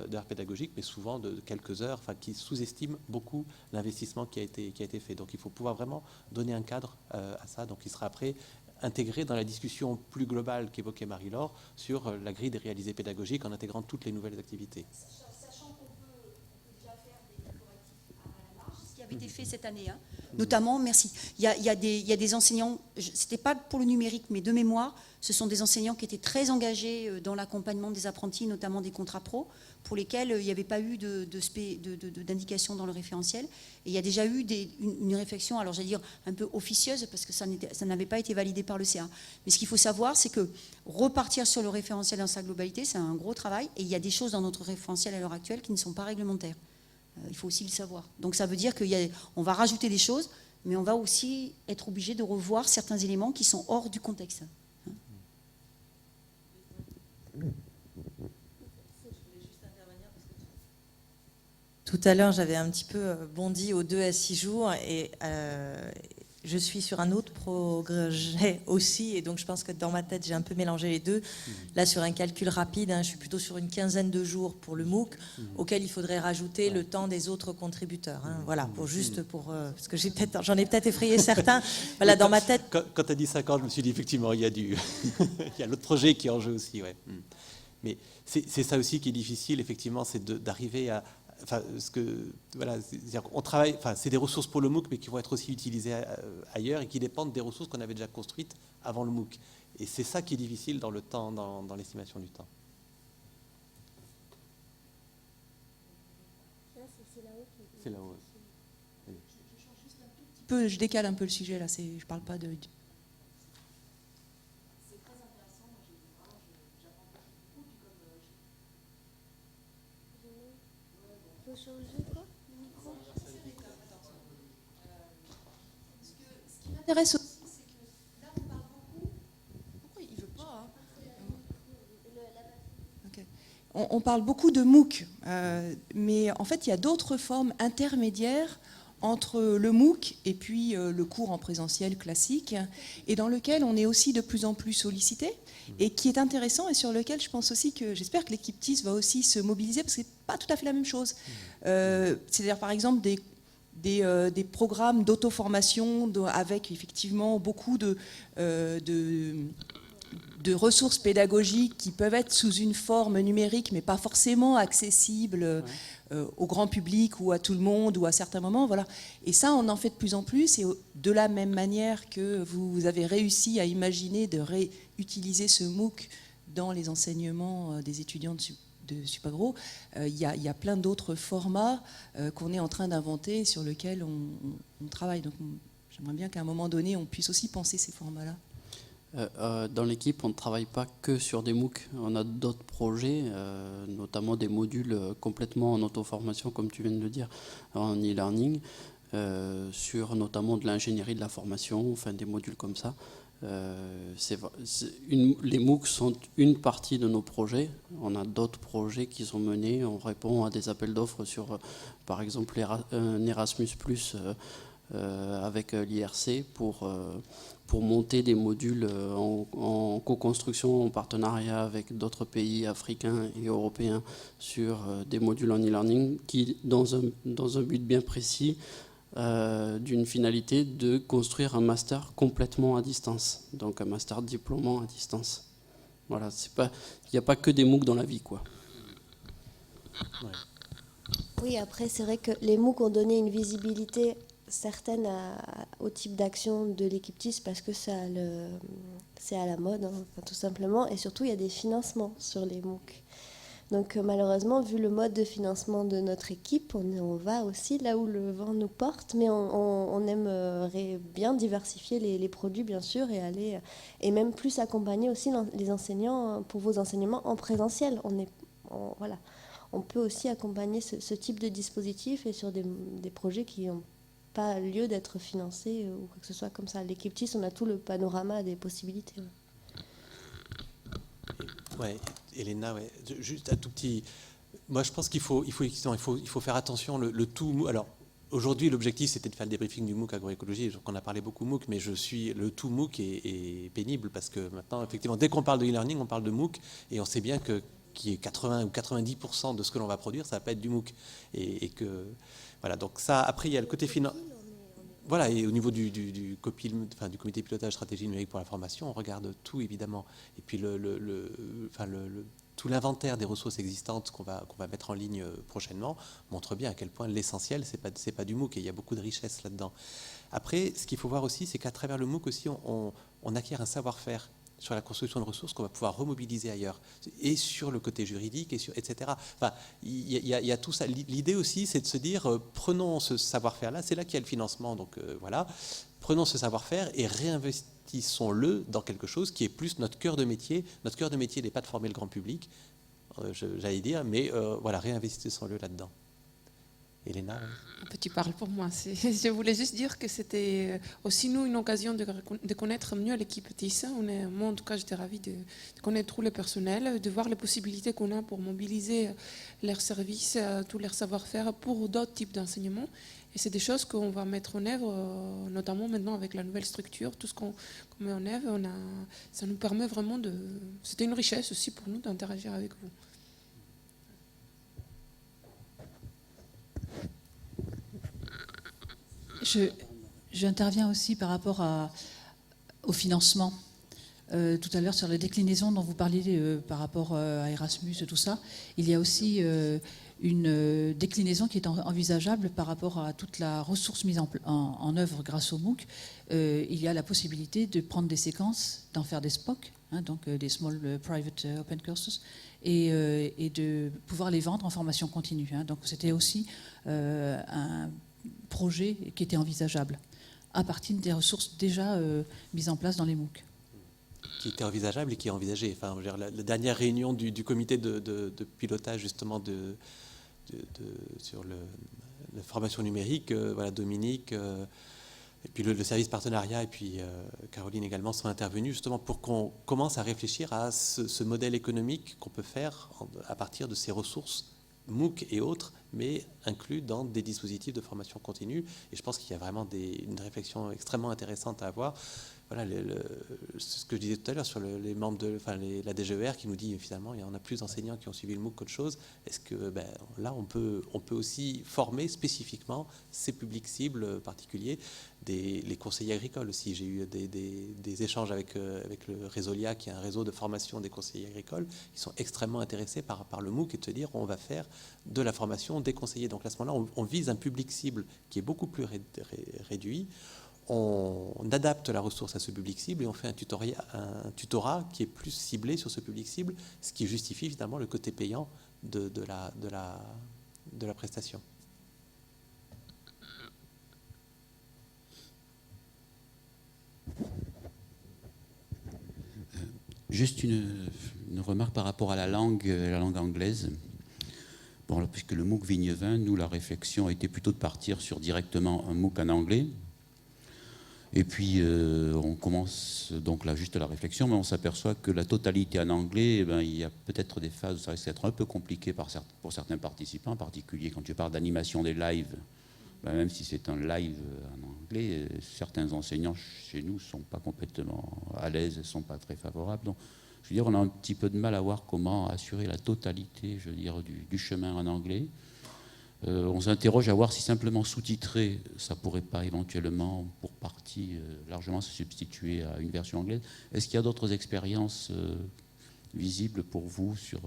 d'heures pédagogiques, mais souvent de quelques heures, qui sous-estiment beaucoup l'investissement qui a été fait. Donc il faut pouvoir vraiment donner un cadre à ça. Donc il sera après intégré dans la discussion plus globale qu'évoquait Marie-Laure sur la grille des réalisés pédagogiques en intégrant toutes les nouvelles activités. Sachant qu'on peut déjà faire des correctifs à la marge, ce qui avait été fait cette année, hein. Notamment, merci. Il y a des enseignants, c'était pas pour le numérique, mais de mémoire, ce sont des enseignants qui étaient très engagés dans l'accompagnement des apprentis, notamment des contrats pro, pour lesquels il n'y avait pas eu d'indication dans le référentiel. Et il y a déjà eu une réflexion, alors j'allais dire un peu officieuse, parce que ça n'avait pas été validé par le CA. Mais ce qu'il faut savoir, c'est que repartir sur le référentiel dans sa globalité, c'est un gros travail, et il y a des choses dans notre référentiel à l'heure actuelle qui ne sont pas réglementaires. Il faut aussi le savoir. Donc ça veut dire qu'on va rajouter des choses, mais on va aussi être obligé de revoir certains éléments qui sont hors du contexte. Tout à l'heure, j'avais un petit peu bondi aux 2 à 6 jours et je suis sur un autre projet aussi, et donc je pense que dans ma tête, j'ai un peu mélangé les deux. Là, sur un calcul rapide, je suis plutôt sur une quinzaine de jours pour le MOOC, auquel il faudrait rajouter le temps des autres contributeurs. Voilà, parce que j'en ai peut-être effrayé certains. Voilà, dans ma tête. Quand tu as dit 50, je me suis dit effectivement, il y a l'autre projet qui est en jeu aussi, ouais. Mais c'est ça aussi qui est difficile, effectivement, c'est d'arriver à... on travaille, c'est des ressources pour le MOOC, mais qui vont être aussi utilisées ailleurs et qui dépendent des ressources qu'on avait déjà construites avant le MOOC. Et c'est ça qui est difficile dans le temps, dans l'estimation du temps. C'est là-haut. Je décale un peu le sujet là. Je parle pas de. C'est très intéressant. Moi, j'apprends beaucoup. Faut changer quoi? Ce qui m'intéresse aussi, c'est que là, on parle beaucoup. Pourquoi il veut pas, Okay. On parle beaucoup de MOOC, mais en fait, il y a d'autres formes intermédiaires entre le MOOC et puis le cours en présentiel classique, et dans lequel on est aussi de plus en plus sollicité, et qui est intéressant, et sur lequel je pense aussi que, j'espère que l'équipe TIS va aussi se mobiliser, parce que c'est pas tout à fait la même chose. C'est-à-dire par exemple des programmes d'auto-formation avec effectivement beaucoup de ressources pédagogiques qui peuvent être sous une forme numérique, mais pas forcément accessibles au grand public ou à tout le monde ou à certains moments. Voilà. Et ça, on en fait de plus en plus. Et de la même manière que vous avez réussi à imaginer de réutiliser ce MOOC dans les enseignements des étudiants de Supagro, il y a plein d'autres formats qu'on est en train d'inventer, sur lesquels on travaille. Donc j'aimerais bien qu'à un moment donné, on puisse aussi penser ces formats-là. Dans l'équipe, on ne travaille pas que sur des MOOC. On a d'autres projets, notamment des modules complètement en auto-formation, comme tu viens de le dire, en e-learning, sur notamment de l'ingénierie de la formation, enfin des modules comme ça. Les MOOC sont une partie de nos projets. On a d'autres projets qui sont menés. On répond à des appels d'offres sur, par exemple, un Erasmus+, avec l'IRC pour monter des modules en co-construction, en partenariat avec d'autres pays africains et européens sur des modules en e-learning qui, dans un but bien précis, d'une finalité de construire un master complètement à distance, donc un master diplômant à distance. Voilà, il n'y a pas que des MOOC dans la vie, quoi. Ouais. Oui, après, c'est vrai que les MOOC ont donné une visibilité certaine au type d'action de l'équipe TIS, parce que c'est à la mode, hein, enfin, tout simplement. Et surtout, il y a des financements sur les MOOC. Donc malheureusement, vu le mode de financement de notre équipe, on va aussi là où le vent nous porte, mais on aimerait bien diversifier les produits, bien sûr, et même plus accompagner aussi les enseignants pour vos enseignements en présentiel. Voilà. On peut aussi accompagner ce type de dispositif et sur des projets qui n'ont pas lieu d'être financés ou quoi que ce soit comme ça. L'équipe TIS, on a tout le panorama des possibilités. Ouais, Elena, ouais. Juste un tout petit. Moi, je pense qu'il faut faire attention. Le tout. Alors, aujourd'hui, l'objectif, c'était de faire le débriefing du MOOC agroécologie. Donc, on a parlé beaucoup MOOC, mais le tout MOOC est pénible, parce que maintenant, effectivement, dès qu'on parle de e-learning, on parle de MOOC, et on sait bien que 80 ou 90% de ce que l'on va produire, ça va pas être du MOOC, et que voilà. Donc ça, après, il y a le côté financier. Voilà, et au niveau du comité pilotage stratégie numérique pour la formation, on regarde tout, évidemment. Et puis tout l'inventaire des ressources existantes qu'on va mettre en ligne prochainement montre bien à quel point l'essentiel, c'est pas du MOOC, et il y a beaucoup de richesse là-dedans. Après, ce qu'il faut voir aussi, c'est qu'à travers le MOOC aussi, on acquiert un savoir-faire sur la construction de ressources qu'on va pouvoir remobiliser ailleurs, et sur le côté juridique, etc. Enfin, il y a tout ça. L'idée aussi, c'est de se dire, prenons ce savoir-faire-là, c'est là qu'il y a le financement, donc voilà, prenons ce savoir-faire et réinvestissons-le dans quelque chose qui est plus notre cœur de métier. Notre cœur de métier n'est pas de former le grand public, j'allais dire, mais voilà, réinvestissons-le là-dedans. Elena, Tu parles pour moi. Je voulais juste dire que c'était aussi nous une occasion de connaître mieux l'équipe TIS. Moi, en tout cas, j'étais ravie de connaître tout le personnel, de voir les possibilités qu'on a pour mobiliser leurs services, tout leur savoir-faire pour d'autres types d'enseignements. Et c'est des choses qu'on va mettre en œuvre, notamment maintenant avec la nouvelle structure. Tout ce qu'on met en œuvre, ça nous permet vraiment de... C'était une richesse aussi pour nous d'interagir avec vous. J'interviens aussi par rapport au financement. Tout à l'heure, sur la déclinaison dont vous parliez par rapport à Erasmus et tout ça, il y a aussi une déclinaison qui est envisageable par rapport à toute la ressource mise en œuvre grâce au MOOC. Il y a la possibilité de prendre des séquences, d'en faire des SPOC, donc des Small Private Open Courses, et de pouvoir les vendre en formation continue. Donc c'était aussi un projet qui était envisageable à partir des ressources déjà mises en place dans les MOOC. Qui était envisageable et qui est envisagé. Enfin, la dernière réunion du comité de pilotage justement sur la formation numérique, voilà, Dominique et puis le service partenariat et puis Caroline également sont intervenus justement pour qu'on commence à réfléchir à ce modèle économique qu'on peut faire à partir de ces ressources MOOC et autres mais inclus dans des dispositifs de formation continue. Et je pense qu'il y a vraiment une réflexion extrêmement intéressante à avoir. Voilà, ce que je disais tout à l'heure sur les membres de la DGER qui nous dit finalement il y en a plus d'enseignants qui ont suivi le MOOC qu'autre chose. Est-ce que là on peut aussi former spécifiquement ces publics cibles particuliers, les conseillers agricoles aussi. J'ai eu des échanges avec le réseau LIA, qui est un réseau de formation des conseillers agricoles. Ils sont extrêmement intéressés par le MOOC et de se dire on va faire de la formation des conseillers. Donc à ce moment-là on vise un public cible qui est beaucoup plus réduit. On adapte la ressource à ce public cible et on fait un tutorat qui est plus ciblé sur ce public cible, ce qui justifie finalement le côté payant de la prestation. Juste une remarque par rapport à la langue anglaise. Bon, puisque le MOOC Vigne-Vin, nous, la réflexion a été plutôt de partir sur directement un MOOC en anglais. Et puis, on commence donc là juste la réflexion, mais on s'aperçoit que la totalité en anglais, il y a peut-être des phases où ça risque d'être un peu compliqué pour certains participants, en particulier quand tu parles d'animation des lives. Même si c'est un live en anglais, certains enseignants chez nous ne sont pas complètement à l'aise, ne sont pas très favorables. Donc, je veux dire, on a un petit peu de mal à voir comment assurer la totalité, je veux dire, du chemin en anglais. On s'interroge à voir si simplement sous-titrer, ça ne pourrait pas éventuellement, pour partie, largement se substituer à une version anglaise. Est-ce qu'il y a d'autres expériences visibles pour vous sur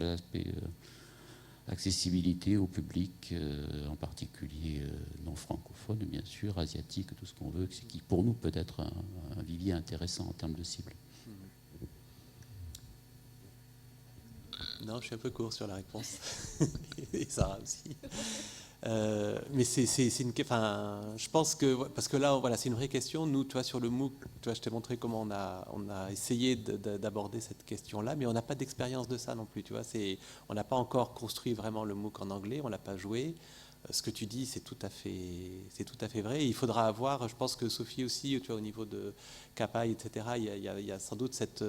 l'aspect accessibilité au public, en particulier non francophone, bien sûr, asiatique, tout ce qu'on veut, qui pour nous peut être un vivier intéressant en termes de cible? Non, je suis un peu court sur la réponse. Et Sarah aussi. Mais c'est une... Enfin, je pense que... Parce que là, voilà, c'est une vraie question. Nous, tu vois, sur le MOOC, tu vois, je t'ai montré comment on a essayé d'aborder cette question-là, mais on n'a pas d'expérience de ça non plus. Tu vois, on n'a pas encore construit vraiment le MOOC en anglais, on ne l'a pas joué. Ce que tu dis, c'est tout à fait vrai. Et il faudra avoir, je pense que Sophie aussi, tu vois, au niveau de CAPAI, etc., il y a sans doute cette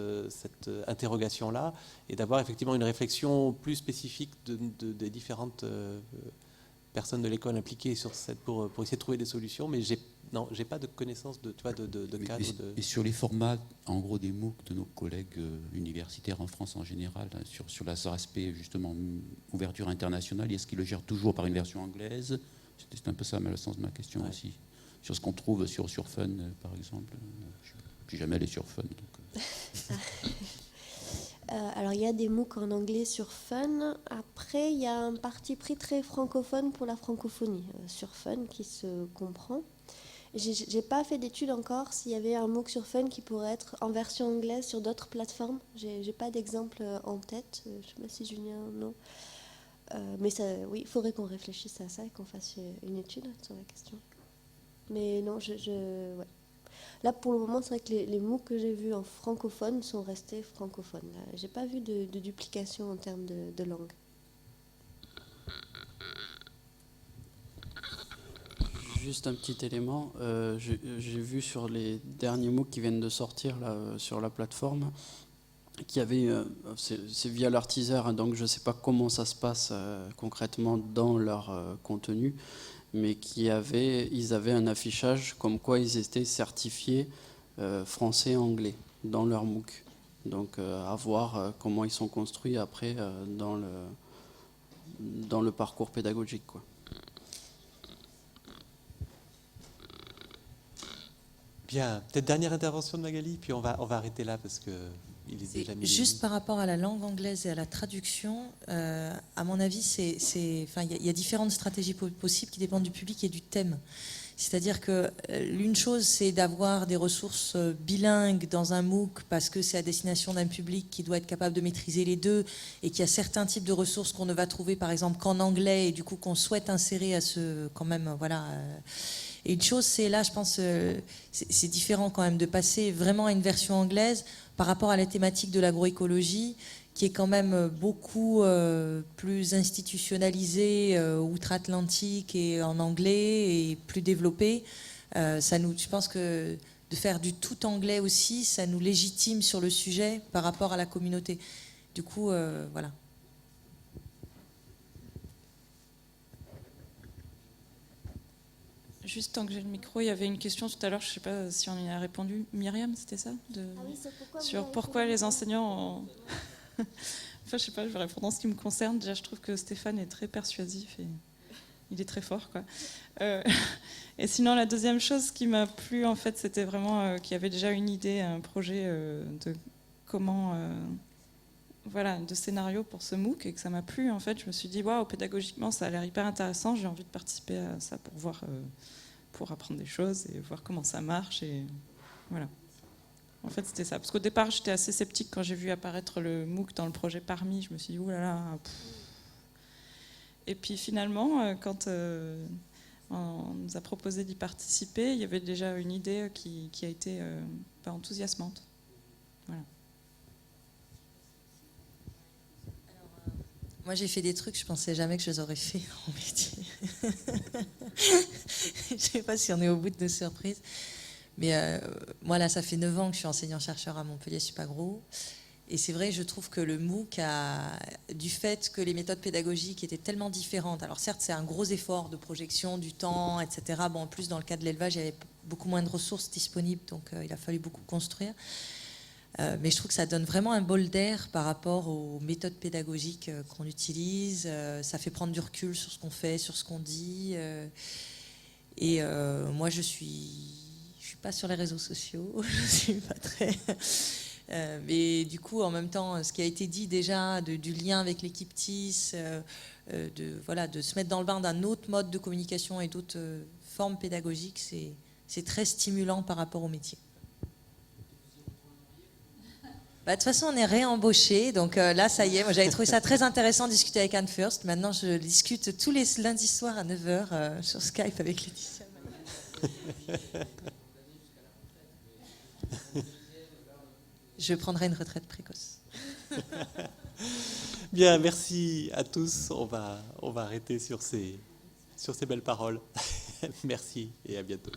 interrogation-là, et d'avoir effectivement une réflexion plus spécifique des différentes personnes de l'école impliquées pour essayer de trouver des solutions. Mais j'ai pas de connaissance de cadre. Et sur les formats, en gros, des MOOC de nos collègues universitaires en France en général, sur l'aspect justement ouverture internationale, est-ce qu'ils le gèrent toujours par une version anglaise? C'est un peu ça le sens de ma question aussi. Sur ce qu'on trouve sur Fun, par exemple. Je ne suis jamais allé sur Fun. Alors il y a des MOOC en anglais sur Fun. Après, il y a un parti pris très francophone pour la francophonie sur Fun qui se comprend. J'ai pas fait d'études encore s'il y avait un MOOC sur Fun qui pourrait être en version anglaise sur d'autres plateformes. J'ai pas d'exemple en tête. Je sais pas si Julien, non. Mais oui, il faudrait qu'on réfléchisse à ça et qu'on fasse une étude sur la question. Mais non, ouais. Là, pour le moment, c'est vrai que les MOOC que j'ai vus en francophone sont restés francophones. J'ai pas vu de duplication en termes de langue. Juste un petit élément, j'ai vu sur les derniers MOOC qui viennent de sortir là, sur la plateforme, qu'il y avait, c'est via leur teaser, hein, donc je ne sais pas comment ça se passe concrètement dans leur contenu, mais ils avaient un affichage comme quoi ils étaient certifiés français-anglais dans leur MOOC. Donc à voir comment ils sont construits après dans le parcours pédagogique, quoi. Bien, peut-être dernière intervention de Magali, puis on va arrêter là parce que il est déjà midi. Juste par rapport à la langue anglaise et à la traduction, à mon avis, il y a différentes stratégies possibles qui dépendent du public et du thème. C'est-à-dire que l'une chose, c'est d'avoir des ressources bilingues dans un MOOC parce que c'est à destination d'un public qui doit être capable de maîtriser les deux et qu'il y a certains types de ressources qu'on ne va trouver, par exemple, qu'en anglais et du coup qu'on souhaite insérer à ce, quand même, voilà. Et une chose, c'est là, je pense, c'est différent quand même de passer vraiment à une version anglaise par rapport à la thématique de l'agroécologie, qui est quand même beaucoup plus institutionnalisée outre-Atlantique et en anglais et plus développée. Je pense que de faire du tout anglais aussi, ça nous légitime sur le sujet par rapport à la communauté. Du coup, voilà. Juste tant que j'ai le micro, il y avait une question tout à l'heure, je ne sais pas si on y a répondu. Myriam, c'était ça sur pourquoi les enseignants... Enfin, je ne sais pas, je vais répondre en ce qui me concerne. Déjà, je trouve que Stéphane est très persuasif et il est très fort, quoi. Et sinon, la deuxième chose qui m'a plu, en fait, c'était vraiment qu'il y avait déjà une idée, un projet de comment... voilà, de scénario pour ce MOOC et que ça m'a plu. En fait, je me suis dit, waouh, pédagogiquement, ça a l'air hyper intéressant. J'ai envie de participer à ça pour voir, pour apprendre des choses et voir comment ça marche. Et voilà. En fait, c'était ça. Parce qu'au départ, j'étais assez sceptique quand j'ai vu apparaître le MOOC dans le projet Parmi. Je me suis dit, oulala. Et puis finalement, quand on nous a proposé d'y participer, il y avait déjà une idée qui a été enthousiasmante. Voilà. Moi, j'ai fait des trucs, je pensais jamais que je les aurais fait en métier. Je ne sais pas si on est au bout de nos surprises. Mais moi, là, ça fait 9 ans que je suis enseignant-chercheur à Montpellier Supagro. Et c'est vrai, je trouve que le MOOC, du fait que les méthodes pédagogiques étaient tellement différentes, alors certes, c'est un gros effort de projection du temps, etc. Bon, en plus, dans le cas de l'élevage, il y avait beaucoup moins de ressources disponibles, donc il a fallu beaucoup construire. Mais je trouve que ça donne vraiment un bol d'air par rapport aux méthodes pédagogiques qu'on utilise. Ça fait prendre du recul sur ce qu'on fait, sur ce qu'on dit. Et moi, je suis pas sur les réseaux sociaux. Je suis pas très... mais du coup, en même temps, ce qui a été dit déjà du lien avec l'équipe TIS, de se mettre dans le bain d'un autre mode de communication et d'autres formes pédagogiques, c'est très stimulant par rapport au métier. De toute façon, on est réembauché, donc là, ça y est. Moi, j'avais trouvé ça très intéressant de discuter avec Anne First. Maintenant, je discute tous les lundis soirs à 9h sur Skype avec Laetitia. Je prendrai une retraite précoce. Bien, merci à tous. On va arrêter sur ces belles paroles. Merci et à bientôt.